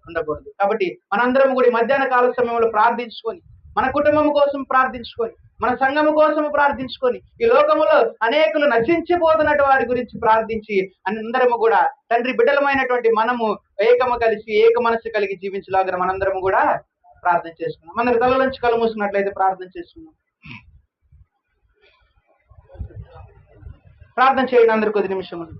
ఉండకూడదు. కాబట్టి మనందరం కూడా ఈ మధ్యాహ్న కాల సమయంలో ప్రార్థించుకొని, మన కుటుంబం కోసం ప్రార్థించుకొని, మన సంఘము కోసం ప్రార్థించుకొని, ఈ లోకములో అనేకులు నశించిపోతున్నటువంటి వారి గురించి ప్రార్థించి, అందరము కూడా తండ్రి బిడ్డలమైనటువంటి మనము ఏకము కలిసి ఏక మనసు కలిగి జీవించలాగా మనందరము కూడా ప్రార్థన చేసుకున్నాం. అందరి తల నుంచి కళ్ళు మూసుకున్నట్లయితే ప్రార్థన చేసుకున్నాం. ప్రార్థన చేయండి అందరు కొద్ది నిమిషములు.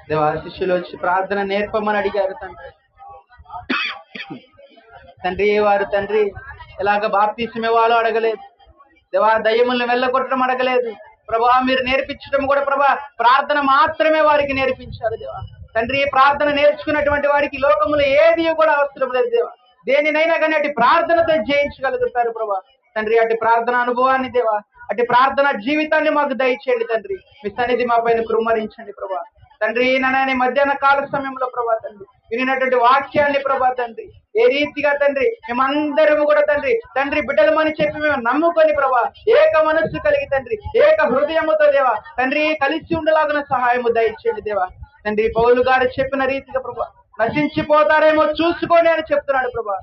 దేవా, శిష్యులు వచ్చి ప్రార్థన నేర్పమని అడిగారు తండ్రి. తండ్రి వారు తండ్రి ఎలాగ బాప్తీసమే వాళ్ళు అడగలేదు దేవా, దయ్యములను వెళ్ళగొట్టడం అడగలేదు ప్రభా. మీరు నేర్పించడం కూడా ప్రభా ప్రార్థన మాత్రమే వారికి నేర్పించారు దేవా. తండ్రి ప్రార్థన నేర్చుకున్నటువంటి వారికి లోకములో ఏది కూడా అవసరం లేదు దేవా. దేనినైనా కానీ అటు ప్రార్థనతో జయించగలుగుతారు ప్రభా. తండ్రి అటు ప్రార్థన అనుభవాన్ని దేవా, అటు ప్రార్థన జీవితాన్ని మాకు దయచేయండి తండ్రి. మీ సన్నిధి మా పైన కృమ్మరించండి ప్రభా. తండ్రి నాయన మధ్యాహ్న కాల సమయంలో ప్రభా తండ్రి వినినటువంటి వాక్యాన్ని ప్రభా తండ్రి ఏ రీతిగా తండ్రి మేమందరము కూడా తండ్రి తండ్రి బిడ్డలమని చెప్పి మేము నమ్ముకొని ప్రభా ఏక మనస్సు కలిగి తండ్రి ఏక హృదయముతో దేవా తండ్రి కలిసి ఉండలాగిన సహాయము దయచేయండి దేవా. తండ్రి పౌలు గారు చెప్పిన రీతిగా ప్రభా నశించిపోతారేమో చూసుకోండి అని చెప్తున్నాడు ప్రభా.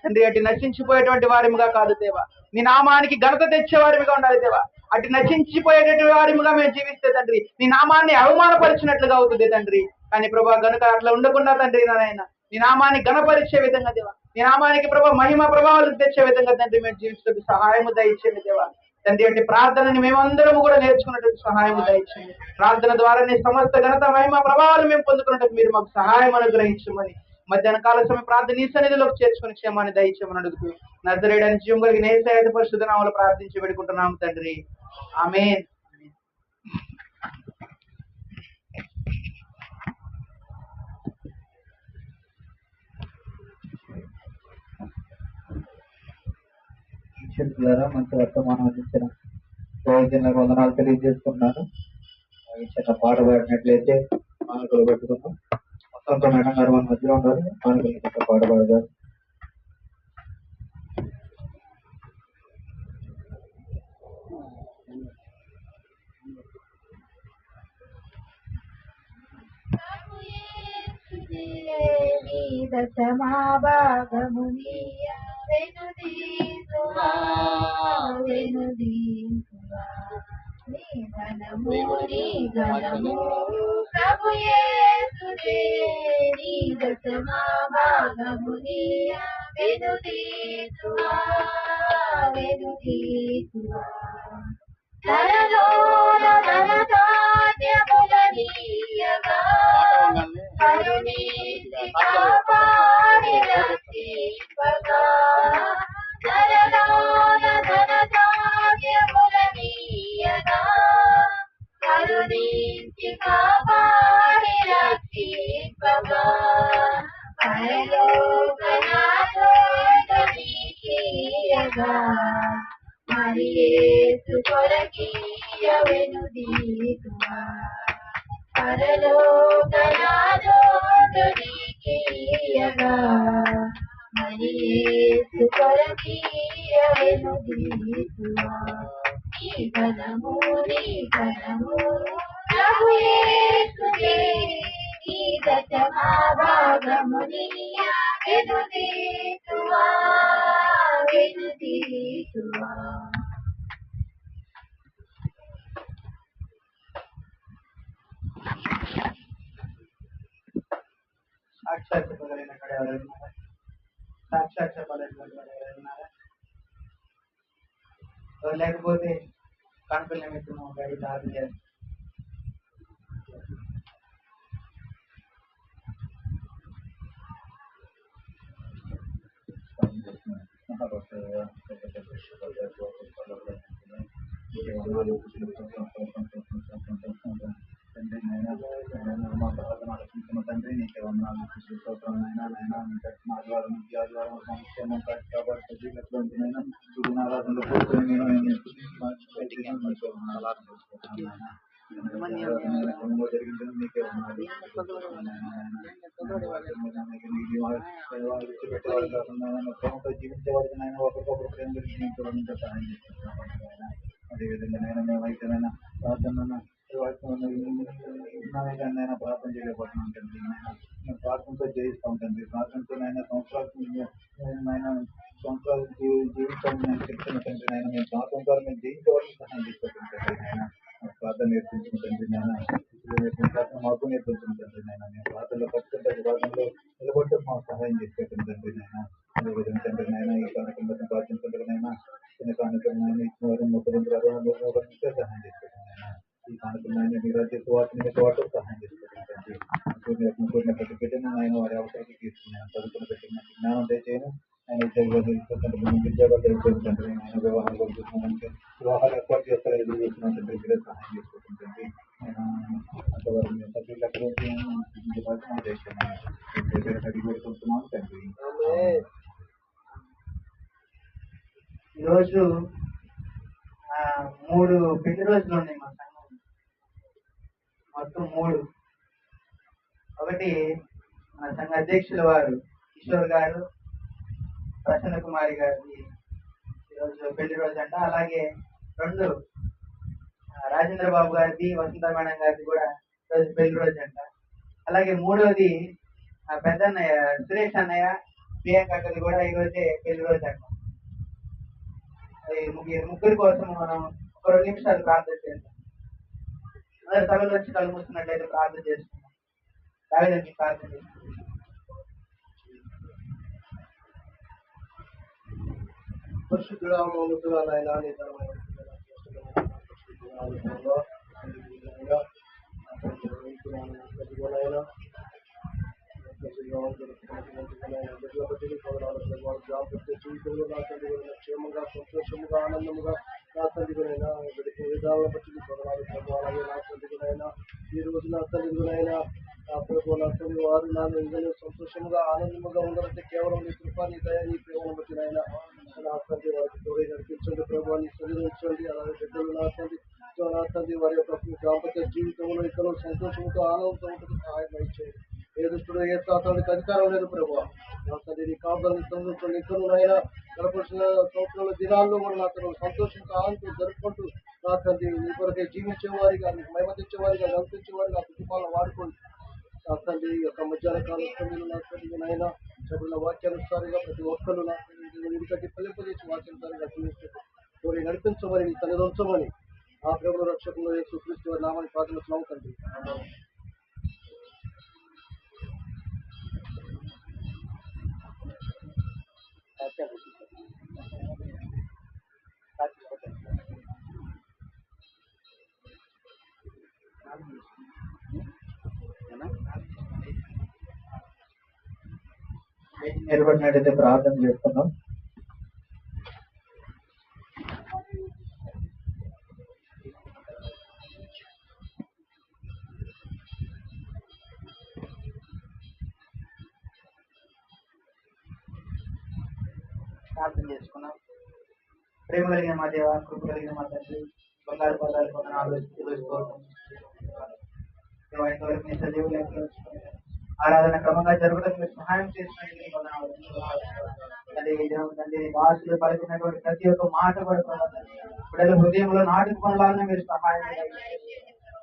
తండ్రి అటు నశించిపోయేటువంటి వారిముగా కాదు దేవా, నీ నామానికి ఘనత తెచ్చే వారిగా ఉండాలి దేవా. అటు నశించిపోయేటువంటి వారిముగా మేము జీవిస్తే తండ్రి నీ నామాన్ని అవమానపరిచినట్లుగా అవుతుంది తండ్రి. కానీ ప్రభా గనుక అట్లా ఉండకుండా తండ్రి నాయన నీ నామాన్ని ఘనపరిచే విధంగా దేవా, నీ నామానికి ప్రభా మహిమ ప్రభావాలు తెచ్చే విధంగా తండ్రి మేము జీవించడానికి సహాయము దయచేయండి దేవా. తండ్రి అంటే ప్రార్థనని మేమందరము కూడా నేర్చుకున్నటువంటి సహాయము దయచేయండి. ప్రార్థన ద్వారానే సమస్త ఘనత మహిమ ప్రభావాలు మేము పొందుకున్నట్టు మీరు మాకు సహాయం అనుగ్రహించమని మధ్యాహ్న కాల సమయం ప్రార్థన నీ సన్నిధిలోకి చేర్చుకుని క్షేమాన్ని దయచేయమని అడుగుతూ నజరేయుడైన జీవం కలిగిన యేసయ్య పరిశుద్ధ నామములో ప్రార్థించి పెడుకుంటున్నాము తండ్రి, ఆమేన్. ద్వారా మంచి వర్తమానం అందించిన ప్రయోజనాలకు వందనాలు తెలియజేస్తున్నాను. చిన్న పాట పాడినట్లయితే మానకులు పెట్టుకున్నాం. వసంత మేడం గారు మన మధ్యలో ఉన్నారు, మానకులు చిన్న పాట పాడతారు. దశమాభాగమునియ వెనుదీసువా వెనుదీసువా నీ ఘనము నీ ఘనము ప్రభు యేసుదే నీ దశమాభాగమునియ వెనుదీసువా వెనుదీసువా ధరలోన ధనధాన్యములనీయగా కరుణించి కాపాడి రక్షింపగా ధరలోన ధనధాన్యములనీయగా కరుణించి కాపాడి రక్షింపగా పరలోకనాథోదనీయగా మరి యేసు కొరకీయ వెనుదీసువా పరలోకనాథోడు నీకియగా మరి యేసు కొరకీయను దీసువా నీ ఘనము ప్రభు యేసుకే నీ దశమా భాగము నీయెను దీసువా సాక్షాత్ చెప్పగలిగిన అక్కడ ఎవరైనా ఉన్నారా? సాక్షాత్ చెప్పగలిగిన ఎవరైనా ఉన్నారా? లేకపోతే కనుక నిమిత్తము గడి దారి చేస్తారు. తండ్రి నీకే వందనాలు స్తోత్రం నాయనా మా ద్వారా నుంచి ఆదివారం సంక్షేమం కాబట్టి ఆరాధనలో కూర్చొని నేను జరిగింది నీకే వందనాలు విడిచిపెట్టేవారు కాకుండా ప్రేమతో జీవించేవారికి నాయన ఒకరికొకరు ప్రేమ జీవించడానికి సహాయం చేస్తున్నాను. అదేవిధంగా నేను మేమైతేనైనా ప్రార్థన ఉన్నానైనా ప్రార్థన చేయలేకపోతున్నాం తండ్రి. మేము ప్రార్థనతో జయిస్తాం తండ్రి. ప్రార్థనతో నైనా సంవత్సరాలు జీవించాలని నేను చెప్తున్న తండ్రి. నాయన మేము ప్రార్థన ద్వారా మేము జయించేవాళ్ళకి సహాయం చేసుకోవడం తండ్రి. నాయన ప్రార్థన నేర్పించిన తండ్రి. నాయన ప్రార్థన మాకు నేర్పించిన తండ్రి. నాయన మేము ప్రార్థనలో ఖచ్చితంగా ప్రార్థనలో నిలబడ్డం మాకు సహాయం చేసుకోవడం తండ్రి. నాయన అదేవిధంగా తండ్రి నాయన ఈ కానుకలను ప్రార్థించడం నాయన చిన్న కానుకలు నాయన ఇచ్చిన వారు ముఖ్యమంత్రి సహాయం చేసుకోవడం నాయన ఈ కానుకలను మీ రాజ్య వాటిని సహాయం చేసుకోవడం తండ్రి. కూడిన ప్రతి బిడ్డను ఆయన వారి అవసరానికి తీసుకున్నాను. చదువుకున్న పెట్టిన జ్ఞానం దయచేయను. ఆయన ఉద్యోగాలు తండ్రి. ఆయన వివాహాలు కొడుతున్నానంటే వివాహాలు ఏర్పాటు చేస్తారు ఎదురు చేస్తున్నాను తండ్రి. మీరే సహాయం చేసుకోవడం తండ్రి. ఆయన అంతవరకు సభ్యులు ఎక్కడ చేసుకుంటున్నాను తండ్రి. ఈరోజు 3 పెళ్లి రోజులు ఉన్నాయి మా సంఘం, మొత్తం 3. ఒకటి మన సంఘ అధ్యక్షుల వారు కిషోర్ గారు, ప్రసన్న కుమారి గారి ఈరోజు పెళ్లి రోజు అంట. అలాగే 2 రాజేంద్ర బాబు గారిది, వసంత మేడం గారిది కూడా ఈరోజు పెళ్లి రోజు అంట. అలాగే 3వది పెద్ద అన్నయ్య సురేష్ అన్నయ్య ప్రియాంకది కూడా ఈరోజే పెళ్లి రోజు అంట. ముగ్గురి కోసం మనం ఒక 2 నిమిషాలు ప్రార్థన చేద్దాం. అందరు తలలు వచ్చి కళ్ళు మూసుకున్నట్లయితే ప్రార్థన చేసుకున్నాం. దావీదుకి ప్రార్థన చేస్తాం. పరిశుద్ధుడా మౌనతుడా నాయనా నీ ధనమైన జీవితంలో నా తండ్రి క్షేమంగా సంతోషముగా ఆనందముగా నా తండ్రినైనా విధాలను బట్టి పొందడానికి అలాగే నా తండ్రినైనా ఈ రోజు నా తండ్రినైనా నా ప్రభు నా తండ్రి వారు నా ఇందులో సంతోషముగా ఆనందముగా ఉండాలంటే కేవలం నీ కృప నీ దయ నీ ప్రేమను బట్టి నాయన నా తండ్రి వారికి తోడే నడిపించండి ప్రభావాన్ని సరిదించండి. అలాగే బిడ్డలు నా తండ్రి వారి యొక్క దాంపత్య జీవితంలో ఇక్కడ సంతోషంతో ఆనందంతో ఉంటుంది సహాయం ఇచ్చేయండి. ఏ దుష్టుడు ఏ సాతానికి అధికారం లేదు ప్రభావ. నా తండ్రి నీ కాపుదలని సంతోషంలో ఇతను నాయన గడపడిన సంవత్సరాల దినాల్లో కూడా నా తను సంతోషంతో ఆనందంతో జరుపుకుంటూ నా తండ్రి నీ కొరకే జీవించేవారిగా నీకు మహిమ తెచ్చేవారిగా నడిపించేవారిగా ఆ కుటుంబాలను వాడుకోండి. నా తండ్రి యొక్క మధ్యాహ్న కాలం సమయంలో నా తండ్రి నాయన చెప్పిన వాక్యానుసారిగా ప్రతి ఒక్కరు నా తండ్రి ఇంటికి పల్లెపల్లేసి వాక్యానుసారిగా జీవించండి. కోరి నడిపించమని నీ తల్లిదంచమని ఆ ప్రభుల రక్షకులు యేసుక్రీస్తు వారి నామని ప్రార్థిస్తున్నాము తండ్రి. నిలబడినట్టయితే ప్రార్థన చేస్తున్నాం. ప్రార్థన చేసుకున్నాం. ప్రేమ కలిగిన మా దేవ, కృప కలిగిన మా తండ్రి, బంగారు పదాలు పొందిన ఆలోచించి దేవా, ఇంతవరకు నీ సజీవ లెక్కలో ఆరాధన క్రమంగా జరగడానికి మీరు సహాయం చేసినట్టు నీకు వందనాలు. తండ్రి తండ్రి భాషలు పలుకున్నటువంటి ప్రతి ఒక్క మాట కూడా ప్రభావ బిడ్డల హృదయంలో నాటుకోవాలని మీరు సహాయం చేయండి.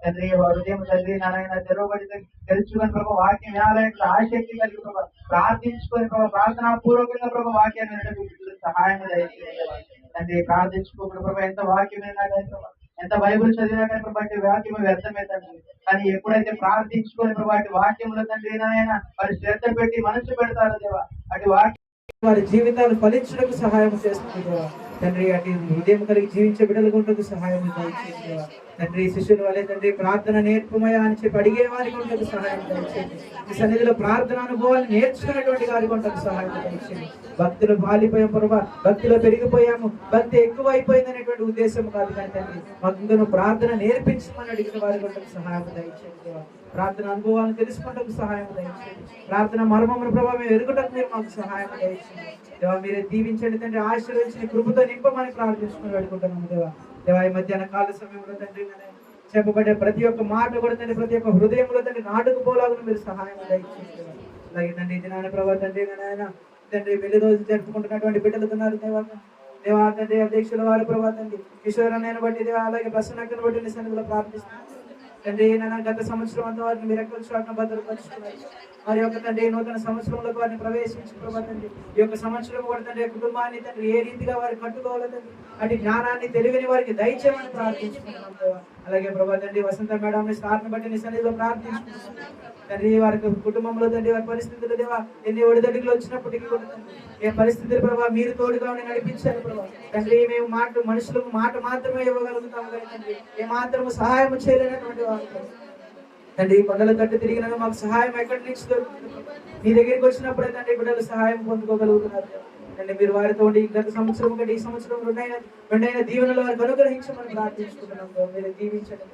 తండ్రి వారి హృదయం తండ్రి నారాయణ తెరవబడి తెలుసుకొని ప్రభావ వాక్యం వినాలంటే ఆసక్తి కలిగి ప్రభావ ప్రార్థించుకొని ప్రభావ ప్రార్థనా పూర్వకంగా ప్రభావ వాక్యాన్ని వినడానికి సహాయం దయచేయండి. తండ్రి ప్రార్థించుకోకుండా ప్రభావ ఎంత వాక్యం విన్నా కానీ ప్రభావ ఎంత బైబుల్ చదివినా కానీ ప్రభావ వాక్యం వ్యర్థమే తండ్రి. కానీ ఎప్పుడైతే ప్రార్థించుకొని ప్రభావ వాక్యంలో తండ్రి నాయన వారి శ్రద్ధ పెట్టి మనసు పెడతారు దేవా, అటు వాక్యం వారి జీవితాలు ఫలించడానికి సహాయం చేస్తుంది దేవా. తండ్రి అటు హృదయం కలిగి జీవించే బిడ్డలకు ఉంటుంది సహాయం దయచేయండి దేవా. తండ్రి శిష్యుల వల్లే తండ్రి ప్రార్థన నేర్పమయా అని చెప్పి అడిగే వారికి ఉంటుంది సహాయం దయచేయండి. ఈ సన్నిధిలో ప్రార్థన అనుభవాలు నేర్చుకునేటువంటి వారికి ఉంటుంది సహాయం దయచేయండి. భక్తులు బాలిపోయాం ప్రభావ, భక్తిలో పెరిగిపోయాము, భక్తి ఎక్కువ అయిపోయింది అనేటువంటి ఉద్దేశం కాదు కానీ తండ్రి మాకు ప్రార్థన నేర్పించమని అడిగిన వారికి ఉంటుంది సహాయం దయచేయండి దేవా. ప్రార్థన అనుభవాలను తెలుసుకుంటకు సహాయం దయచేయండి. ప్రార్థన మర్మమును ప్రభావం ఎరుగుటకు మీరు మాకు సహాయం దయచేయండి దేవా. మీరే దీవించండి తండ్రి, ఆశీర్వదించి కృపతో నింపమని ప్రార్థించుకుని పెట్టుకుంటున్నాము దేవా. దేవా, ఈ మధ్యాహ్న కాల సమయంలో తండ్రి చెప్పబడే ప్రతి ఒక్క మాట కూడా తండ్రి ప్రతి ఒక్క హృదయంలో తండ్రి నాటుకుపోలాగా మీరు సహాయం దయచేయండి. అలాగే తండ్రి దినాన్ని ప్రభావ తండ్రి నాయన తండ్రి వెళ్లి రోజు జరుపుకుంటున్నటువంటి బిడ్డలు ఉన్నారు దేవా. దేవా తండ్రి అధ్యక్షుల వారు ప్రభావ తండ్రి ఈశ్వరన్నను బట్టి దేవా, అలాగే ప్రసన్నక్కను బట్టి నీ సన్నిధిలో ప్రార్థిస్తున్నాను తండ్రి. నాన్న గత సంవత్సరం అంతా వారిని మీరు ఎక్కడ చోట్ల భద్రపరుచుకున్నారు. మరి యొక్క తండ్రి నూతన సంవత్సరంలో వారిని ప్రవేశించి ప్రభావ తండ్రి ఈ యొక్క సంవత్సరం కూడా తండ్రి కుటుంబాన్ని తండ్రి ఏ రీతిగా వారు కట్టుకోవాలి తండ్రి అటు జ్ఞానాన్ని తెలివిని వారికి దయచేయమని ప్రార్థించుకుంటున్నాం దేవా. అలాగే ప్రభావ తండ్రి వసంత మేడం స్టార్ట్ని బట్టి నీ సన్నిధిలో ప్రార్థించుకుంటున్నాం తండ్రి. వారికి కుటుంబంలో తండ్రి వారి పరిస్థితులు దేవా ఎన్ని ఒడిదడుగులు వచ్చినప్పటికీ కూడా తండ్రి ఏ పరిస్థితులు ప్రభావ మీరు తోడుగా ఉండి నడిపించారు ప్రభావ తండ్రి. మేము మనుషులకు మాట మాత్రమే ఇవ్వగలుగుతాము కానీ తండ్రి ఏ మాత్రము సహాయం చేయలేనటువంటి వారు తండ్రి. కొండలు తట్టు తిరిగినా మాకు సహాయం ఎక్కడి నుంచి దొరుకుతుంది? మీ దగ్గరికి వచ్చినప్పుడే తండ్రి బిడ్డలు సహాయం పొందుకోగలుగుతున్నారు తండ్రి. మీరు వారితో ఉండి గత సంవత్సరం కంటే ఈ సంవత్సరం రెండైన దీవెనలు వారికి అనుగ్రహించమని ప్రార్థించుకుంటున్నాం. మీరు దీవించండి.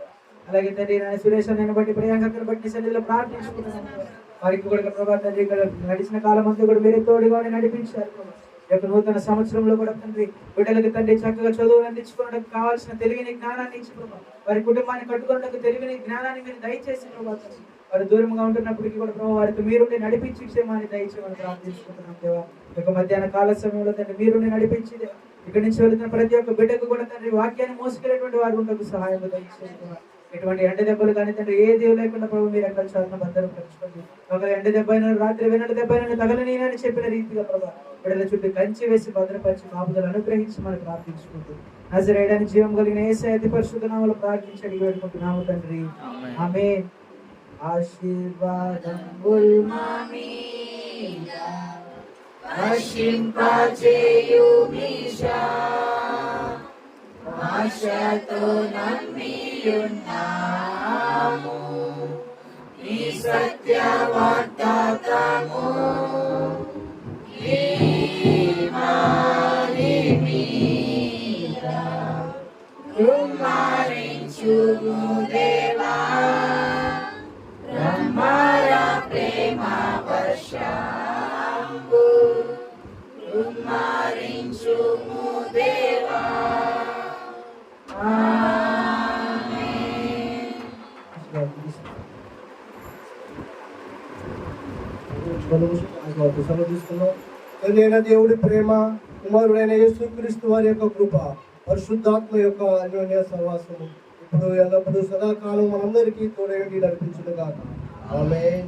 అలాగే తండ్రి నా సురేష్ నేను బట్టి ప్రియాంకను బట్టి సన్నిధిలో ప్రార్థించుకుంటున్నాం. వారికి కూడా ప్రభావ తండ్రి ఇక్కడ నడిచిన కాలం అంతా కూడా మీరే తోడుగా నడిపించారు. ఈ యొక్క నూతన సంవత్సరంలో కూడా తండ్రి బిడ్డలకి తండ్రి చక్కగా చదువు అందించుకోవడానికి కావాల్సిన తెలివిని జ్ఞానాన్ని ఇచ్చి ప్రభావ వారి కుటుంబాన్ని కట్టుకోవడానికి తెలివిని జ్ఞానాన్ని మీరు దయచేసి ప్రభావ వారు దూరంగా ఉంటున్నప్పటికీ కూడా ప్రభావ వారికి మీరుండి నడిపించి క్షేమాన్ని దయచేయమని ప్రార్థించుకుంటున్నాం దేవా. ఈ యొక్క మధ్యాహ్న కాల సమయంలో తండ్రి మీరుండి నడిపించి ఇక్కడి నుంచి వెళుతున్న ప్రతి ఒక్క బిడ్డకు కూడా తండ్రి వాక్యాన్ని మోసుకెళ్ళేటువంటి వారు ఉండకు సహాయం దయచేసి. ఎటువంటి ఎండ దెబ్బలు కానీ తండ్రి ఏ దేవుడు లేకుండా ప్రభు మీరు ఎక్కడ చాలా భద్రపరచుకోండి. ఒక ఎండ దెబ్బ రాత్రి వెనక దెబ్బ తగలనీనని చెప్పిన రీతిగా ప్రభావ బిడ్డల చుట్టూ కంచి వేసి భద్రపరిచి కాపుదలు అనుగ్రహించి మనం ప్రార్థించుకుంటూ నజరేయుడైన జీవం కలిగిన యేసయ్య అతి పరిశుద్ధ నామములో ప్రార్థించి అడిగి వేడుకుంటున్నాము తండ్రి. ఆమేన్. ఆశీర్వాదం ఆశతో నమ్మియున్నాము నీ సత్య వాగ్దానము కుమారించుము దేవా బ్రహ్మర ప్రేమ వర్షంబు కుమారించుము దేవా. తండ్రి అయిన దేవుడి ప్రేమ, కుమారుడైన యేసుక్రీస్తు వారి యొక్క కృప, పరిశుద్ధాత్మ యొక్క అన్యోన్య సహవాసము ఇప్పుడు ఎల్లప్పుడూ సదాకాలం మనందరికీ తోడేండి నడిపించునుగాక. ఆమేన్.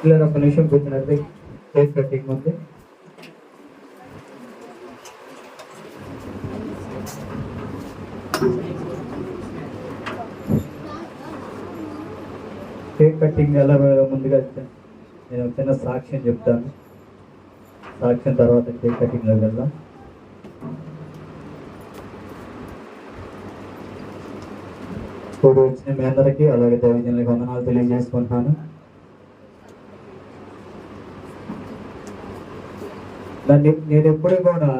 పిల్లలు ఒక నిమిషం కూర్చున్నట్టు కేక్ కటింగ్ ఉంది. కేక్ కటింగ్ ఎలా ముందుగా నేను చిన్న సాక్ష్యం చెప్తాను. సాక్ష్యం తర్వాత కేక్ కటింగ్లో వెళ్దాం. ఇప్పుడు వచ్చిన మీ అందరికీ అలాగే దైవజనులకు వందనాలు తెలియజేసుకుంటున్నాను. నేను ఎప్పుడు కూడా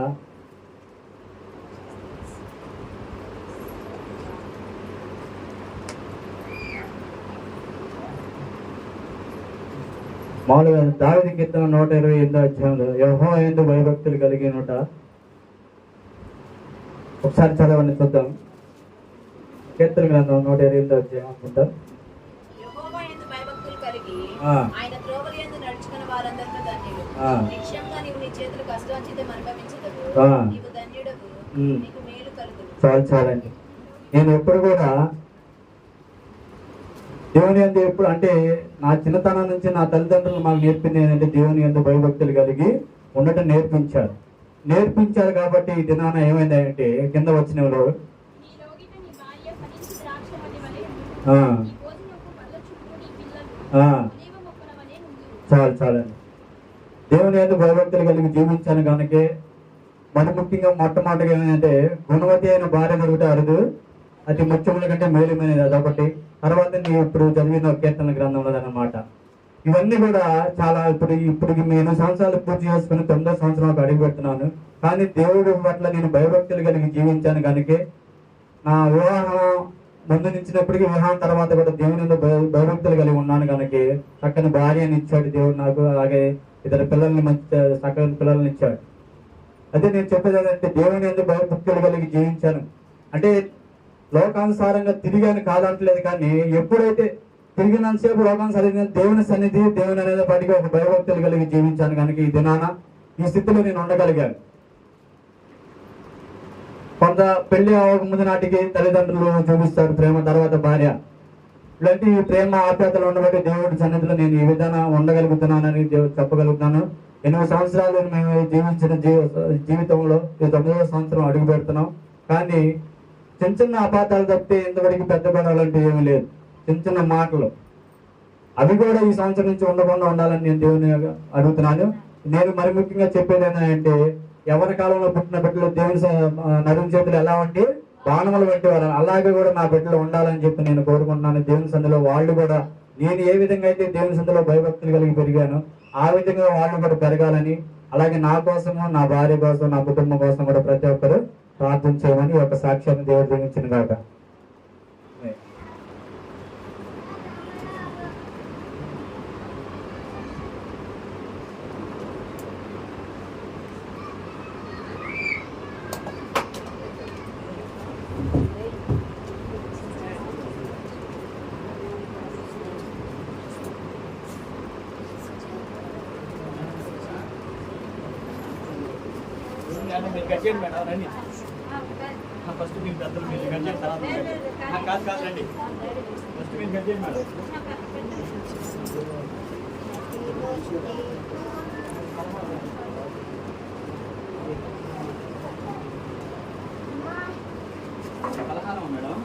మామూలుగా దావీదు కీర్తన 128 అధ్యాయంలో యెహోవా యందు భయభక్తులు కలిగినట. ఒకసారి చదవండి చూద్దాం. కీర్తన గ్రంథం 128 అధ్యాయం అనుకుంటా. యెహోవా యందు భయభక్తులు కలిగి ఆ. ఆయన త్రోవల యందు నడుచుకున్న వారందరితో ధన్యులు. ఆ. నిశ్చయంగా నీవు నీ చేతుల కష్టాంచితం అనుభవించదవు. ఆ. నీవు ధన్యుడవు. ఉమ్. నీకు మేలు కలుగును. చాలండి. నేను ఎప్పుడు కూడా దేవుని యందు ఎప్పుడు అంటే నా చిన్నతనం నుంచి నా తల్లిదండ్రులు మాకు నేర్పింది ఏంటంటే దేవుని యందు భయభక్తులు కలిగి ఉండటం నేర్పించారు కాబట్టి ఈ దినాన ఏమైందంటే కింద వచ్చినలో చాలండి. దేవుని యందు భయభక్తులు కలిగి జీవించాను కనుక మరి ముఖ్యంగా మొట్టమొదటిగా ఏమైందంటే గుణవతి అయిన భార్య దొరికితే అరుదు, అతి ముఖ్యముల కంటే మేలుమైనది అదొకటి. తర్వాత నేను ఇప్పుడు చదివిన కీర్తన గ్రంథంలో అన్నమాట. ఇవన్నీ కూడా చాలా ఇప్పుడు నేను 8 సంవత్సరాలు పూర్తి చేసుకుని 9వ సంవత్సరంలో అడుగు పెడుతున్నాను. కానీ దేవుడి పట్ల నేను భయభక్తులు కలిగి జీవించాను కనుక నా వివాహం ముందు నుంచినప్పటికీ వివాహం తర్వాత కూడా దేవుని భయభక్తులు కలిగి ఉన్నాను కనుక చక్కని భార్యని ఇచ్చాడు దేవుడు నాకు. అలాగే ఇద్దరు పిల్లల్ని మంచి చక్కని పిల్లల్ని ఇచ్చాడు. అదే నేను చెప్పేది ఏంటంటే దేవుని యందు భయభక్తులు కలిగి జీవించాను అంటే లోకానుసారంగా తిరిగాను కాదంటలేదు. కానీ ఎప్పుడైతే తిరిగినంతసేపు లోకానుసారంగా దేవుని సన్నిధి దేవుని అనేది బయటికి ఒక భయభక్తులు కలిగి జీవించాను కనుక ఈ దినాన ఈ స్థితిలో నేను ఉండగలిగాను. కొంత పెళ్లి అవ్వక ముందు నాటికి తల్లిదండ్రులు చూపిస్తారు ప్రేమ, తర్వాత భార్య. ఇలాంటి ప్రేమ ఆప్యాతలు ఉండబట్టి దేవుడి సన్నిధిలో నేను ఈ విధానం ఉండగలుగుతున్నానని చెప్పగలుగుతున్నాను. 8 సంవత్సరాలు మేము జీవించిన జీవితంలో ఈ 9వ సంవత్సరం అడుగు పెడుతున్నాం. కానీ చిన్న అపాతాలు తప్పితే ఇంతవరకు పెద్ద గొడవలు అంటే ఏమీ లేదు. చిన్న మాటలు అవి కూడా ఈ సంవత్సరం నుంచి ఉండకుండా ఉండాలని నేను దేవుని అడుగుతున్నాను. నేను మరి ముఖ్యంగా చెప్పేది ఏంటంటే ఎవరి కాలంలో పుట్టిన బిడ్డలు దేవుని నడుం చేతులు ఎలా ఉంటే బాణములు వంటి వారు అలాగే కూడా నా బిడ్డలు ఉండాలని చెప్పి నేను కోరుకుంటున్నాను. దేవుని సందులో వాళ్ళు కూడా నేను ఏ విధంగా అయితే దేవుని సందులో భయభక్తులు కలిగి పెరిగాను ఆ విధంగా వాళ్ళు కూడా పెరగాలని, అలాగే నా కోసము, నా భార్య కోసం, నా కుటుంబం కోసం కూడా ప్రతి ఒక్కరు ప్రార్థన చేయమని ఒక సాక్ష్యాన్ని దేవుడు దీవించిన కాక. ఫస్ట్ మీరు పెద్దలు మీరు గడిచేయండి, తర్వాత కాదు రండి, ఫస్ట్ మీరు గడిచేయండి మేడం. పలహారం మేడం.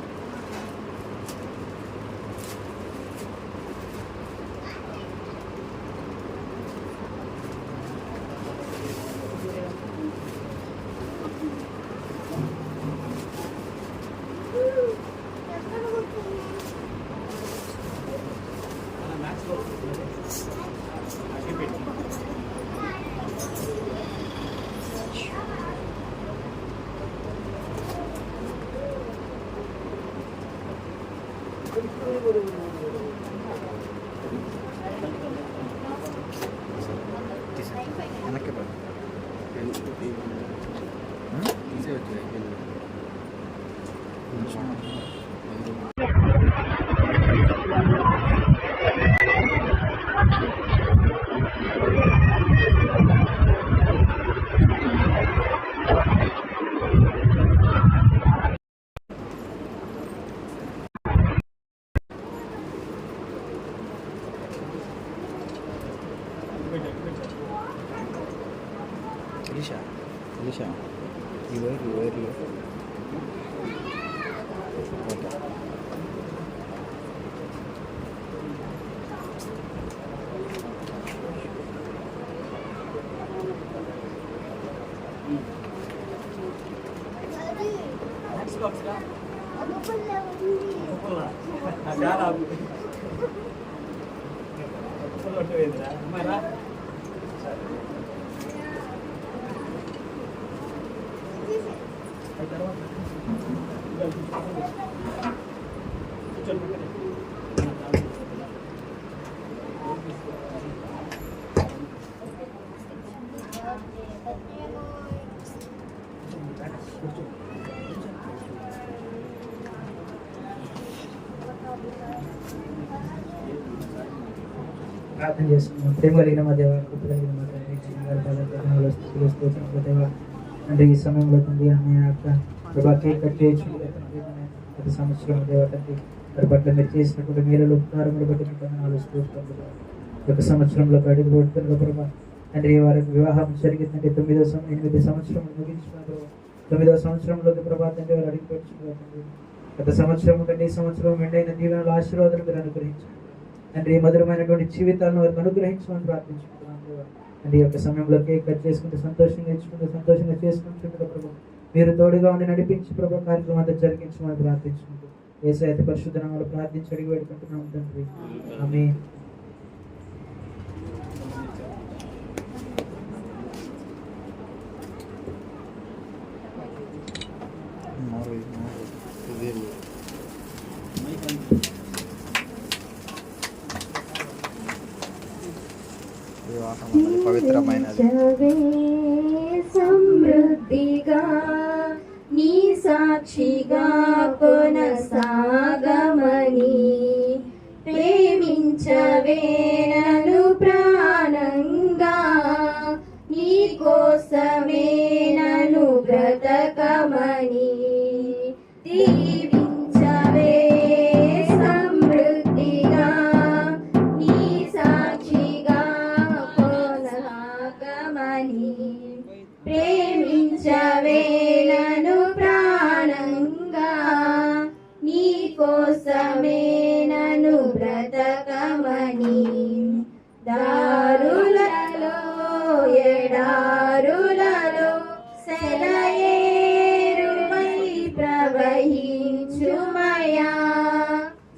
Alicia, you were ప్రార్థన చేసుకున్నాం. ప్రేమ కలిగిన మా దేవ, కృప కలిగిన మా తండ్రి, జీవనగారి పాదాలు స్తుతులు స్తోత్రములు దేవా. తండ్రి ఈ సమయంలో తండ్రి అన్నయ్య యొక్క ప్రభా కేక్ కట్ చేయొచ్చు గత సంవత్సరం దేవ తండ్రి వారి పట్ల మీరు చేసినటువంటి మేలులు ఉపకారములు బట్టి మీకు వందనాలు స్తోత్రములు దేవా. ఒక సంవత్సరంలో అడుగు పడుతున్న ప్రభా తండ్రి వారికి వివాహం జరిగిందంటే 8 సంవత్సరం ముగించుకున్నారు. 9వ సంవత్సరంలోకి ప్రభా తండ్రి వారు అడిగి పెట్టుకున్నారు తండ్రి. గత సంవత్సరం కంటే ఈ సంవత్సరం మెండైన దీవెనలు ఆశీర్వాదాలు మీరు అనుగ్రహించారు తండ్రి. మధురమైనటువంటి జీవితాలను వారికి అనుగ్రహించమని ప్రార్థించుకుంటున్నాను దేవా. తండ్రి యొక్క సమయంలో కేక్ కట్ చేసుకుంటూ సంతోషంగా ఇచ్చుకుంటూ సంతోషంగా చేసుకుంటుంటే ప్రభు మీరు తోడుగా ఉండి నడిపించి ప్రభు కార్యక్రమం అంతా జరిగించమని ప్రార్థించుకుంటూ యేసయ్య అతి పరిశుద్ధ నామములో ప్రార్థించి అడిగి పెట్టుకుంటున్నాం తండ్రి. ఆమేన్. పవిత్రమైనది సమృద్ధిగా నీ సాక్షిగా కొనసాగమని ప్రేమించవే నన్ను ప్రాణంగా నీ కోసమే నన్ను బ్రతకమని దీవించవే సమృద్ధిగా నీ సాక్షిగా కొనసాగమని ప్రేమించవే నన్ను ప్రాణంగా నీ కోసమే నన్ను బ్రతకమని దారులలో ఎడారులలో సెలయేరుమై ప్రవహించుమయా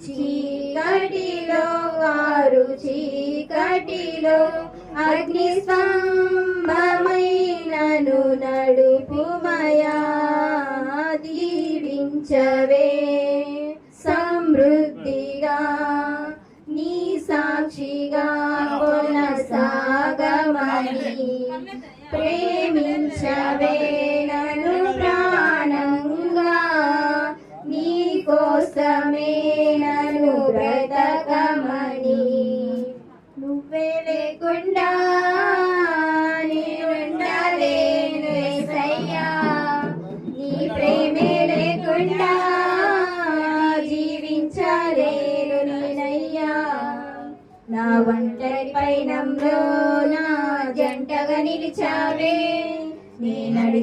చీకటిలో వారు చీకటిలో అగ్ని స్తంభమైనను నడుపుమయా దీవించవే సమృద్ధిగా నీ సాక్షిగా కొనసాగమని ప్రేమించవే నన్ను ప్రాణంగా నీ కోసమే నన్ను బ్రతకమని నువ్వే లేకుండా నేనుండలేను యేసయ్యా నీ ప్రేమే లేకుండా జీవించలేను నేనయ్యా నా ఒంటరి పయనంలో నా జంటగా నిలిచావే నే నడిచి